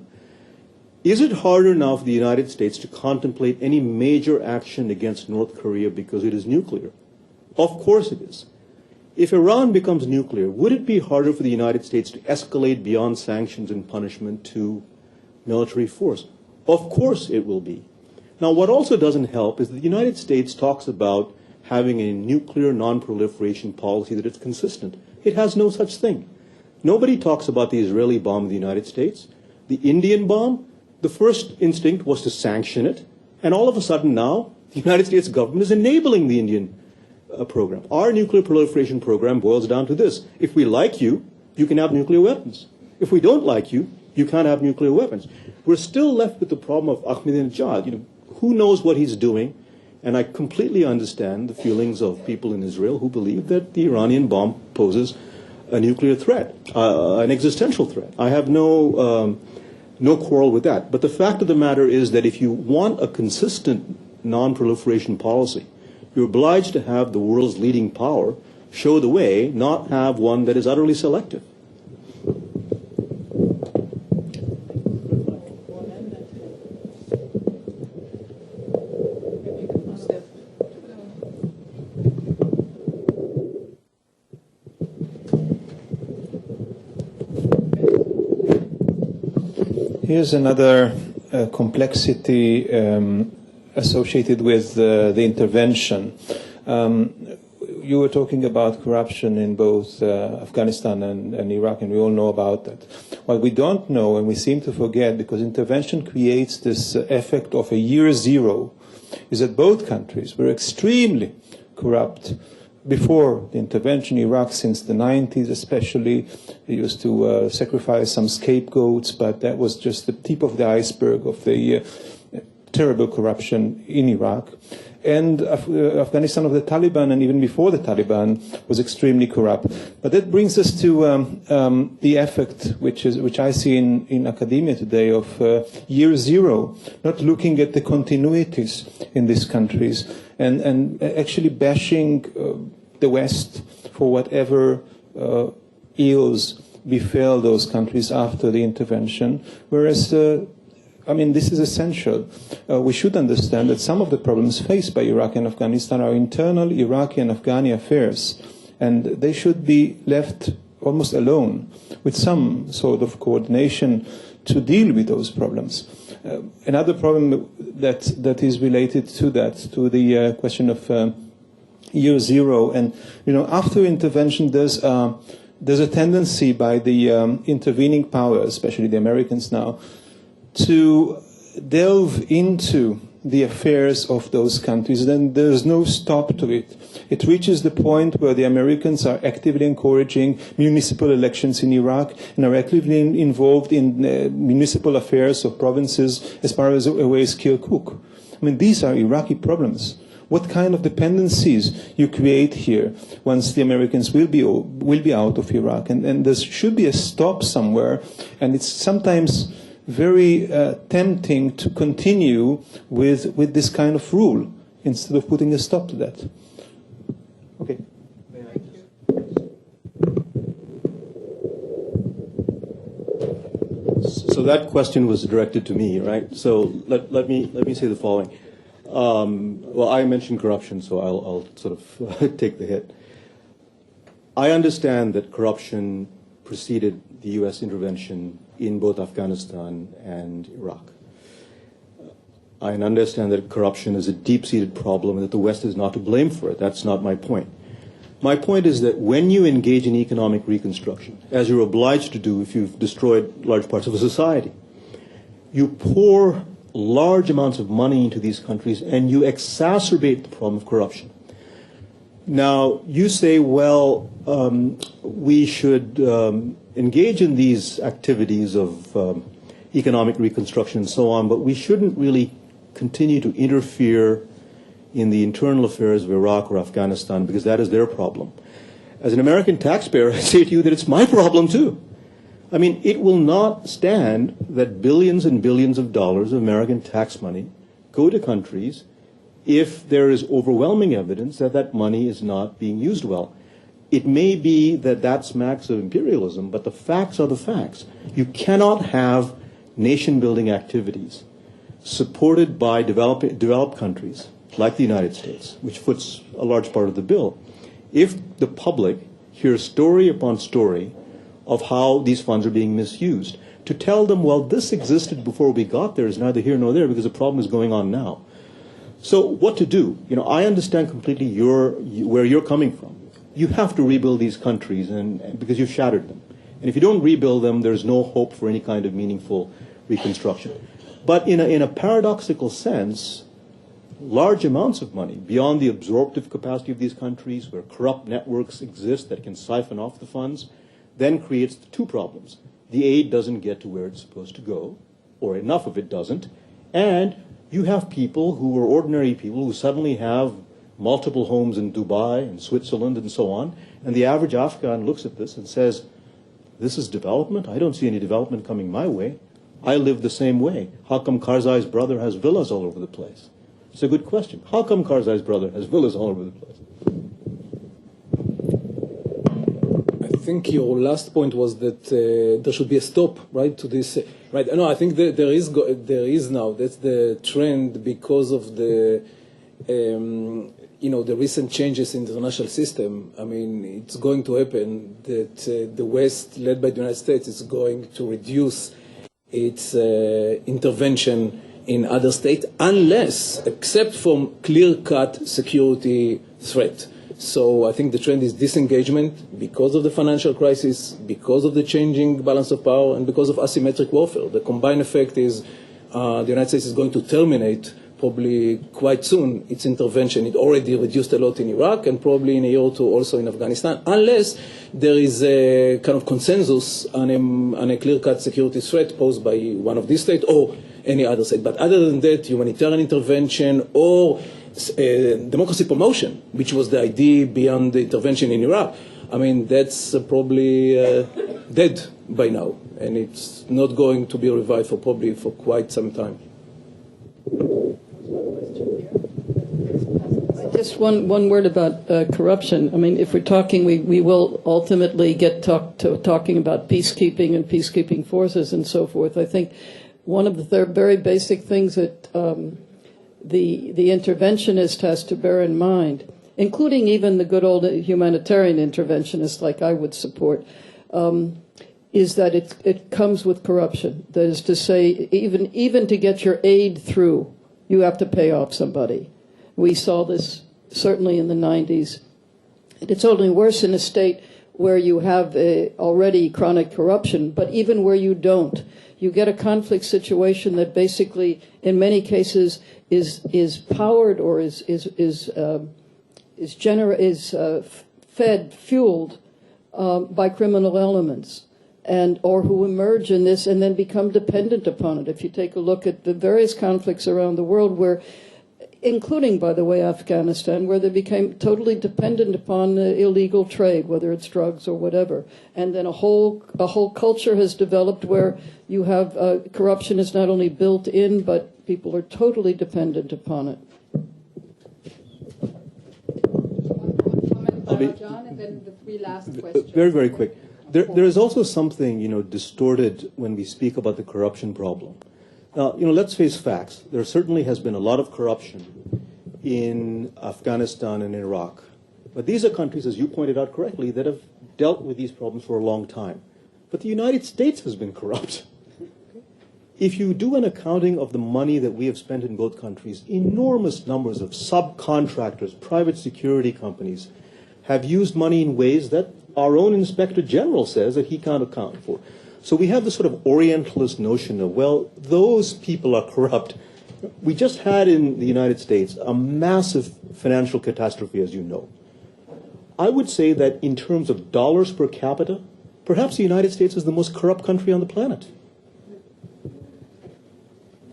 Is it harder now for the United States to contemplate any major action against North Korea because it is nuclear? Of course it is. If Iran becomes nuclear, would it be harder for the United States to escalate beyond sanctions and punishment to military force? Of course it will be. Now, what also doesn't help is that the United States talks about having a nuclear non-proliferation policy that is consistent. It has no such thing. Nobody talks about the Israeli bomb in the United States. The Indian bomb, the first instinct was to sanction it, and all of a sudden now, the United States government is enabling the Indian program. Our nuclear proliferation program boils down to this: if we like you, you can have nuclear weapons. If we don't like you, you can't have nuclear weapons. We're still left with the problem of Ahmadinejad. Who knows what he's doing? And I completely understand the feelings of people in Israel who believe that the Iranian bomb poses a nuclear threat, an existential threat. I have no quarrel with that. But the fact of the matter is that if you want a consistent non-proliferation policy, you're obliged to have the world's leading power show the way, not have one that is utterly selective. Here's another complexity associated with the intervention. You were talking about corruption in both Afghanistan and Iraq, and we all know about that. What we don't know, and we seem to forget, because intervention creates this effect of a year zero, is that both countries were extremely corrupt before the intervention. Iraq, since the 90s especially, they used to sacrifice some scapegoats, but that was just the tip of the iceberg of the terrible corruption in Iraq. And Afghanistan of the Taliban, and even before the Taliban, was extremely corrupt. But that brings us to the effect, which I see in academia today, of year zero, not looking at the continuities in these countries, and actually bashing the West for whatever ills befell those countries after the intervention, whereas this is essential. We should understand that some of the problems faced by Iraq and Afghanistan are internal Iraqi and Afghani affairs, and they should be left almost alone with some sort of coordination to deal with those problems. Another problem that is related to that, to the question of year zero, and after intervention, there's a tendency by the intervening powers, especially the Americans now, to delve into the affairs of those countries. Then there's no stop to it. It reaches the point where the Americans are actively encouraging municipal elections in Iraq and are actively involved in municipal affairs of provinces as far away as Kirkuk. These are Iraqi problems. What kind of dependencies you create here once the Americans will be out of Iraq, and there should be a stop somewhere. And it's sometimes very tempting to continue with this kind of rule instead of putting a stop to that. Okay. So that question was directed to me, right? So let me say the following. Well, I mentioned corruption, so I'll sort of take the hit. I understand that corruption preceded the U.S. intervention in both Afghanistan and Iraq. I understand that corruption is a deep-seated problem and that the West is not to blame for it. That's not my point. My point is that when you engage in economic reconstruction, as you're obliged to do if you've destroyed large parts of a society, you pour large amounts of money into these countries and you exacerbate the problem of corruption. Now, you say, well, we should engage in these activities of economic reconstruction and so on, but we shouldn't really continue to interfere in the internal affairs of Iraq or Afghanistan because that is their problem. As an American taxpayer, I say to you that it's my problem too. I mean, it will not stand that billions and billions of dollars of American tax money go to countries if there is overwhelming evidence that that money is not being used well. It may be that that smacks of imperialism, but the facts are the facts. You cannot have nation-building activities supported by developed countries like the United States, which foots a large part of the bill, if the public hears story upon story of how these funds are being misused. To tell them, well, this existed before we got there is neither here nor there because the problem is going on now. So what to do? You know, I understand completely where you're coming from. You have to rebuild these countries and because you've shattered them. And if you don't rebuild them, there's no hope for any kind of meaningful reconstruction. But in a paradoxical sense, large amounts of money beyond the absorptive capacity of these countries where corrupt networks exist that can siphon off the funds then creates two problems. The aid doesn't get to where it's supposed to go, or enough of it doesn't, and you have people who are ordinary people who suddenly have multiple homes in Dubai and Switzerland and so on, and the average Afghan looks at this and says, this is development? I don't see any development coming my way. I live the same way. How come Karzai's brother has villas all over the place? It's a good question. How come Karzai's brother has villas all over the place? I think your last point was that there should be a stop, right, to this. Right? No, I think that there is now. That's the trend because of the, the recent changes in the international system. I mean, it's going to happen that the West, led by the United States, is going to reduce its intervention in other states unless, except from clear-cut security threat. So I think the trend is disengagement because of the financial crisis, because of the changing balance of power, and because of asymmetric warfare. The combined effect is the United States is going to terminate probably quite soon its intervention. It already reduced a lot in Iraq and probably in a year or two also in Afghanistan, unless there is a kind of consensus on a clear-cut security threat posed by one of these states or any other state. But other than that, humanitarian intervention or democracy promotion, which was the idea beyond the intervention in Iraq, I mean, that's probably dead by now, and it's not going to be revived for quite some time. Just one word about corruption. I mean, if we're talking, we will ultimately get talking about peacekeeping and peacekeeping forces and so forth. I think one of the very basic things that the interventionist has to bear in mind, including even the good old humanitarian interventionist like I would support, is that it comes with corruption. That is to say, even to get your aid through, you have to pay off somebody. We saw this certainly in the 90s. It's only worse in a state where you have already chronic corruption, but even where you don't, you get a conflict situation that basically, in many cases, is powered or is fueled by criminal elements, or who emerge in this and then become dependent upon it. If you take a look at the various conflicts around the world where, including, by the way, Afghanistan, where they became totally dependent upon illegal trade, whether it's drugs or whatever. And then a whole culture has developed where you have corruption is not only built in, but people are totally dependent upon it. John, and then the three last questions. Very, very quick. There is also something, distorted when we speak about the corruption problem. Now, let's face facts. There certainly has been a lot of corruption in Afghanistan and Iraq. But these are countries, as you pointed out correctly, that have dealt with these problems for a long time. but the United States has been corrupt. If you do an accounting of the money that we have spent in both countries, enormous numbers of subcontractors, private security companies, have used money in ways that our own Inspector General says that he can't account for. So we have this sort of Orientalist notion of, well, those people are corrupt. We just had in the United States a massive financial catastrophe, as you know. I would say that in terms of dollars per capita, perhaps the United States is the most corrupt country on the planet.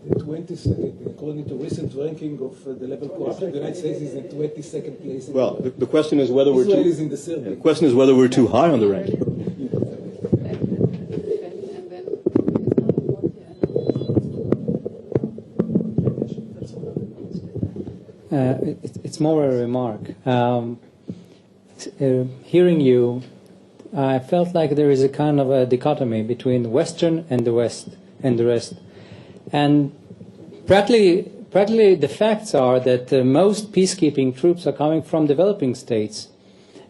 The 22nd, according to recent ranking of the level of corruption, the United States is in 22nd place. Well, the question is whether we're Israel is in the third. the question is whether we're too high on the ranking. It's more a remark. Hearing you, I felt like there is a kind of a dichotomy between the Western and the West and the rest. And practically the facts are that most peacekeeping troops are coming from developing states.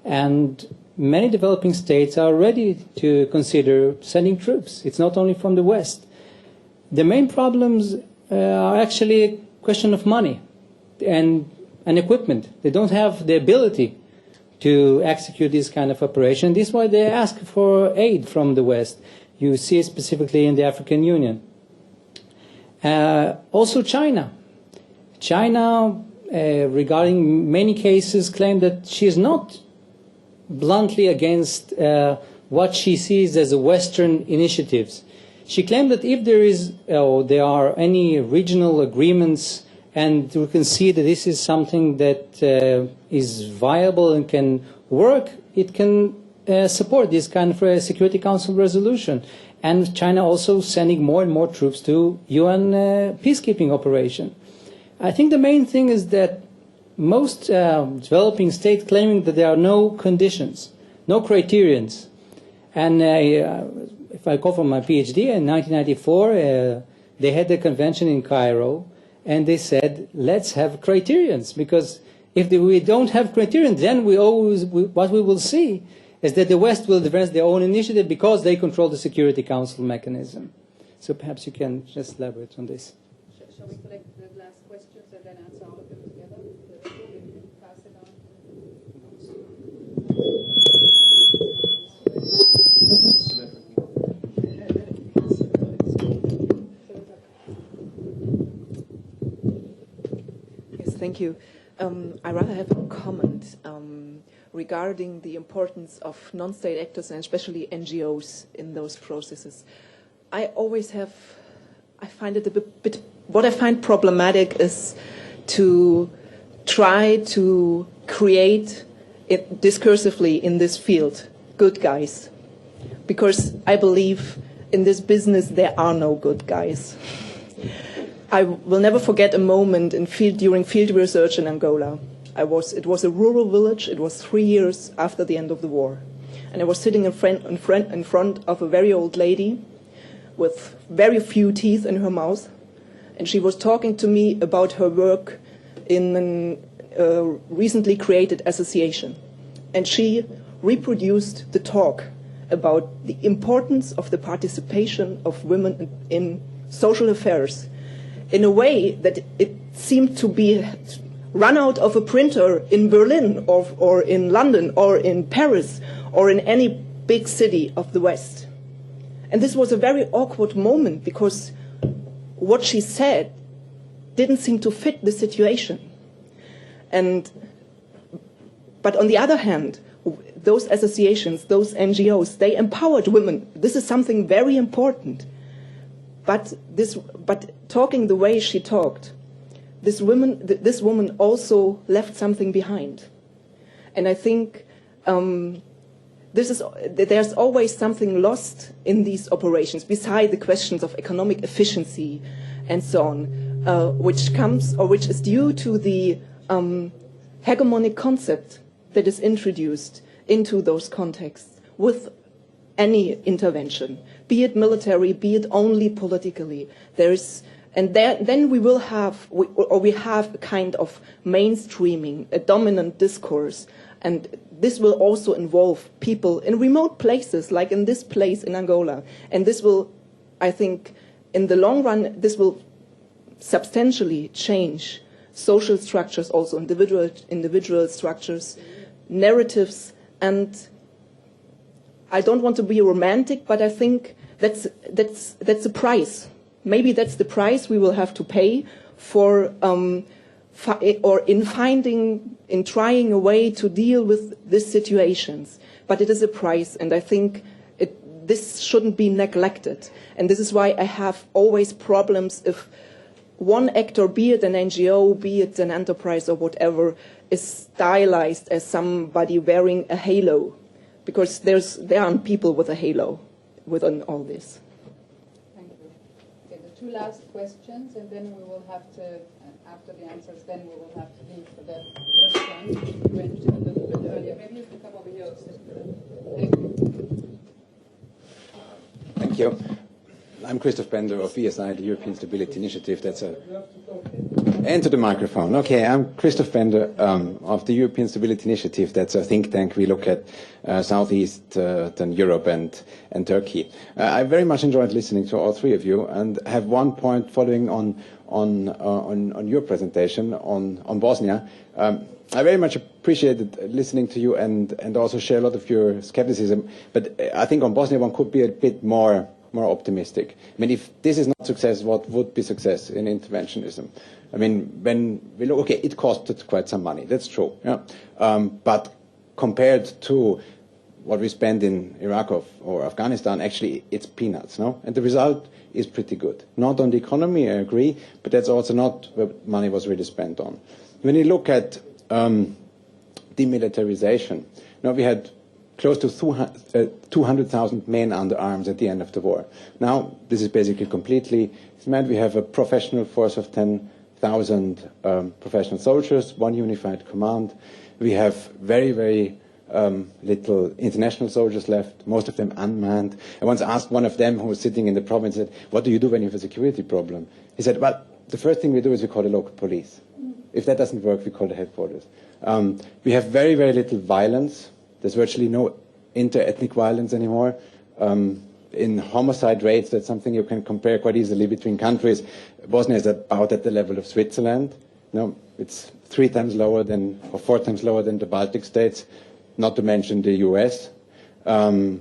And many developing states are ready to consider sending troops. It's not only from the West. The main problems are actually a question of money and equipment. They don't have the ability to execute this kind of operation. This is why they ask for aid from the West. You see it specifically in the African Union. Also China. China, regarding many cases, claimed that she is not bluntly against what she sees as Western initiatives. She claimed that if there are any regional agreements and we can see that this is something that is viable and can work, it can support this kind of a Security Council resolution. And China also sending more and more troops to UN peacekeeping operation. I think the main thing is that most developing states claiming that there are no conditions, no criterions. And if I call from my PhD in 1994, they had a convention in Cairo, and they said, let's have criterions, because if we don't have criterions, then what we will see is that the West will advance their own initiative because they control the Security Council mechanism. So perhaps you can just elaborate on this. Shall we collect the last questions and then answer all of them together? Pass it on. Yes, thank you. I rather have a comment regarding the importance of non-state actors and especially NGOs in those processes. I find it a bit, what I find problematic is to try to create it discursively in this field good guys, because I believe in this business there are no good guys. I will never forget a moment during field research in Angola. It was a rural village. It was 3 years after the end of the war. And I was sitting in front of a very old lady with very few teeth in her mouth. And she was talking to me about her work in a recently created association. And she reproduced the talk about the importance of the participation of women in social affairs in a way that it seemed to be run out of a printer in Berlin or in London or in Paris or in any big city of the West. And this was a very awkward moment because what she said didn't seem to fit the situation. But on the other hand, those associations, those NGOs, they empowered women. This is something very important. But talking the way she talked, this woman also left something behind. And I think there's always something lost in these operations, beside the questions of economic efficiency and so on, which is due to the hegemonic concept that is introduced into those contexts with any intervention, be it military, be it only politically. Then we have a kind of mainstreaming, a dominant discourse, And this will also involve people in remote places, like in this place in Angola. And this will, I think, in the long run, this will substantially change social structures, also individual structures, narratives. And I don't want to be romantic, but I think that's a price. Maybe that's the price we will have to pay for, in trying a way to deal with these situations. But it is a price, and I think this shouldn't be neglected. And this is why I have always problems if one actor, be it an NGO, be it an enterprise or whatever, is stylized as somebody wearing a halo, because there aren't people with a halo within all this. Thank you. Okay, the two last questions, and then we will have to, after the answers, then we will have to leave for the first one, which we went to a little bit earlier. Maybe you can come over here. Thank you. I'm Christoph Bender of ESI, the European Stability Initiative. Enter the microphone. Okay, I'm Christoph Bender of the European Stability Initiative. That's a think tank. We look at Southeastern Europe and Turkey. I very much enjoyed listening to all three of you, and have one point following on your presentation on Bosnia. I very much appreciated listening to you and also share a lot of your skepticism. But I think on Bosnia one could be a bit more optimistic. I mean, if this is not success, what would be success in interventionism? I mean, when we look, okay, it costed quite some money. That's true. Yeah. But compared to what we spend in Iraq or Afghanistan, actually, it's peanuts, no? And the result is pretty good. Not on the economy, I agree, but that's also not what money was really spent on. When you look at demilitarization, now we had close to 200,000 men under arms at the end of the war. Now, this is basically completely dismantled. We have a professional force of 10,000 professional soldiers, one unified command. We have very, very little international soldiers left, most of them unmanned. I once asked one of them who was sitting in the province, said, what do you do when you have a security problem? He said, well, the first thing we do is we call the local police. If that doesn't work, we call the headquarters. We have very, very little violence. There's virtually no inter-ethnic violence anymore. In homicide rates, that's something you can compare quite easily between countries. Bosnia is about at the level of Switzerland. No, it's 3 times lower than, or 4 times lower than the Baltic states, not to mention the US. The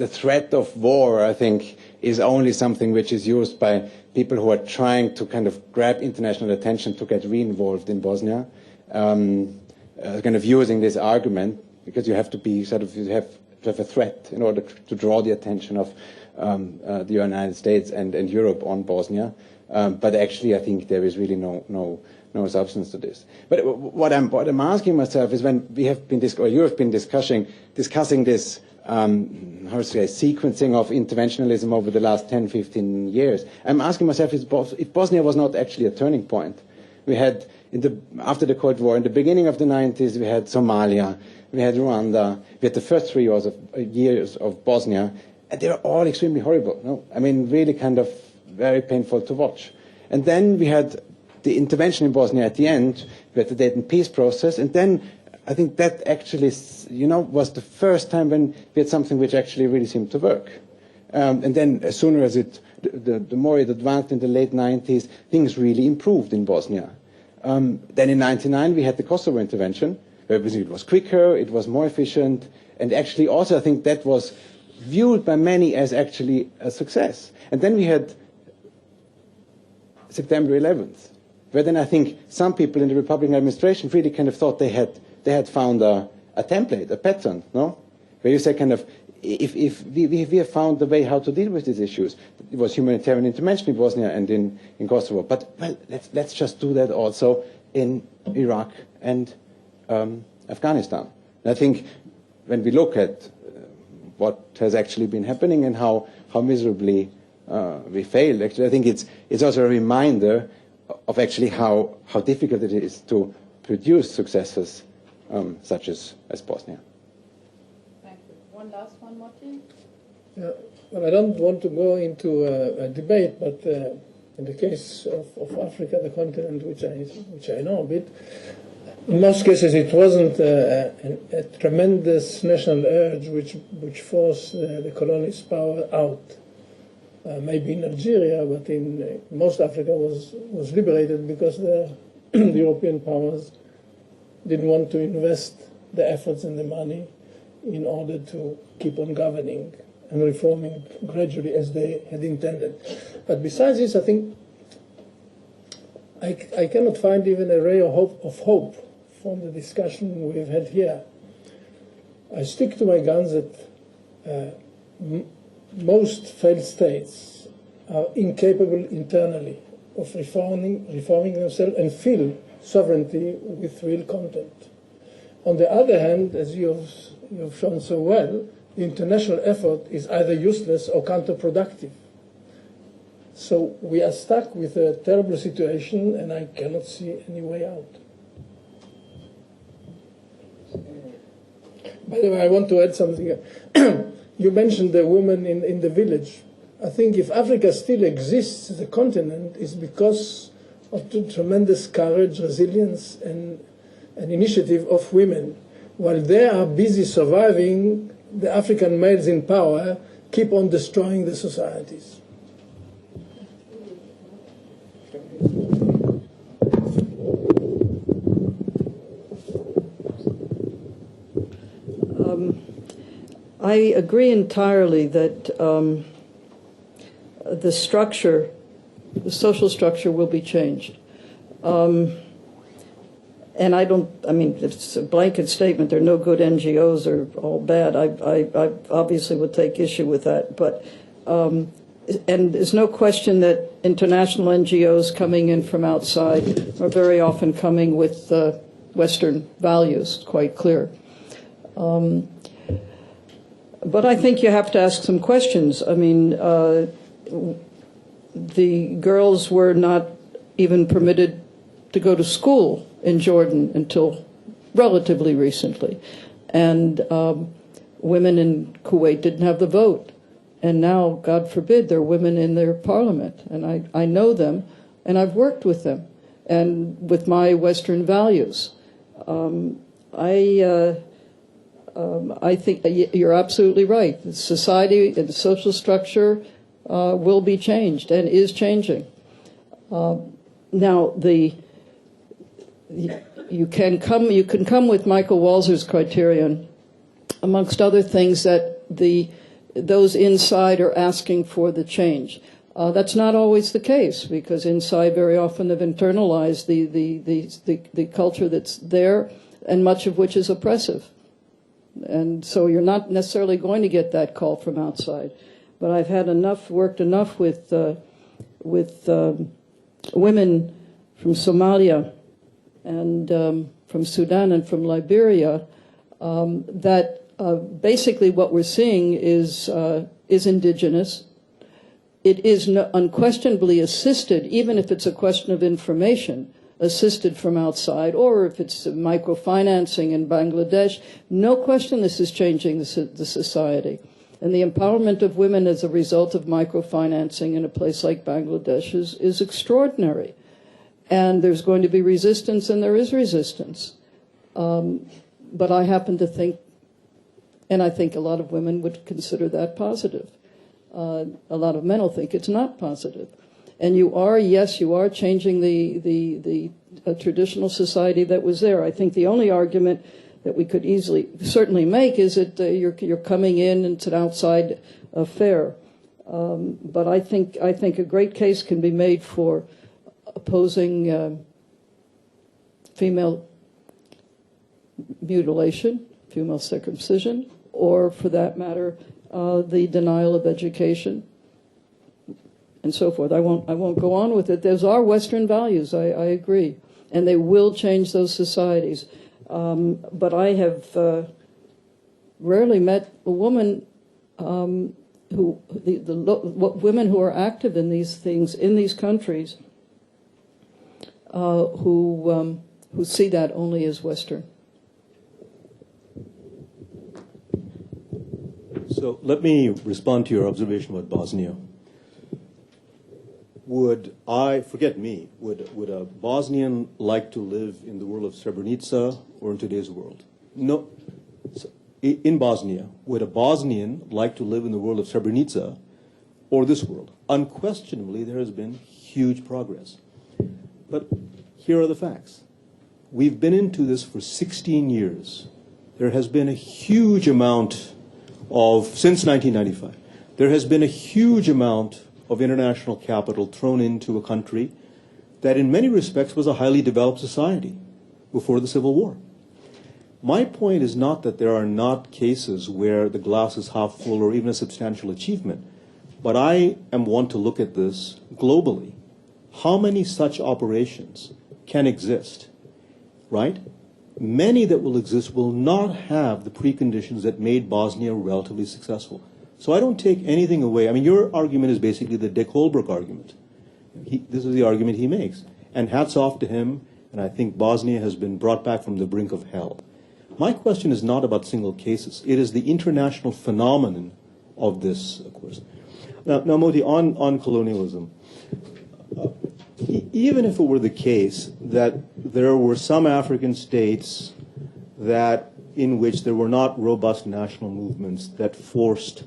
threat of war, I think, is only something which is used by people who are trying to kind of grab international attention to get re-involved in Bosnia. Kind of using this argument, because you have to be you have to have a threat in order to draw the attention of the United States and Europe on Bosnia. But actually, I think there is really no substance to this. But what I'm asking myself is, when we have been you have been discussing this sequencing of interventionalism over the last 10, 15 years, I'm asking myself if Bosnia was not actually a turning point. We had after the Cold War, in the beginning of the 90s, we had Somalia, we had Rwanda, we had the first 3 years of Bosnia, and they were all extremely horrible. No? I mean, really kind of very painful to watch. And then we had the intervention in Bosnia at the end, we had the Dayton peace process, and then I think that actually, was the first time when we had something which actually really seemed to work. And then as soon as the more it advanced in the late 90s, things really improved in Bosnia. Then in 99 we had the Kosovo intervention. It was quicker, it was more efficient, and actually also I think that was viewed by many as actually a success. And then we had September 11th, where then I think some people in the Republican administration really kind of thought they had found a template, a pattern, no? Where you say kind of, if we have found the way how to deal with these issues. It was humanitarian intervention in Bosnia and in Kosovo. But, well, let's just do that also in Iraq and Afghanistan. And I think when we look at what has actually been happening and how miserably we failed, actually, I think it's also a reminder of actually how difficult it is to produce successes such as Bosnia. One last one, Martin. Well, I don't want to go into a debate, but in the case of Africa, the continent which I know a bit, In most cases, it wasn't a tremendous national urge which forced the colonialist power out. Maybe in Algeria, but in most Africa was liberated because the European powers didn't want to invest the efforts and the money in order to keep on governing and reforming gradually as they had intended. But besides this, I think I cannot find even a ray of hope from the discussion we've had here. I stick to my guns that most failed states are incapable internally of reforming themselves and fill sovereignty with real content. On the other hand, as you've shown so well, the international effort is either useless or counterproductive. So we are stuck with a terrible situation, and I cannot see any way out. By the way, I want to add something. You mentioned the woman in the village. I think if Africa still exists as a continent, it's because of the tremendous courage, resilience, and initiative of women. While they are busy surviving, the African males in power keep on destroying the societies. I agree entirely that the structure, the social structure, will be changed. And it's a blanket statement. There are no good NGOs or all bad. I obviously would take issue with that. But and there's no question that international NGOs coming in from outside are very often coming with Western values, quite clear. But I think you have to ask some questions. I mean, the girls were not even permitted to go to school in Jordan until relatively recently. And women in Kuwait didn't have the vote. And now, God forbid, there are women in their parliament. And I know them, and I've worked with them, and with my Western values. I think you're absolutely right. The society and the social structure will be changed and is changing. Now, you can come with Michael Walzer's criterion, amongst other things, that those inside are asking for the change. That's not always the case, because inside very often they've internalized the culture that's there, and much of which is oppressive. And so you're not necessarily going to get that call from outside. But I've had worked enough with women from Somalia and from Sudan and from Liberia that basically what we're seeing is indigenous. It is unquestionably assisted, even if it's a question of information, assisted from outside, or if it's microfinancing in Bangladesh. No question this is changing the society. And the empowerment of women as a result of microfinancing in a place like Bangladesh is extraordinary. And there's going to be resistance, and there is resistance. But I happen to think, and I think a lot of women would consider that positive. A lot of men will think it's not positive. And you are changing the traditional society that was there. I think the only argument that we could certainly make is that you're coming in and it's an outside affair. But I think a great case can be made for opposing female mutilation, female circumcision, or for that matter, the denial of education, and so forth. I won't go on with it. Those are Western values, I agree, and they will change those societies. But I have rarely met a woman women who are active in these things in these countries who see that only as Western. So let me respond to your observation about Bosnia. would a Bosnian like to live in the world of Srebrenica or in today's world? No. So, in Bosnia, would a Bosnian like to live in the world of Srebrenica or this world? Unquestionably, there has been huge progress. But here are the facts. We've been into this for 16 years. There has been a huge amount of, since 1995, there has been a huge amount of international capital thrown into a country that in many respects was a highly developed society before the Civil War. My point is not that there are not cases where the glass is half full or even a substantial achievement, but I am one to look at this globally. How many such operations can exist, right? Many that will exist will not have the preconditions that made Bosnia relatively successful. So I don't take anything away. I mean, your argument is basically the Dick Holbrooke argument. This is the argument he makes. And hats off to him, and I think Bosnia has been brought back from the brink of hell. My question is not about single cases. It is the international phenomenon of this, of course. Now Moti, on colonialism, even if it were the case that there were some African states that in which there were not robust national movements that forced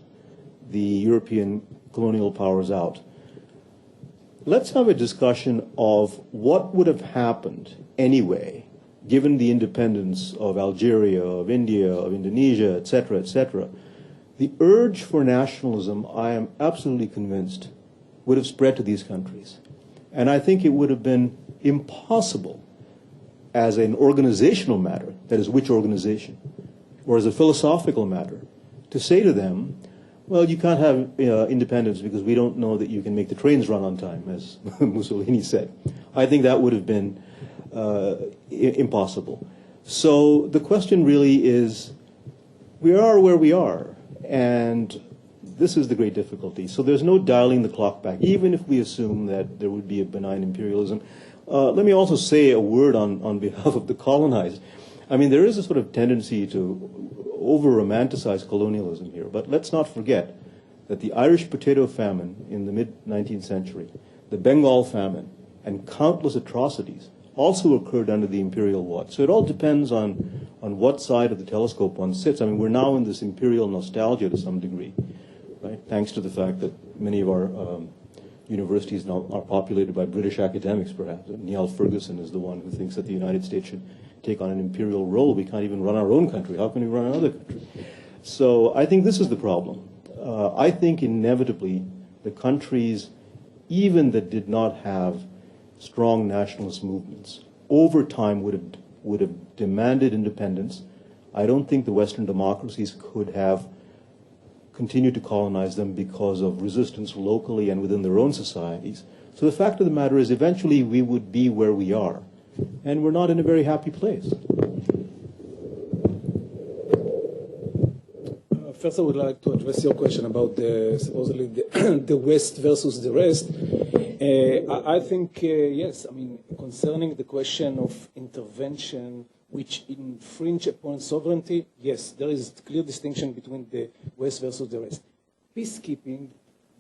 the European colonial powers out, let's have a discussion of what would have happened anyway, given the independence of Algeria, of India, of Indonesia, etc., etc. The urge for nationalism, I am absolutely convinced, would have spread to these countries. And I think it would have been impossible as an organizational matter, that is, which organization, or as a philosophical matter, to say to them, well, you can't have independence because we don't know that you can make the trains run on time, as Mussolini said. I think that would have been impossible. So the question really is, we are where we are, and this is the great difficulty. So there's no dialing the clock back, even if we assume that there would be a benign imperialism. Let me also say a word on behalf of the colonized. I mean, there is a sort of tendency to over-romanticize colonialism here, but let's not forget that the Irish potato famine in the mid-19th century, the Bengal famine, and countless atrocities also occurred under the imperial watch. So it all depends on what side of the telescope one sits. I mean, we're now in this imperial nostalgia to some degree, right? Thanks to the fact that many of our universities now are populated by British academics, perhaps. Niall Ferguson is the one who thinks that the United States should take on an imperial role. We can't even run our own country. How can we run another country? So I think this is the problem. I think inevitably the countries, even that did not have strong nationalist movements, over time would have demanded independence. I don't think the Western democracies could have continued to colonize them because of resistance locally and within their own societies. So the fact of the matter is, eventually we would be where we are, and we're not in a very happy place. First, I would like to address your question about supposedly the West versus the rest. I think, yes, I mean, concerning the question of intervention which infringe upon sovereignty, yes, there is a clear distinction between the West versus the rest. Peacekeeping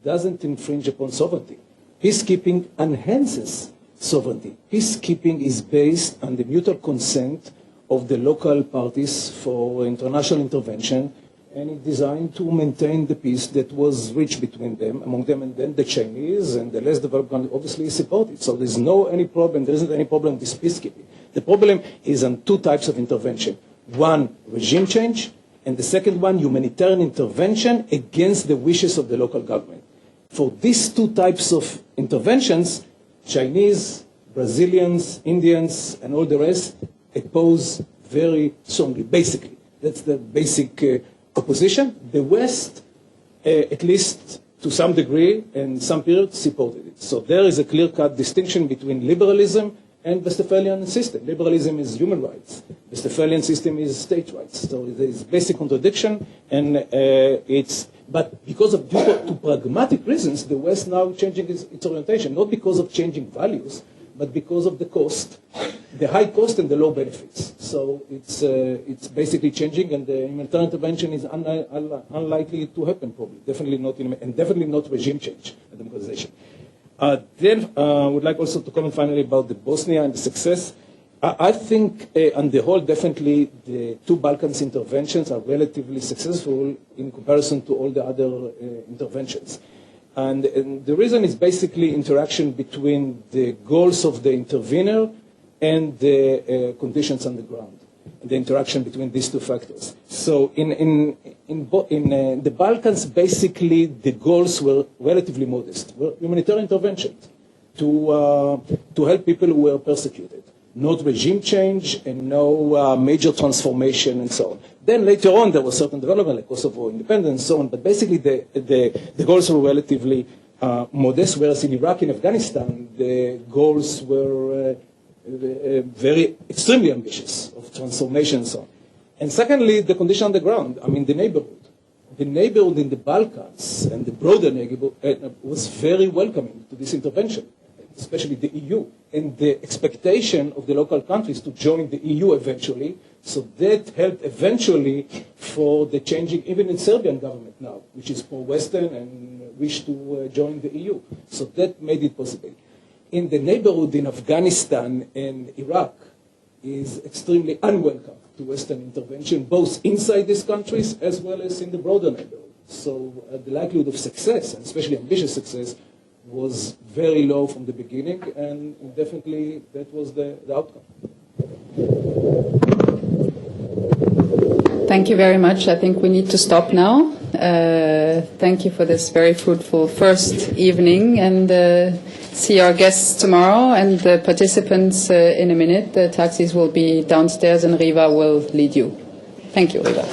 doesn't infringe upon sovereignty. Peacekeeping enhances sovereignty. Peacekeeping is based on the mutual consent of the local parties for international intervention, and it's designed to maintain the peace that was reached between them, among them, and then the Chinese and the less developed countries obviously support it. So there's any problem, there isn't any problem with peacekeeping. The problem is on two types of intervention. One, regime change, and the second one, humanitarian intervention against the wishes of the local government. For these two types of interventions, Chinese, Brazilians, Indians, and all the rest oppose very strongly, basically. That's the basic opposition. The West, at least to some degree and some period, supported it. So there is a clear-cut distinction between liberalism and Westphalian system. Liberalism is human rights. Westphalian system is state rights. So there is basic contradiction, and but because of due to pragmatic reasons, the West now changing its orientation, not because of changing values, but because of the cost, the high cost and the low benefits. So it's basically changing, and the humanitarian intervention is unlikely to happen, probably. Definitely not, and definitely not regime change and democratization. Then I would like also to comment finally about the Bosnia and the success. I think on the whole, definitely the two Balkans interventions are relatively successful in comparison to all the other interventions. And the reason is basically interaction between the goals of the intervener and the conditions on the ground, the interaction between these two factors. So in the Balkans, basically the goals were relatively modest, were humanitarian interventions to help people who were persecuted. Not regime change and no major transformation and so on. Then later on there was certain development like Kosovo independence and so on, but basically the goals were relatively modest, whereas in Iraq and Afghanistan the goals were very extremely ambitious of transformation and so on. And secondly, the condition on the ground, I mean the neighborhood. The neighborhood in the Balkans and the broader neighborhood was very welcoming to this intervention, especially the EU, and the expectation of the local countries to join the EU eventually. So that helped eventually for the changing, even in Serbian government now, which is pro-Western and wish to join the EU. So that made it possible. In the neighborhood in Afghanistan and Iraq is extremely unwelcome to Western intervention, both inside these countries as well as in the broader neighborhood. So the likelihood of success, and especially ambitious success, was very low from the beginning, and definitely that was the outcome. Thank you very much. I think we need to stop now. Thank you for this very fruitful first evening, and see our guests tomorrow and the participants in a minute. The taxis will be downstairs and Riva will lead you. Thank you, Riva.